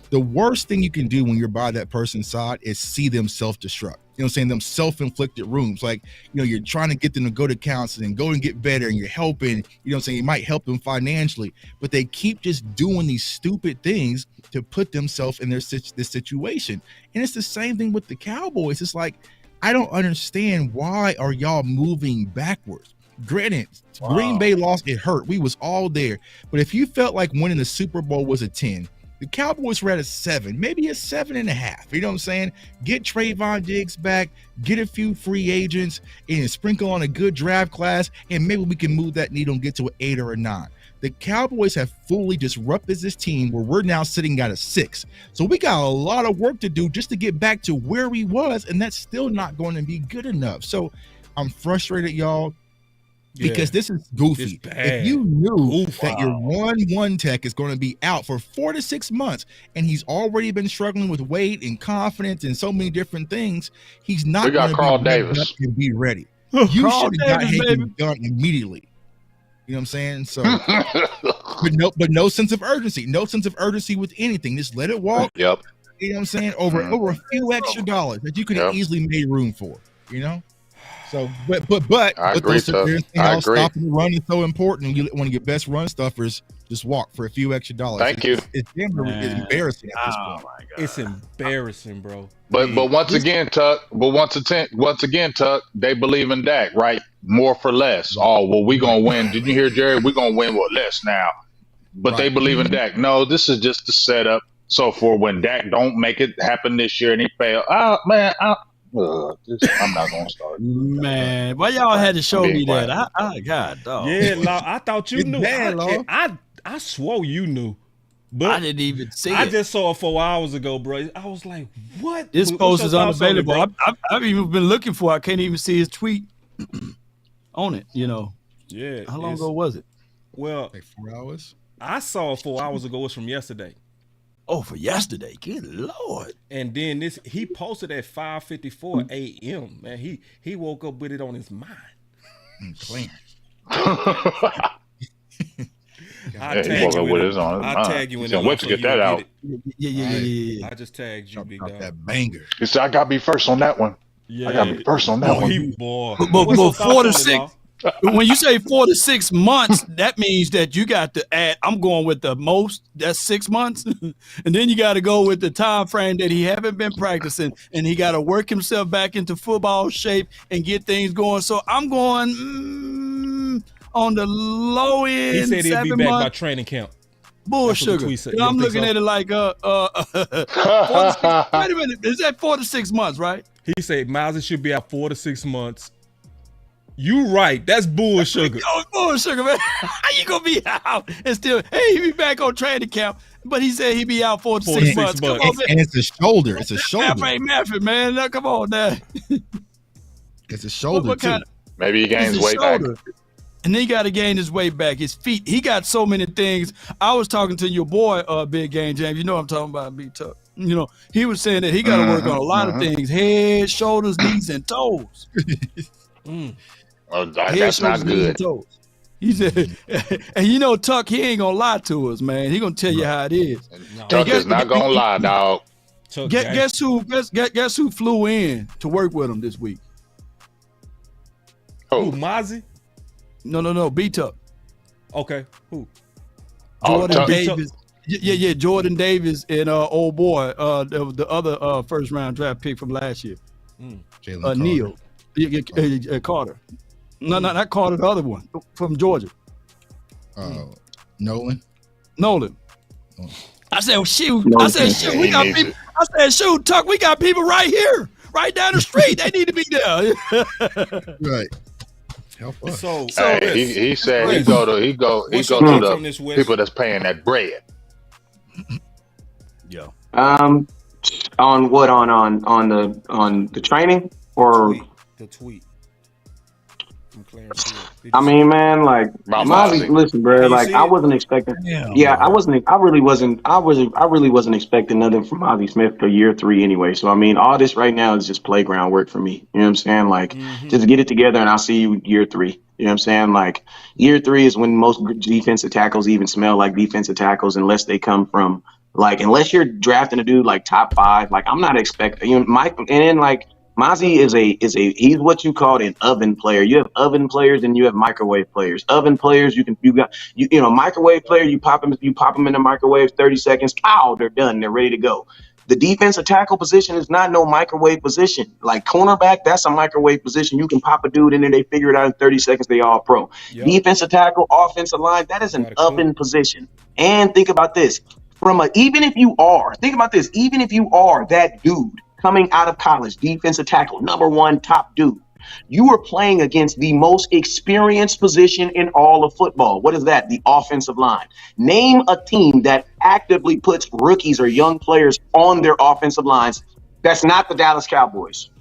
the worst thing you can do when you're by that person's side is see them self-destruct. You know what I'm saying? Them self-inflicted wounds. Like, you're trying to get them to go to counseling, go and get better, and you're helping, you know what I'm saying? You might help them financially, but they keep just doing these stupid things to put themselves in this situation. And it's the same thing with the Cowboys. It's like, I don't understand, why are y'all moving backwards? Granted, Green Bay lost, it hurt. We was all there. But if you felt like winning the Super Bowl was a 10, the Cowboys were at a 7, maybe a 7.5. You know what I'm saying? Get Trayvon Diggs back, get a few free agents, and sprinkle on a good draft class, and maybe we can move that needle and get to an 8 or a 9. The Cowboys have fully disrupted this team where we're now sitting at a 6. So we got a lot of work to do just to get back to where we was, and that's still not going to be good enough. So I'm frustrated, y'all. Because this is goofy. If you knew that your 1-1 tech is going to be out for 4 to 6 months, and he's already been struggling with weight and confidence and so many different things, he's not going to be ready. You should have got him done immediately. You know what I'm saying? So, but no sense of urgency. No sense of urgency with anything. Just let it walk. Yep. You know what I'm saying? Over a few extra dollars that you could have easily made room for. You know. So, but I agree, stopping the run is so important. One of your best run stuffers just walk for a few extra dollars. Thank you. It's embarrassing at this point. It's embarrassing, bro. But once again, Tuck. They believe in Dak, right? More for less. Oh, well, we gonna win. Did you hear, Jerry? We gonna win with less now. But they believe in Dak. No, this is just the setup. So for when Dak don't make it happen this year and he fail, I'm not gonna start. Man, why y'all had to show me that? God, dog. Yeah, Law, I thought you knew. Bad, I swore you knew, but I didn't even see I it. just saw it 4 hours ago, bro. I was like, "What?" This post is unavailable. On it, I've even been looking for it. I can't even see his tweet on it. Yeah. How long ago was it? Well, like 4 hours. I saw it 4 hours ago. It's from yesterday. Oh, for yesterday. Good Lord. And then he posted at 5:54 a.m. Man, he woke up with it on his mind. Clean. I'll tag you in it. Wait to get that out. Yeah. I just tagged you, big dog. That banger. He said, I gotta be first on that one. Yeah. I gotta be first on that one. But 4 to 6. When you say 4 to 6 months, that means that you got to add. I'm going with the most. That's 6 months, and then you got to go with the time frame that he haven't been practicing, and he got to work himself back into football shape and get things going. So I'm going on the low end. He said he'll be back by months. training camp. Bull sugar. I'm looking at it like 4 to 6, wait a minute. Is that 4 to 6 months, right? He said Miles should be out 4 to 6 months. You right. That's bull sugar. Oh, bull sugar, man. How you gonna be out and still? Hey, he be back on training camp, but he said he be out 4 to 6 months. Come on, man. And it's a shoulder. It's a shoulder. Ain't Mafford, man. Now, come on, now. It's a shoulder too. Maybe he gains weight back. And then he got to gain his weight back. His feet. He got so many things. I was talking to your boy, Big Game James. You know what I'm talking about, Big Tuck. He was saying that he got to work on a lot of things: head, shoulders, knees, and toes. Oh, that's not good. He said, and Tuck, he ain't gonna lie to us, man. He gonna tell you how it is. Tuck is not gonna lie, dog. Guess who flew in to work with him this week? Who, Mozzie? No, B Tuck. Okay, who? Jordan Davis. Yeah, Jordan Davis and old boy, the other first round draft pick from last year, Neil Carter. No, not Carter, the other one from Georgia. Nolan. Oh. I said, shoot. No, I said, shoot. We got people. I said, shoot, Tuck. We got people right here, right down the street. They need to be there. Right. Help us. So he said he go to the people that's paying that bread. Yo. On what? On the training or the tweet? I mean, man, like Mozzie, listen, bro. Like I wasn't expecting. I really wasn't expecting nothing from Mozzie Smith for year 3 anyway. So I mean, all this right now is just playground work for me. You know what I'm saying? Like, just get it together, and I'll see you year 3. You know what I'm saying? Like, year 3 is when most defensive tackles even smell like defensive tackles, unless they come from unless you're drafting a dude like top 5. Like, I'm not expecting Mike, and then like. Mozzie he's what you call an oven player. You have oven players and you have microwave players. Oven players, microwave player, you pop them in the microwave 30 seconds, they're done, they're ready to go. The defensive tackle position is not no microwave position. Like cornerback, that's a microwave position. You can pop a dude in there, they figure it out in 30 seconds, they all pro. Yep. Defensive tackle, offensive line, that is an oven position. And think about this. Even if you are that dude coming out of college, defensive tackle, number 1 top dude, you are playing against the most experienced position in all of football. What is that? The offensive line. Name a team that actively puts rookies or young players on their offensive lines. That's not the Dallas Cowboys.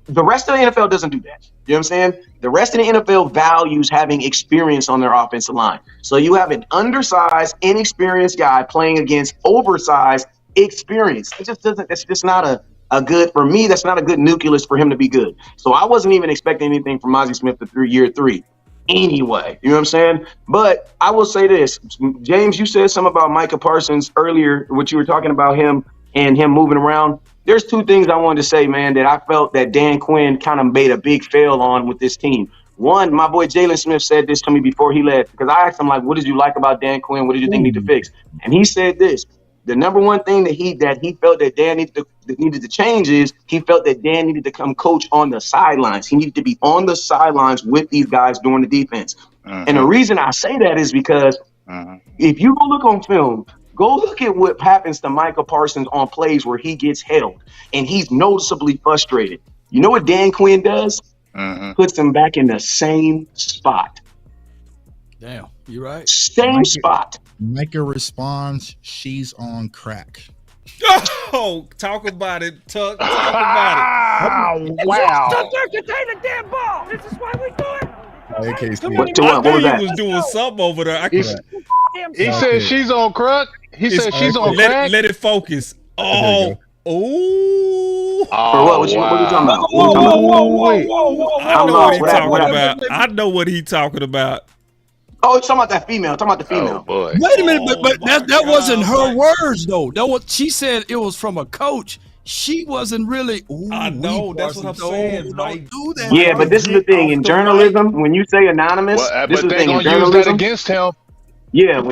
The rest of the NFL doesn't do that. You know what I'm saying? The rest of the NFL values having experience on their offensive line. So you have an undersized, inexperienced guy playing against oversized, experienced. That's just not a good, for me, that's not a good nucleus for him to be good. So I wasn't even expecting anything from Mozzie Smith through year 3 anyway. You know what I'm saying? But I will say this. James, you said something about Micah Parsons earlier, what you were talking about him and him moving around. There's 2 things I wanted to say, man, that I felt that Dan Quinn kind of made a big fail on with this team. One, my boy Jalen Smith said this to me before he left, because I asked him, like, what did you like about Dan Quinn? What did you think need to fix? And he said this. The number 1 thing that he felt that Dan needed to change is he felt that Dan needed to come coach on the sidelines. He needed to be on the sidelines with these guys during the defense. And the reason I say that is because if you go look on film, go look at what happens to Micah Parsons on plays where he gets held and he's noticeably frustrated. You know what Dan Quinn does? Puts him back in the same spot. Damn, you're right. Same spot. Micah responds, she's on crack. Oh, talk about it, Tuck. Talk about it. Wow. You take the damn ball. This is why we do it. I knew he was doing something over there. He said she's on crack. He said she's on crack. Let it focus. Oh. Oh. What you talking about? Whoa. I know what he's talking about. I know what he's talking about. Oh, it's talking about that female. Talking about the female. Oh, boy. Wait a minute, but that wasn't her words though. She said it was from a coach. She wasn't really. I know. That's what I'm saying. Don't do that. Yeah, but this is the thing in journalism. When you say anonymous, this is the thing in journalism. Use that against him. Yeah,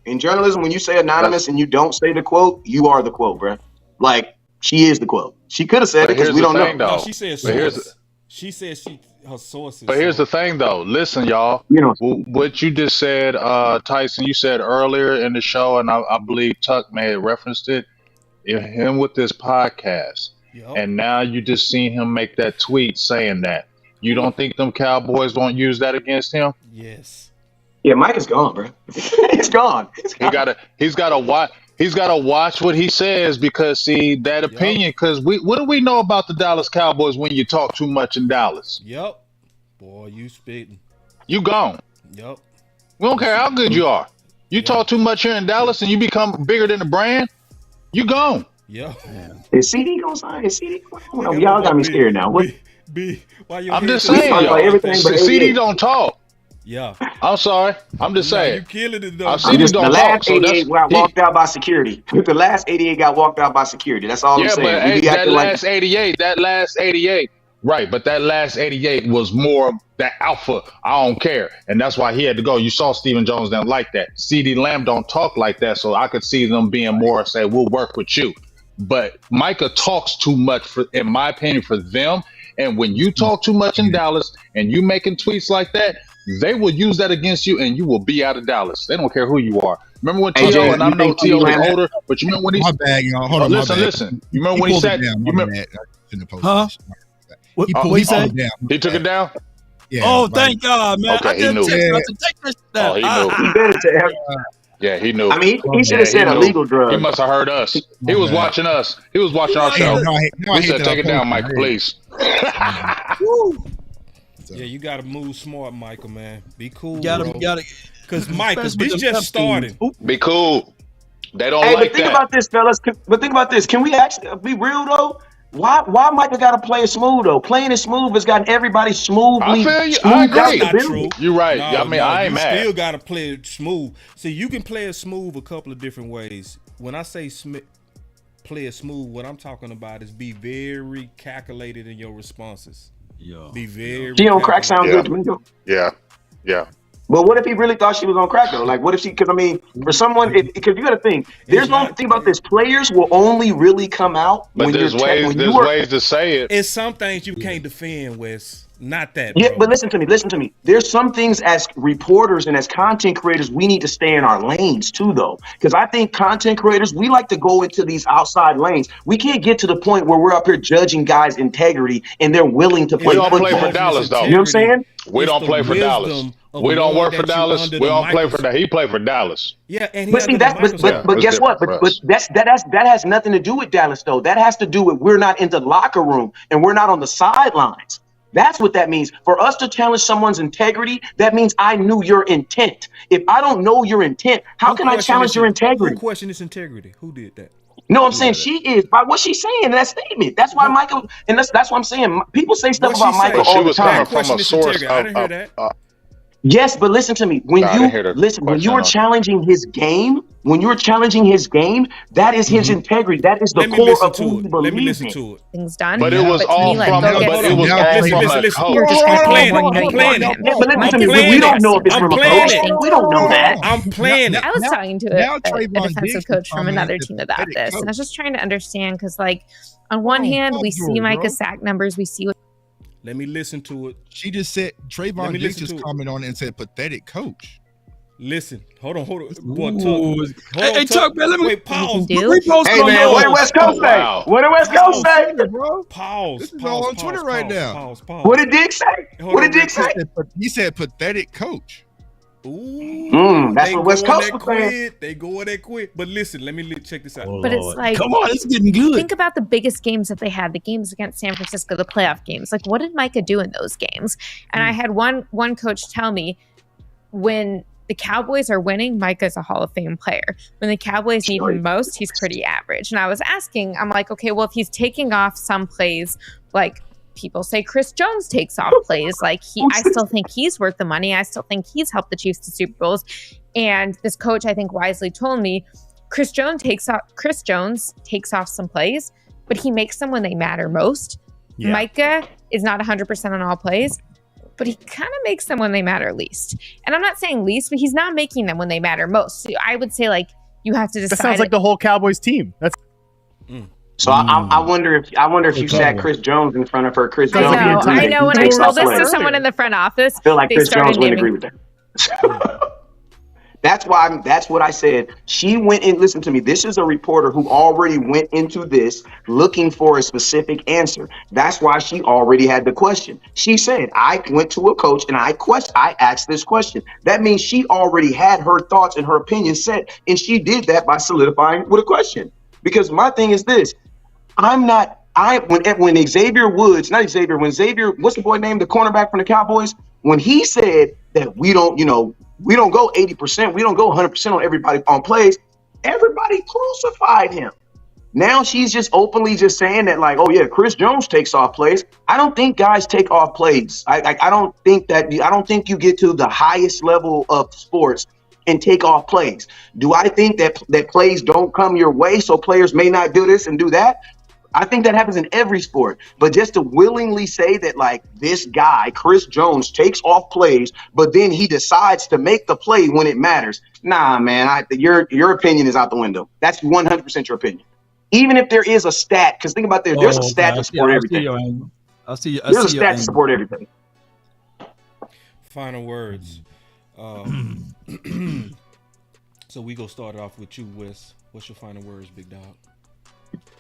in journalism, when you say anonymous and you don't say the quote, you are the quote, bro. Like, she is the quote. She could have said it because we don't know. No, she said source. She said her sources. But here's the thing, though. Listen, y'all. What you just said, Tyson, you said earlier in the show, and I believe Tuck may have referenced it, him with this podcast. Yep. And now you just seen him make that tweet saying that. You don't think them Cowboys won't use that against him? Yes. Yeah, Mike is gone, bro. He's gone. He's got to watch what he says, because see that opinion. Because what do we know about the Dallas Cowboys when you talk too much in Dallas? Yep. Boy, you spitting. You gone. Yep. We don't care how good you are. You talk too much here in Dallas and you become bigger than the brand. You gone. Yep. Is CD gonna sign? Is CD? Y'all got me scared now. What? I'm just saying, everything but CD don't talk. Yeah. I'm sorry. I'm just saying. You killing it though. The last 88 got walked out by security. The last 88 got walked out by security. That's all I'm saying. Yeah, but that last 88. Right, but that last 88 was more that alpha. I don't care, and that's why he had to go. You saw Stephen Jones didn't like that. CeeDee Lamb don't talk like that, so I could see them being more say, "We'll work with you." But Micah talks too much, in my opinion, for them, And when you talk too much in Dallas and you making tweets like that, they will use that against you, and you will be out of Dallas. They don't care who you are. Remember when T.O. and I know T.O. is older, but you remember when he? My bag, y'all. Hold on, listen. You remember when he said? You remember? Huh? What he said? He took it down. Yeah, oh, thank God, man! Okay, he knew. Take this down. Yeah, he knew. I mean, he should have said illegal drugs. He must have heard us. He was watching us. He was watching our show. We said, "Take it down, Mike, please." Yeah, you gotta move smart, Michael, man. Be cool, bro. Because Michael, this just started. Be cool. They don't like that. But think about this, fellas. But think about this. Can we actually be real though? Why Michael got to play it smooth though? Playing it smooth has gotten everybody smoothly. I feel you. I agree. Not true. You're right. I mean, I ain't mad. You still got to play it smooth. See, you can play it smooth a couple of different ways. When I say play it smooth, what I'm talking about is be very calculated in your responses. Yeah. Be very. She on crack sound good to me though. Yeah. But what if he really thought she was on crack though? Like, what if she? Because I mean, for someone, because you got to think, there's no thing about this. Players will only really come out. But when there's ways. There's ways to say it. It's some things you can't defend, Wes. Not that. Yeah, bro. but listen to me. There's some things as reporters and as content creators we need to stay in our lanes too, though. Because I think content creators, we like to go into these outside lanes. We can't get to the point where we're up here judging guys' integrity and they're willing to play. We don't play for Dallas, though. You know what I'm saying? We don't play for Dallas. We don't work for Dallas. We don't play for that. He played for Dallas. Yeah, and but see that. But guess what? But that has nothing to do with Dallas, though. That has to do with we're not in the locker room and we're not on the sidelines. That's what that means. For us to challenge someone's integrity, that means I knew your intent. If I don't know your intent, how can I challenge your integrity? Who questioned his integrity? Who did that? No, I'm saying she is by what she's saying in that statement. That's why Michael, and that's what I'm saying. People say stuff about Michael all the time. She was coming from a source I didn't hear that. Yes, but listen to me. When you are challenging his game, that is his integrity. That is the core of who he believes in. Let me listen to it. Things done. But it was all from a coach. You're just I'm playing it. But listen to me. We don't know if it's from a coach. We don't know that. I'm playing it. I was talking to a defensive coach from another team about this, and I was just trying to understand because, like, on one hand, we see Micah's sack numbers, we see what. Let me listen to it. She just said Trayvon Diggs just commented on it and said pathetic coach. Listen, hold on. Hey, Chuck, man, let me pause. Hey, man, what did West Coast say? What did West Coast say? Pause. This is all on Twitter right now. Pause. What did Dick say? What did Dick say? He said pathetic coach. Ooh, that's what West Coast was saying. They go that quick. But listen, let me check this out. But it's like, come on, it's getting good. Think about the biggest games that they had, the games against San Francisco, the playoff games. Like, what did Micah do in those games? And I had one coach tell me, when the Cowboys are winning, Micah's a Hall of Fame player. When the Cowboys need him most, he's pretty average. And I was asking, I'm like, okay, well, if he's taking off some plays, like, people say Chris Jones takes off plays. Like, I still think he's worth the money. I still think he's helped the Chiefs to Super Bowls. And this coach, I think, wisely told me, Chris Jones takes off some plays, but he makes them when they matter most. Yeah. Micah is not 100% on all plays, but he kind of makes them when they matter least. And I'm not saying least, but he's not making them when they matter most. So I would say, like, you have to decide. That sounds like the whole Cowboys team. That's. So I wonder if you sat Chris Jones in front of her. Chris Jones. I know. When I told this to someone in the front office, I feel like Chris Jones wouldn't agree with that. That's what I said. She went in. Listen to me. This is a reporter who already went into this looking for a specific answer. That's why she already had the question. She said, I went to a coach and I asked this question. That means she already had her thoughts and her opinion set, and she did that by solidifying with a question. Because my thing is this. When Xavier Woods, what's the boy named, the cornerback from the Cowboys? When he said that we don't go 80%, we don't go 100% on everybody on plays, everybody crucified him. Now she's just openly just saying that, like, oh yeah, Chris Jones takes off plays. I don't think guys take off plays. I don't think you get to the highest level of sports and take off plays. Do I think that plays don't come your way, so players may not do this and do that? I think that happens in every sport. But just to willingly say that, like, this guy, Chris Jones, takes off plays, but then he decides to make the play when it matters. Nah, man, your opinion is out the window. That's 100% your opinion. Even if there is a stat, because think about there's a stat to support everything. I see you. There's a stat to support everything. Final words. So we gonna start off with you, Wes. What's your final words, big dog?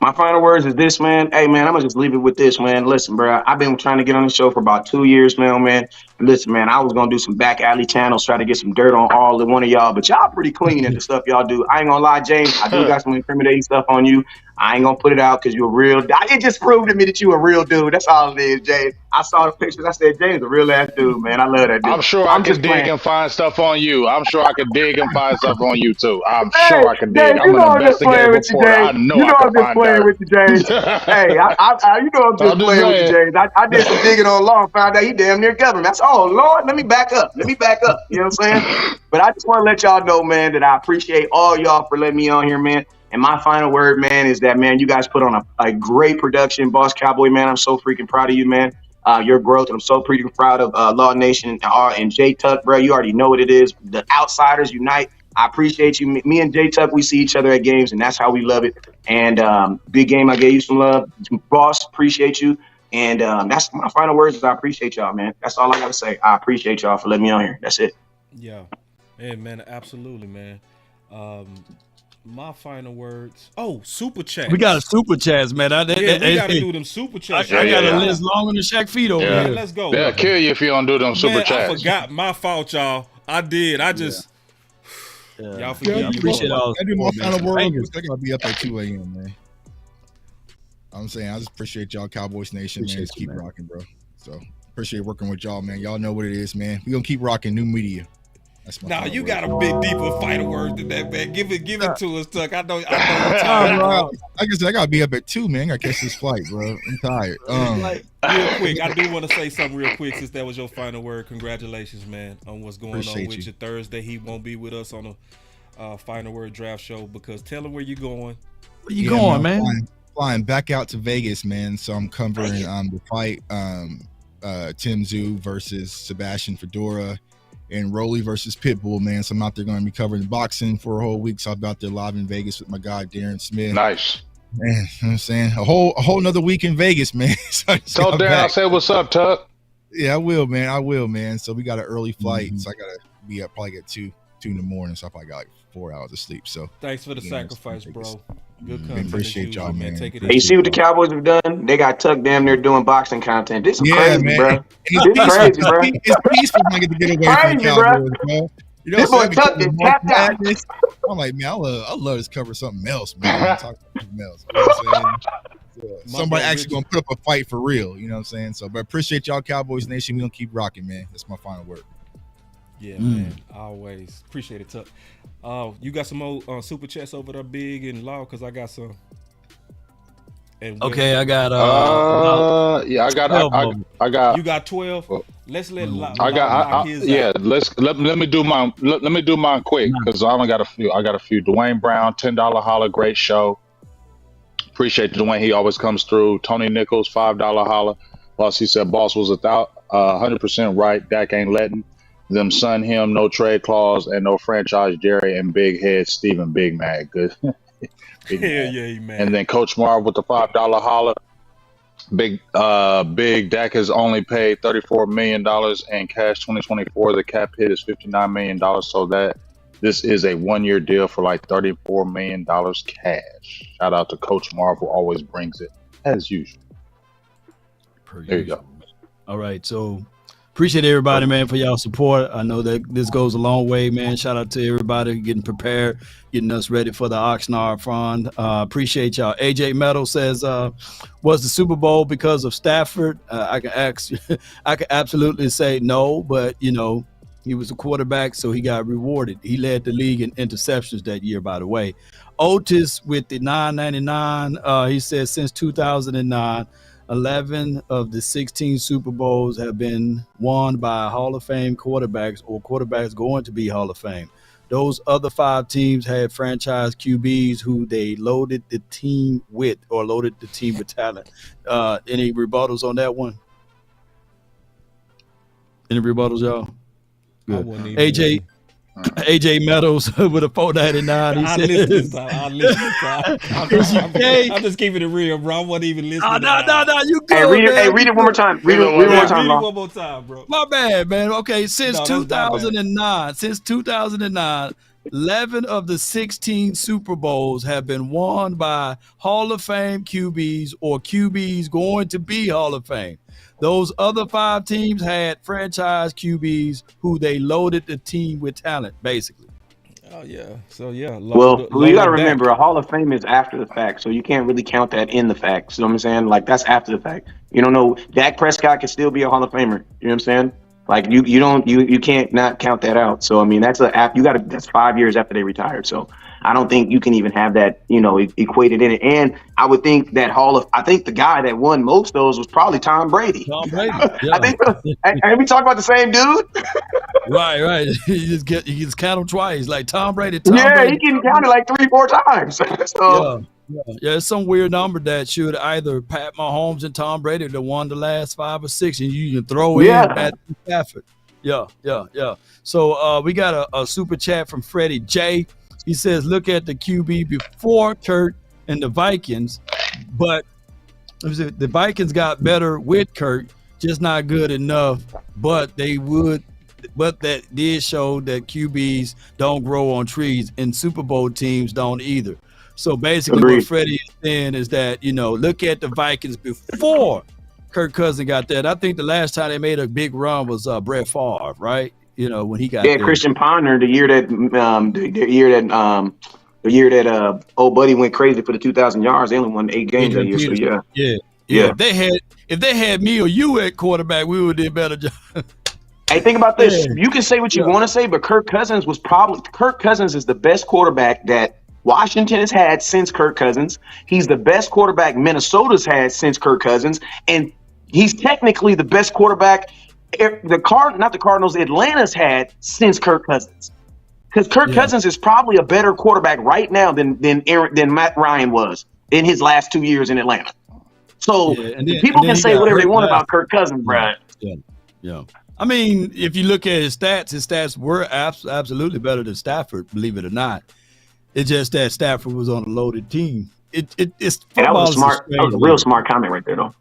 My final words is this, man. Hey, man, I'm gonna just leave it with this, man. Listen, bro, I've been trying to get on the show for about 2 years now, man. And listen, man, I was gonna do some back alley channels, try to get some dirt on all of one of y'all, but y'all pretty clean at the stuff y'all do. I ain't gonna lie, James. I do got some incriminating stuff on you. I ain't gonna put it out because you're a real. It just proved to me that you a real dude. That's all it is, James. I saw the pictures. I said, James, a real ass dude, man. I love that dude. I'm sure I can dig and find stuff on you. I'm sure I can dig and find stuff on you too. I'm sure I can dig. James, I'm an investigative reporter. I know I can find dirt. With you, James. Hey, you know I'm just playing with you, James. I did some digging on Law and found out he damn near government. That's Lord. Let me back up. You know what I'm saying? But I just want to let y'all know, man, that I appreciate all y'all for letting me on here, man. And my final word, man, is that, man, you guys put on a great production. Boss Cowboy, man, I'm so freaking proud of you, man. Your growth. And I'm so freaking proud of Law Nation and J Tuck, bro. You already know what it is. The outsiders unite. I appreciate you. Me and J Tuck, we see each other at games, and that's how we love it. And big game, I gave you some love. Boss, appreciate you. And that's my final words is I appreciate y'all, man. That's all I got to say. I appreciate y'all for letting me on here. That's it. Yeah. Hey, man, absolutely, man. My final words. Oh, super chat. We got a super chats, man. We got to do them super chats. I got a list longer than Shaq feet over here. Let's go. They'll kill you if you don't do them super chats. I forgot. My fault, y'all. I did. I just. Y'all forget. I appreciate all. I do my final words. I gotta be up at 2 a.m., man. I'm saying I just appreciate y'all, Cowboys Nation, man. Just keep rocking, bro. So appreciate working with y'all, man. Y'all know what it is, man. We gonna keep rocking new media. That's my you got a bit deeper final word than that, man. Give it to us, Tuck. I know you're tired, bro. Like I said, I gotta be up at 2, man. I gotta catch this flight, bro. I'm tired. Real quick, I do want to say something real quick since that was your final word. Congratulations, man, on what's going on with you Thursday. He won't be with us on a final word draft show because tell him where you going. Where you going, man? Flying back out to Vegas, man. So I'm covering the fight Tim Tszyu versus Sebastian Fedora and Rolly versus Pitbull, man. So I'm out there going to be covering boxing for a whole week. So I'll be out there live in Vegas with my guy Darren Smith. Nice. Man, you know what I'm saying? A whole nother week in Vegas, man. So tell Darren I say what's up, Tuck. Yeah, I will, man. So we got an early flight. So I gotta be up probably at 2 in the morning. So I probably got like 4 hours of sleep. So thanks for the sacrifice, bro. Good content. Appreciate y'all, man. Hey, you see what the Cowboys have done? They got Tuck damn near doing boxing content. This is crazy, man. Bro. It's crazy, bro. It's peaceful when I get to get away from the Cowboys, bro. You know, this boy Tuck is tapped out. I'm like, man, I love to cover something else, man. Talk about something else. You know what I'm saying? Somebody actually gonna put up a fight for real. You know what I'm saying? So, but appreciate y'all, Cowboys Nation. We gonna keep rocking, man. That's my final word. Yeah, man. Always appreciate it, Tuck. You got some more super chats over there, Big and Law, because I got some. And okay, I got yeah, I got you got 12. Let's let Law. Let me do mine. Let me do mine quick because I only got a few. I got a few. Dwayne Brown, $10 holler, great show. Appreciate Dwayne. He always comes through. Tony Nichols, $5 holler. Plus he said boss was 100% right. Dak ain't letting them son him, no trade clause and no franchise. Jerry and Big Head Steven Big Mag. Good. Yeah, man. And then Coach Marv with the $5 holler. Big Dak has only paid $34 million in cash 2024. The cap hit is $59 million. So that this is a 1-year deal for like $34 million cash. Shout out to Coach Marv who always brings it as usual. There you go. All right. So appreciate everybody, man, for y'all support. I know that this goes a long way, man. Shout out to everybody getting prepared, getting us ready for the Oxnard Fund. Appreciate y'all. AJ Meadow says, was the Super Bowl because of Stafford? I can absolutely say no, but you know, he was a quarterback, so he got rewarded. He led the league in interceptions that year, by the way. Otis with the $9.99. He says since 2009. 11 of the 16 Super Bowls have been won by Hall of Fame quarterbacks or quarterbacks going to be Hall of Fame. Those other 5 teams had franchise QBs who they loaded the team with or loaded the team with talent. Any rebuttals on that one? Any rebuttals, y'all? Good. AJ Meadows with a $4.99. He says, I'll listen this time. I'm just keeping it real, bro. I wasn't even listening. No, you good, Hey, read it. man. Hey, read it one more time. Read it one more time, bro. My bad, man. Okay, since 2009, 11 of the 16 Super Bowls have been won by Hall of Fame QBs or QBs going to be Hall of Fame. Those other 5 teams had franchise QBs who they loaded the team with talent, basically. Oh, yeah. So, yeah. Well, you got to remember, a Hall of Fame is after the fact, so you can't really count that in the fact. You know what I'm saying? Like, that's after the fact. You don't know. Dak Prescott can still be a Hall of Famer. You know what I'm saying? Like, you can't not count that out. So, I mean, that's 5 years after they retired. So, I don't think you can even have that, equated in it. And I would think that I think the guy that won most of those was probably Tom Brady. Tom Brady. Yeah. I think, and we talk about the same dude. Right. You just count them twice, like Tom Brady. He can count it like 3-4 times. So. Yeah, it's some weird number that should either Pat Mahomes and Tom Brady that won the last 5 or 6, and you can throw in Matt Stafford. Yeah. So we got a super chat from Freddie J. He says, look at the QB before Kurt and the Vikings, but the Vikings got better with Kurt, just not good enough. But that did show that QBs don't grow on trees, and Super Bowl teams don't either. So basically what Freddie is saying is that, look at the Vikings before Kirk Cousins got that. I think the last time they made a big run was Brett Favre, right? When he got there. Christian Ponder, the year that old buddy went crazy for the 2,000 yards. They only won 8 games that year. So yeah. If they had me or you at quarterback, we would have did a better job. Hey, think about this. You can say what you want to say, but Kirk Cousins is the best quarterback that Washington has had since Kirk Cousins. He's the best quarterback Minnesota's had since Kirk Cousins, and he's technically the best quarterback Atlanta's had since Kirk Cousins. Because Kirk Cousins is probably a better quarterback right now than Matt Ryan was in his last 2 years in Atlanta. So people can say whatever they want about Kirk Cousins, Brad. Yeah. I mean, if you look at his stats were absolutely better than Stafford, believe it or not. It's just that Stafford was on a loaded team. It's that was smart. That was a real smart comment right there, though.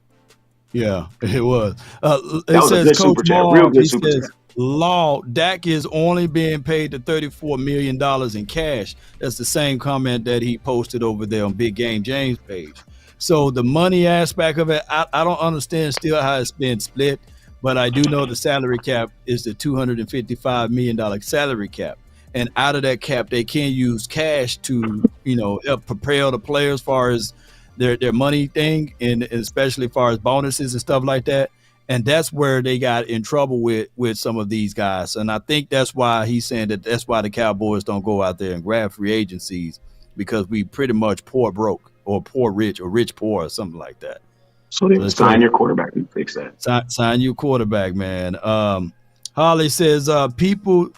Yeah, it was. That was a good super chat. Real good super chat. Law, Dak is only being paid the $34 million in cash. That's the same comment that he posted over there on Big Game James' page. So the money aspect of it, I don't understand still how it's been split, but I do know the salary cap is the $255 million salary cap. And out of that cap, they can use cash to, help propel the players as far as their money thing, and especially as far as bonuses and stuff like that. And that's where they got in trouble with some of these guys. And I think that's why he's saying that's why the Cowboys don't go out there and grab free agencies, because we pretty much poor broke or poor rich or rich poor or something like that. So they sign your quarterback and fix that. Sign your quarterback, man. Holly says people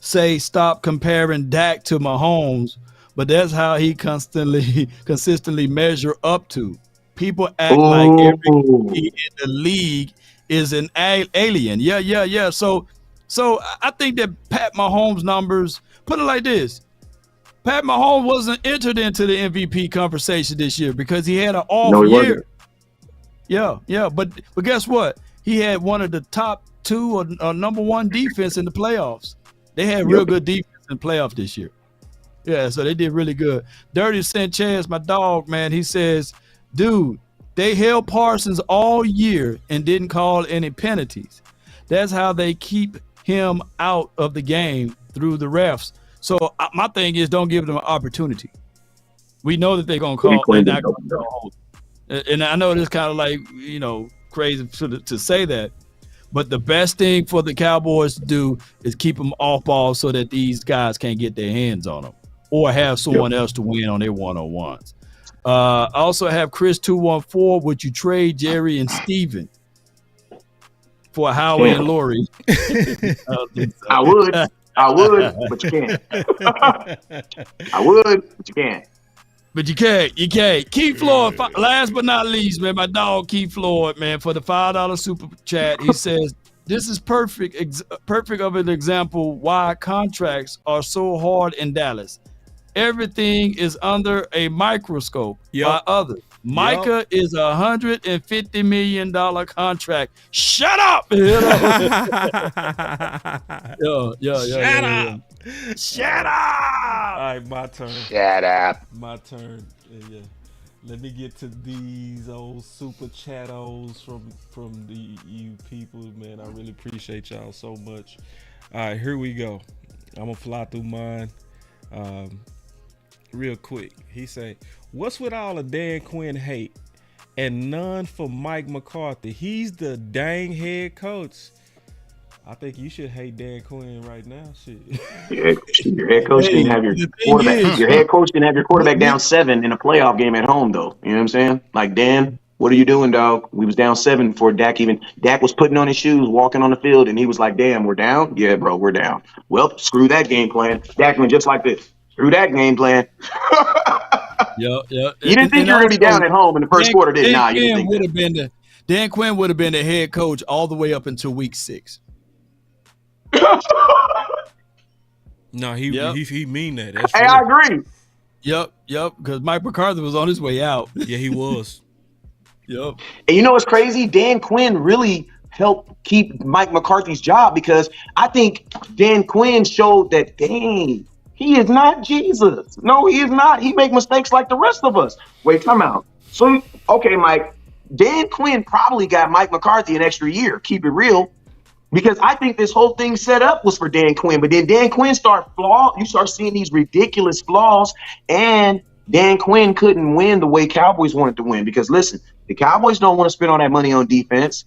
say stop comparing Dak to Mahomes, but that's how he consistently measure up to. People act like everybody in the league is an alien. Yeah. So I think that Pat Mahomes numbers, put it like this. Pat Mahomes wasn't entered into the MVP conversation this year because he had an off year. Yeah. But guess what? He had one of the top 2 or number 1 defense in the playoffs. They had real good defense in playoff this year. Yeah, so they did really good. Dirty Sanchez, my dog, man, he says, dude, they held Parsons all year and didn't call any penalties. That's how they keep him out of the game through the refs. So my thing is, don't give them an opportunity. We know that they're going to call. And I know it's kind of like, crazy to say that. But the best thing for the Cowboys to do is keep them off ball so that these guys can't get their hands on them or have someone else to win on their one-on-ones. I also have Chris 214. Would you trade Jerry and Steven for Howie and Laurie? I would, but you can't. I would, but you can't. But you can't. Keith Floyd, last but not least, man, my dog Keith Floyd, man, for the $5 super chat, he says, This is perfect of an example why contracts are so hard in Dallas. Everything is under a microscope by others. Micah is $150 million contract. Shut up! Shut up! Shut up! All right, my turn. Shut up. My turn. Yeah. Let me get to these old super chattos from you people, man. I really appreciate y'all so much. All right, here we go. I'm gonna fly through mine real quick. He say, "What's with all the Dan Quinn hate and none for Mike McCarthy? He's the dang head coach." I think you should hate Dan Quinn right now. Shit. Your head coach didn't have your quarterback. Your head coach didn't have your quarterback down 7 in a playoff game at home, though. You know what I'm saying? Like, Dan, what are you doing, dog? We was down 7 before Dak was putting on his shoes, walking on the field, and he was like, "Damn, we're down." Yeah, bro, we're down. Well, screw that game plan. Dak went just like this. Screw that game plan. Yeah. You didn't think you were going to be down at home in the first quarter, did you? Nah, you didn't think that. Dan Quinn would have been the head coach all the way up until week 6. No, he mean that. That's hey, true. I agree. Yep. Because Mike McCarthy was on his way out. Yeah, he was. Yep. And you know what's crazy? Dan Quinn really helped keep Mike McCarthy's job because I think Dan Quinn showed that, dang, he is not Jesus. No, he is not. He make mistakes like the rest of us. Wait, time out. So, okay, Mike, Dan Quinn probably got Mike McCarthy an extra year. Keep it real. Because I think this whole thing set up was for Dan Quinn. But then Dan Quinn you start seeing these ridiculous flaws. And Dan Quinn couldn't win the way Cowboys wanted to win. Because listen, the Cowboys don't want to spend all that money on defense.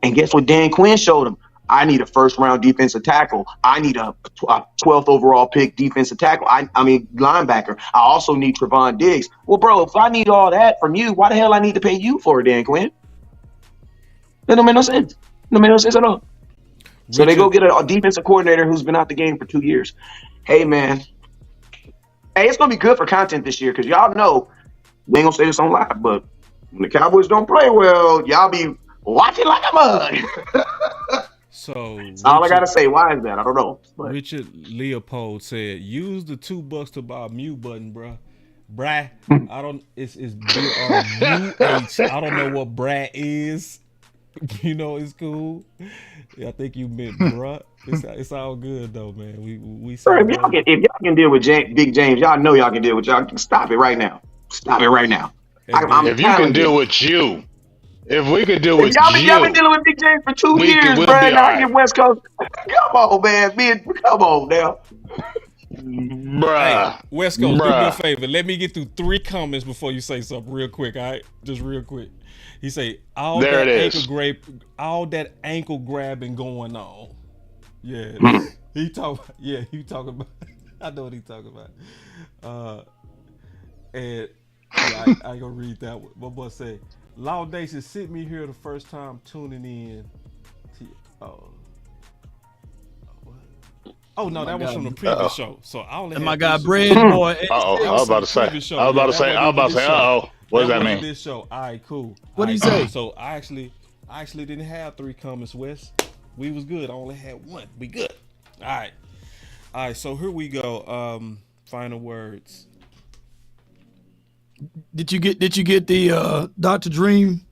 And guess what Dan Quinn showed them? I need a first-round defensive tackle. I need a 12th overall pick defensive tackle. I mean, linebacker. I also need Trevon Diggs. Well, bro, if I need all that from you, why the hell I need to pay you for it, Dan Quinn? That don't make no sense. No make no sense at all. So they go get a defensive coordinator who's been out the game for 2 years. Hey, man. Hey, it's going to be good for content this year because y'all know we ain't going to say this on live, but when the Cowboys don't play well, y'all be watching like a mug. So that's all I got to say. Why is that? I don't know. But Richard Leopold said, "Use the $2 to buy a mute button, bruh. Brah, I don't, it's B-R-U-H. I don't know what brah is. You know, it's cool. Yeah, I think you meant bruh. It's all good though, man. We if y'all can deal with Big James, y'all know y'all can deal with y'all. Stop it right now. Stop it right now. If you can deal with you, if we could deal with y'all you, been dealing with Big James for 2 years, bro. Now I get West Coast. Come on, man. Come on now. Bruh. Hey, West Coast, do me a favor. Let me get through 3 comments before you say something real quick, all right? Just real quick. He say, all that ankle grabbing going on. Yeah. He talking about I know what he talking about. And yeah, I gonna read that one. My boy say, Laudation sent me here the first time tuning in. Oh no, that was from the previous show. So I only had my guy Bread Boy. I was about to say. What does that mean? This show. All right, cool. What do you say? So I actually didn't have 3 comments, Wes. We was good. I only had 1. We good. All right. So here we go. Final words. Did you get the Dr. Dream?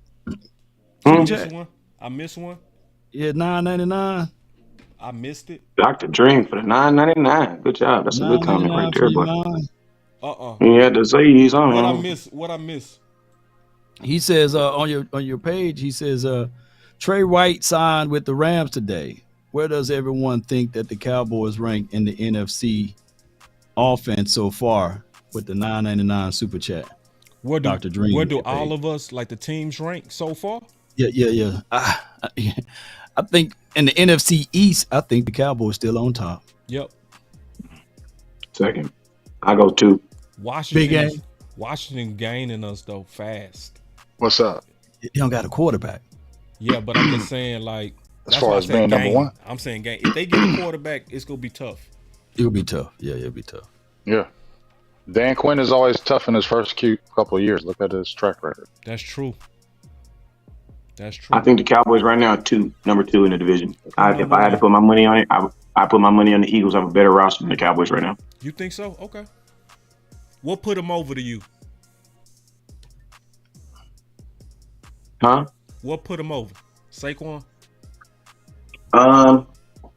I missed one. Yeah, $9.99. I missed it. Dr. Dream for the $9.99. Good job. That's a good comment right there, but he had to say he's on. What I miss? He says on your page. He says Trey White signed with the Rams today. Where does everyone think that the Cowboys rank in the NFC offense so far with the $9.99 super chat? Dr. Dream. Where do all of us, like the teams, rank so far? Yeah. I think in the NFC East, I think the Cowboys still on top. Yep. Second. I go 2. Washington gaining us though fast. What's up? They don't got a quarterback. Yeah, but I'm just saying, like, as far as being number 1, I'm saying game. If they get a quarterback, it's gonna be tough. It'll be tough. Yeah, it'll be tough. Yeah. Dan Quinn is always tough in his first couple of years. Look at his track record. That's true. That's true. I think the Cowboys right now are number two in the division. If I had to put my money on it, I put my money on the Eagles. I have a better roster than the Cowboys right now. You think so? Okay. What put them over to you? Huh? What put them over? Saquon?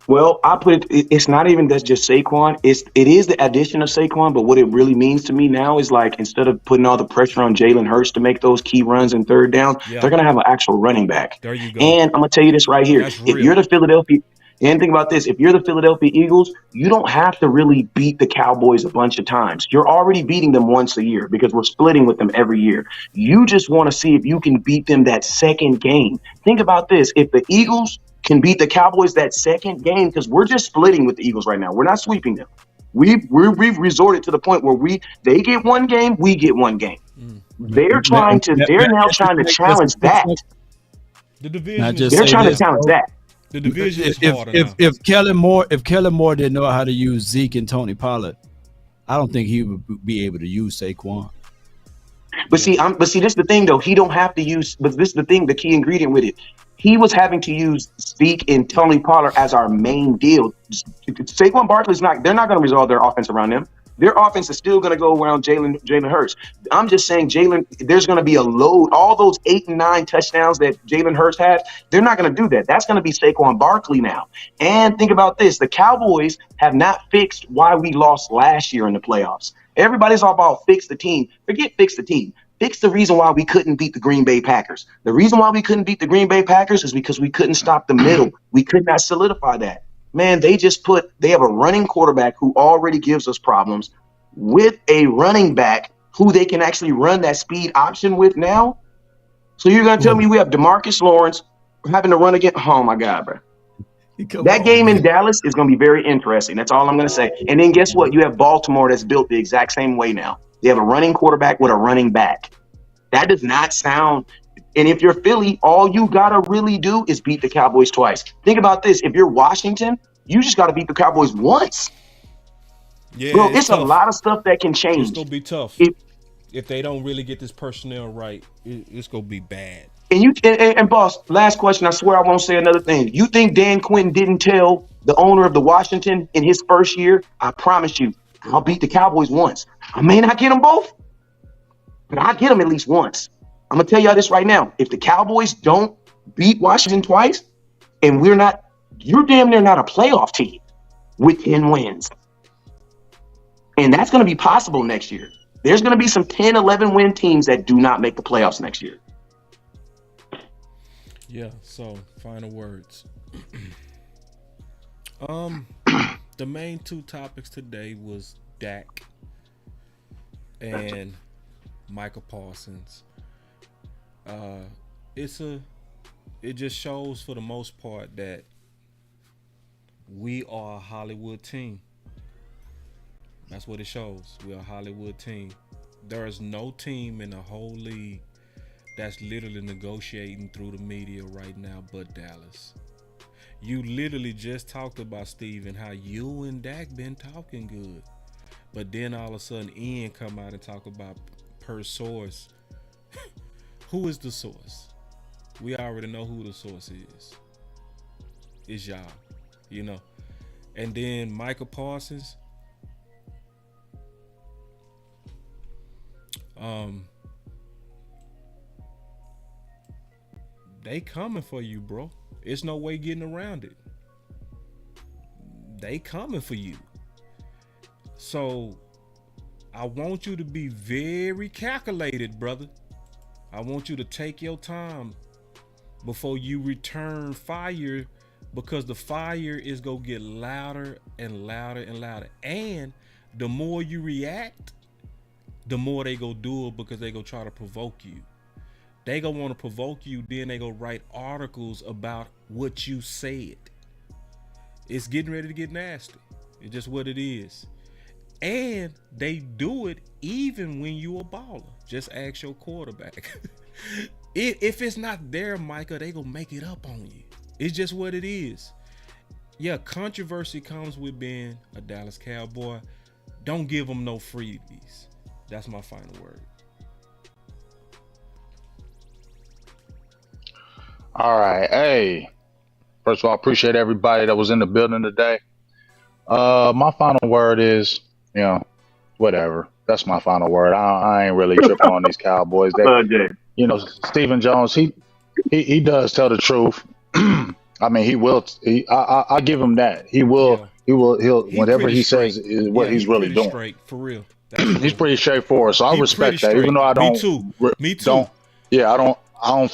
Well, I put it's not even that's just Saquon. It is the addition of Saquon, but what it really means to me now is like instead of putting all the pressure on Jalen Hurts to make those key runs in third down, they're gonna have an actual running back. There you go. And I'm gonna tell you this right here. If you're the Philadelphia and think about this, if you're the Philadelphia Eagles, you don't have to really beat the Cowboys a bunch of times. You're already beating them once a year because we're splitting with them every year. You just want to see if you can beat them that second game. Think about this. If the Eagles can beat the Cowboys that second game, because we're just splitting with the Eagles right now. We're not sweeping them. We've resorted to the point where they get one game, we get one game. They're now trying to challenge that. The division. They're trying to challenge that. The division is harder now. If Kellen Moore didn't know how to use Zeke and Tony Pollard, I don't think he would be able to use Saquon. But see, this is the thing though. He don't have to use. But this is the thing. The key ingredient with it. He was having to use Zeke and Tony Pollard as our main deal. Saquon Barkley's not. They're not going to resolve their offense around them. Their offense is still going to go around Jalen Hurts. I'm just saying, there's going to be a load. All those 8 and 9 touchdowns that Jalen Hurts had, they're not going to do that. That's going to be Saquon Barkley now. And think about this. The Cowboys have not fixed why we lost last year in the playoffs. Everybody's all about fix the team. Forget fix the team. Fix the reason why we couldn't beat the Green Bay Packers. The reason why we couldn't beat the Green Bay Packers is because we couldn't stop the middle. We could not solidify that. Man, they have a running quarterback who already gives us problems with a running back who they can actually run that speed option with now. So you're going to tell me we have DeMarcus Lawrence having to run again? Oh, my God, bro. That game in Dallas is going to be very interesting. That's all I'm going to say. And then guess what? You have Baltimore that's built the exact same way now. They have a running quarterback with a running back. That does not sound – and if you're Philly, all you got to really do is beat the Cowboys twice. Think about this. If you're Washington, you just got to beat the Cowboys once. Yeah, bro, it's a lot of stuff that can change. It's going to be tough. If they don't really get this personnel right, it's going to be bad. And boss, last question. I swear I won't say another thing. You think Dan Quinn didn't tell the owner of the Washington in his first year, I promise you, I'll beat the Cowboys once. I may not get them both, but I'll get them at least once. I'm going to tell y'all this right now. If the Cowboys don't beat Washington twice, and you're damn near not a playoff team with 10 wins. And that's going to be possible next year. There's going to be some 10, 11 win teams that do not make the playoffs next year. Yeah, so final words. The main two topics today was Dak and Micah Parsons. It just shows for the most part that we are a Hollywood team. That's what it shows. We're a Hollywood team. There is no team in the whole league that's literally negotiating through the media right now but Dallas. You literally just talked about, Steven, how you and Dak been talking good. But then all of a sudden Ian come out and talk about per source. Who is the source? We already know who the source is. It's y'all, you know. And then Micah Parsons. They coming for you, bro. It's no way getting around it. They coming for you. So I want you to be very calculated, brother. I want you to take your time before you return fire, because the fire is going to get louder and louder and louder. And the more you react, the more they go do it, because they go try to provoke you. They gonna want to provoke you, then they go write articles about what you said. It's getting ready to get nasty. It's just what it is. And they do it even when you a baller. Just ask your quarterback. If it's not there, Micah, they gonna make it up on you. It's just what it is. Yeah, controversy comes with being a Dallas Cowboy. Don't give them no freebies. That's my final word. All right. Hey, first of all, appreciate everybody that was in the building today. My final word is, whatever. That's my final word. I ain't really tripping on these Cowboys. Stephen Jones, he does tell the truth. I mean, he will. I give him that. He will. He'll. Whatever he says is what he's really doing. Straight, for real. He's pretty straightforward. So I respect that, even though I don't. Me too. I don't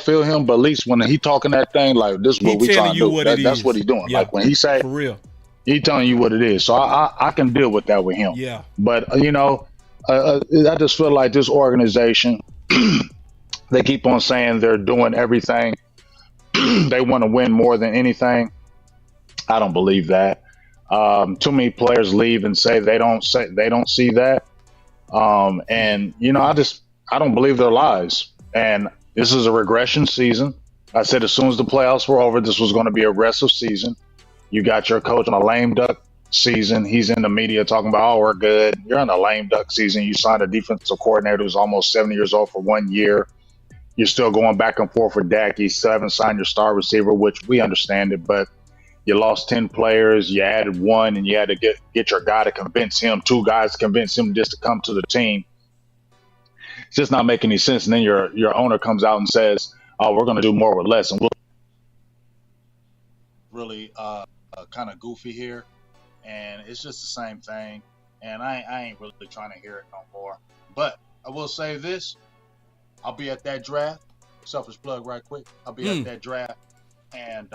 feel him, but at least when he talking that thing, like this is what we trying to do. That's what he's doing. Yeah. Like when he say, for real, he telling you what it is. So I can deal with that with him. Yeah. But I just feel like this organization, they keep on saying they're doing everything. They want to win more than anything. I don't believe that. Too many players leave and say they don't see that. And I don't believe their lies. And this is a regression season. I said as soon as the playoffs were over, this was going to be a aggressive season. You got your coach on a lame duck season. He's in the media talking about, oh, we're good. You're in a lame duck season. You signed a defensive coordinator who's almost 70 years old for 1 year. You're still going back and forth with Dak. You still haven't signed your star receiver, which we understand it, but you lost 10 players. You added one, and you had to get your guy to convince him, 2 guys to convince him just to come to the team. It's just not making any sense. And then your owner comes out and says, oh, we're going to do more with less. And we'll really kind of goofy here. And it's just the same thing. And I ain't really trying to hear it no more. But I will say this. I'll be at that draft. Selfish plug right quick. I'll be at that draft. And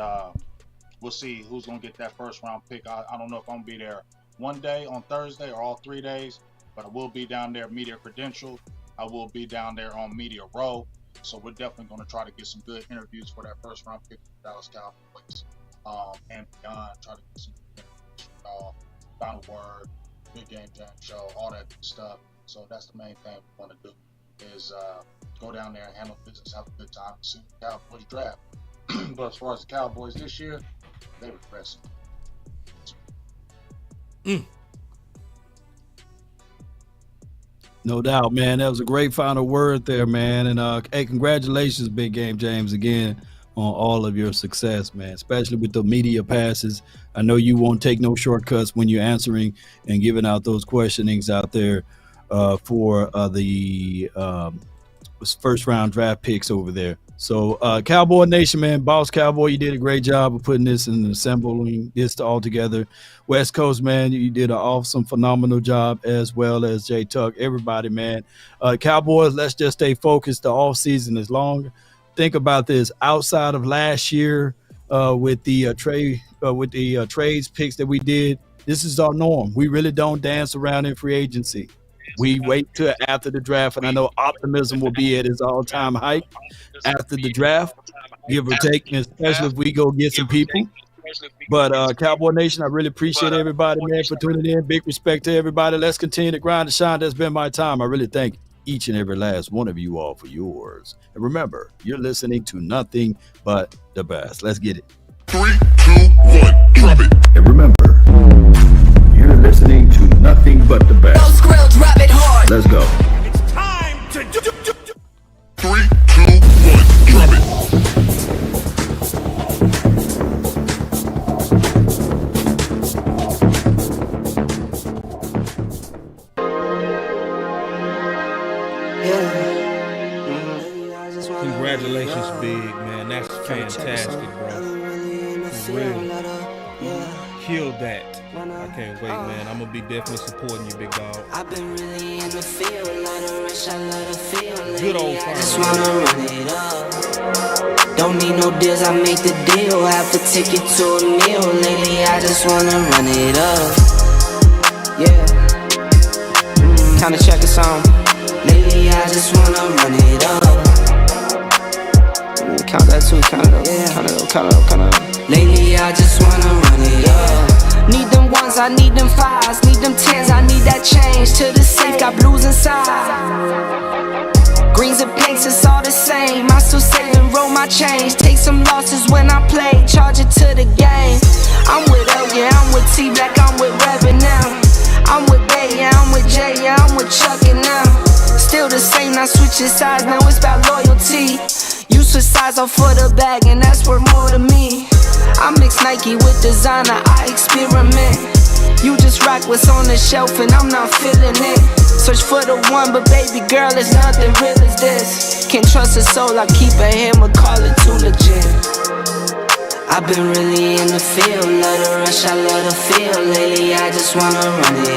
we'll see who's going to get that first round pick. I don't know if I'm going to be there one day on Thursday or all 3 days. But I will be down there media credential. I will be down there on Media Row. So we're definitely going to try to get some good interviews for that first round pick for Dallas Cowboys. And beyond, try to get some good interviews, final word, big game jam show, all that good stuff. So that's the main thing we want to do is go down there and handle business, have a good time, and see the Cowboys draft. But as far as the Cowboys this year, they regress. No doubt, man. That was a great final word there, man. And hey, congratulations, Big Game James, again on all of your success, man, especially with the media passes. I know you won't take no shortcuts when you're answering and giving out those questionings out there for the first round draft picks over there. So Cowboy Nation, man, Boss Cowboy, you did a great job of putting this and assembling this all together. West Coast, man, you did an awesome, phenomenal job, as well as Jay Tuck, everybody, man. Cowboys, let's just stay focused. The off season is long. Think about this. Outside of last year, with the trades picks that we did, this is our norm. We really don't dance around in free agency. We wait till after the draft, and I know optimism will be at its all-time height after the draft, give or take, especially if we go get some people. But Cowboy Nation, I really appreciate everybody, man, for tuning in. Big respect to everybody. Let's continue to grind and shine. That's been my time. I really thank each and every last one of you all for yours. And remember, you're listening to nothing but the best. Let's get it. 3, 2, 1, drop it. And remember, you're listening to nothing but the best. Those grills, drop it hard. Let's go. It's time to do. 3, 2, 1, drop it. Congratulations, Big, man. That's fantastic, bro. For real. Killed that. I can't wait, man. I'm gonna be definitely supporting you, big dog. I've been really in the field, lot of rush, I love the feel. Good old I just wanna run it up. Don't need no deals, I make the deal. Have to take it to a meal. Lately, I just wanna run it up. Yeah. Kinda check us on. Lately, I just wanna run it up. Count that too, count it up, count it up, count it up, count it up. Lately, I just wanna run it up. Need them ones, I need them fives, need them tens, I need that change. To the safe, got blues inside. Greens and pinks, it's all the same. I still save and roll my change. Take some losses when I play, charge it to the game. I'm with L, yeah, I'm with T Black, I'm with Revan now. I'm with Bay, yeah, I'm with Jay, yeah, I'm with Chuck and now. Still the same, not switching sides, now it's about loyalty. Used switch sides off for the bag, and that's worth more to me. I mix Nike with designer, I experiment. You just rock what's on the shelf, and I'm not feeling it. Search for the one, but baby girl, it's nothing real as this. Can't trust a soul, I keep a hammer, call it too legit. I've been really in the field, love the rush, I love the feel. Lately I just wanna run it up.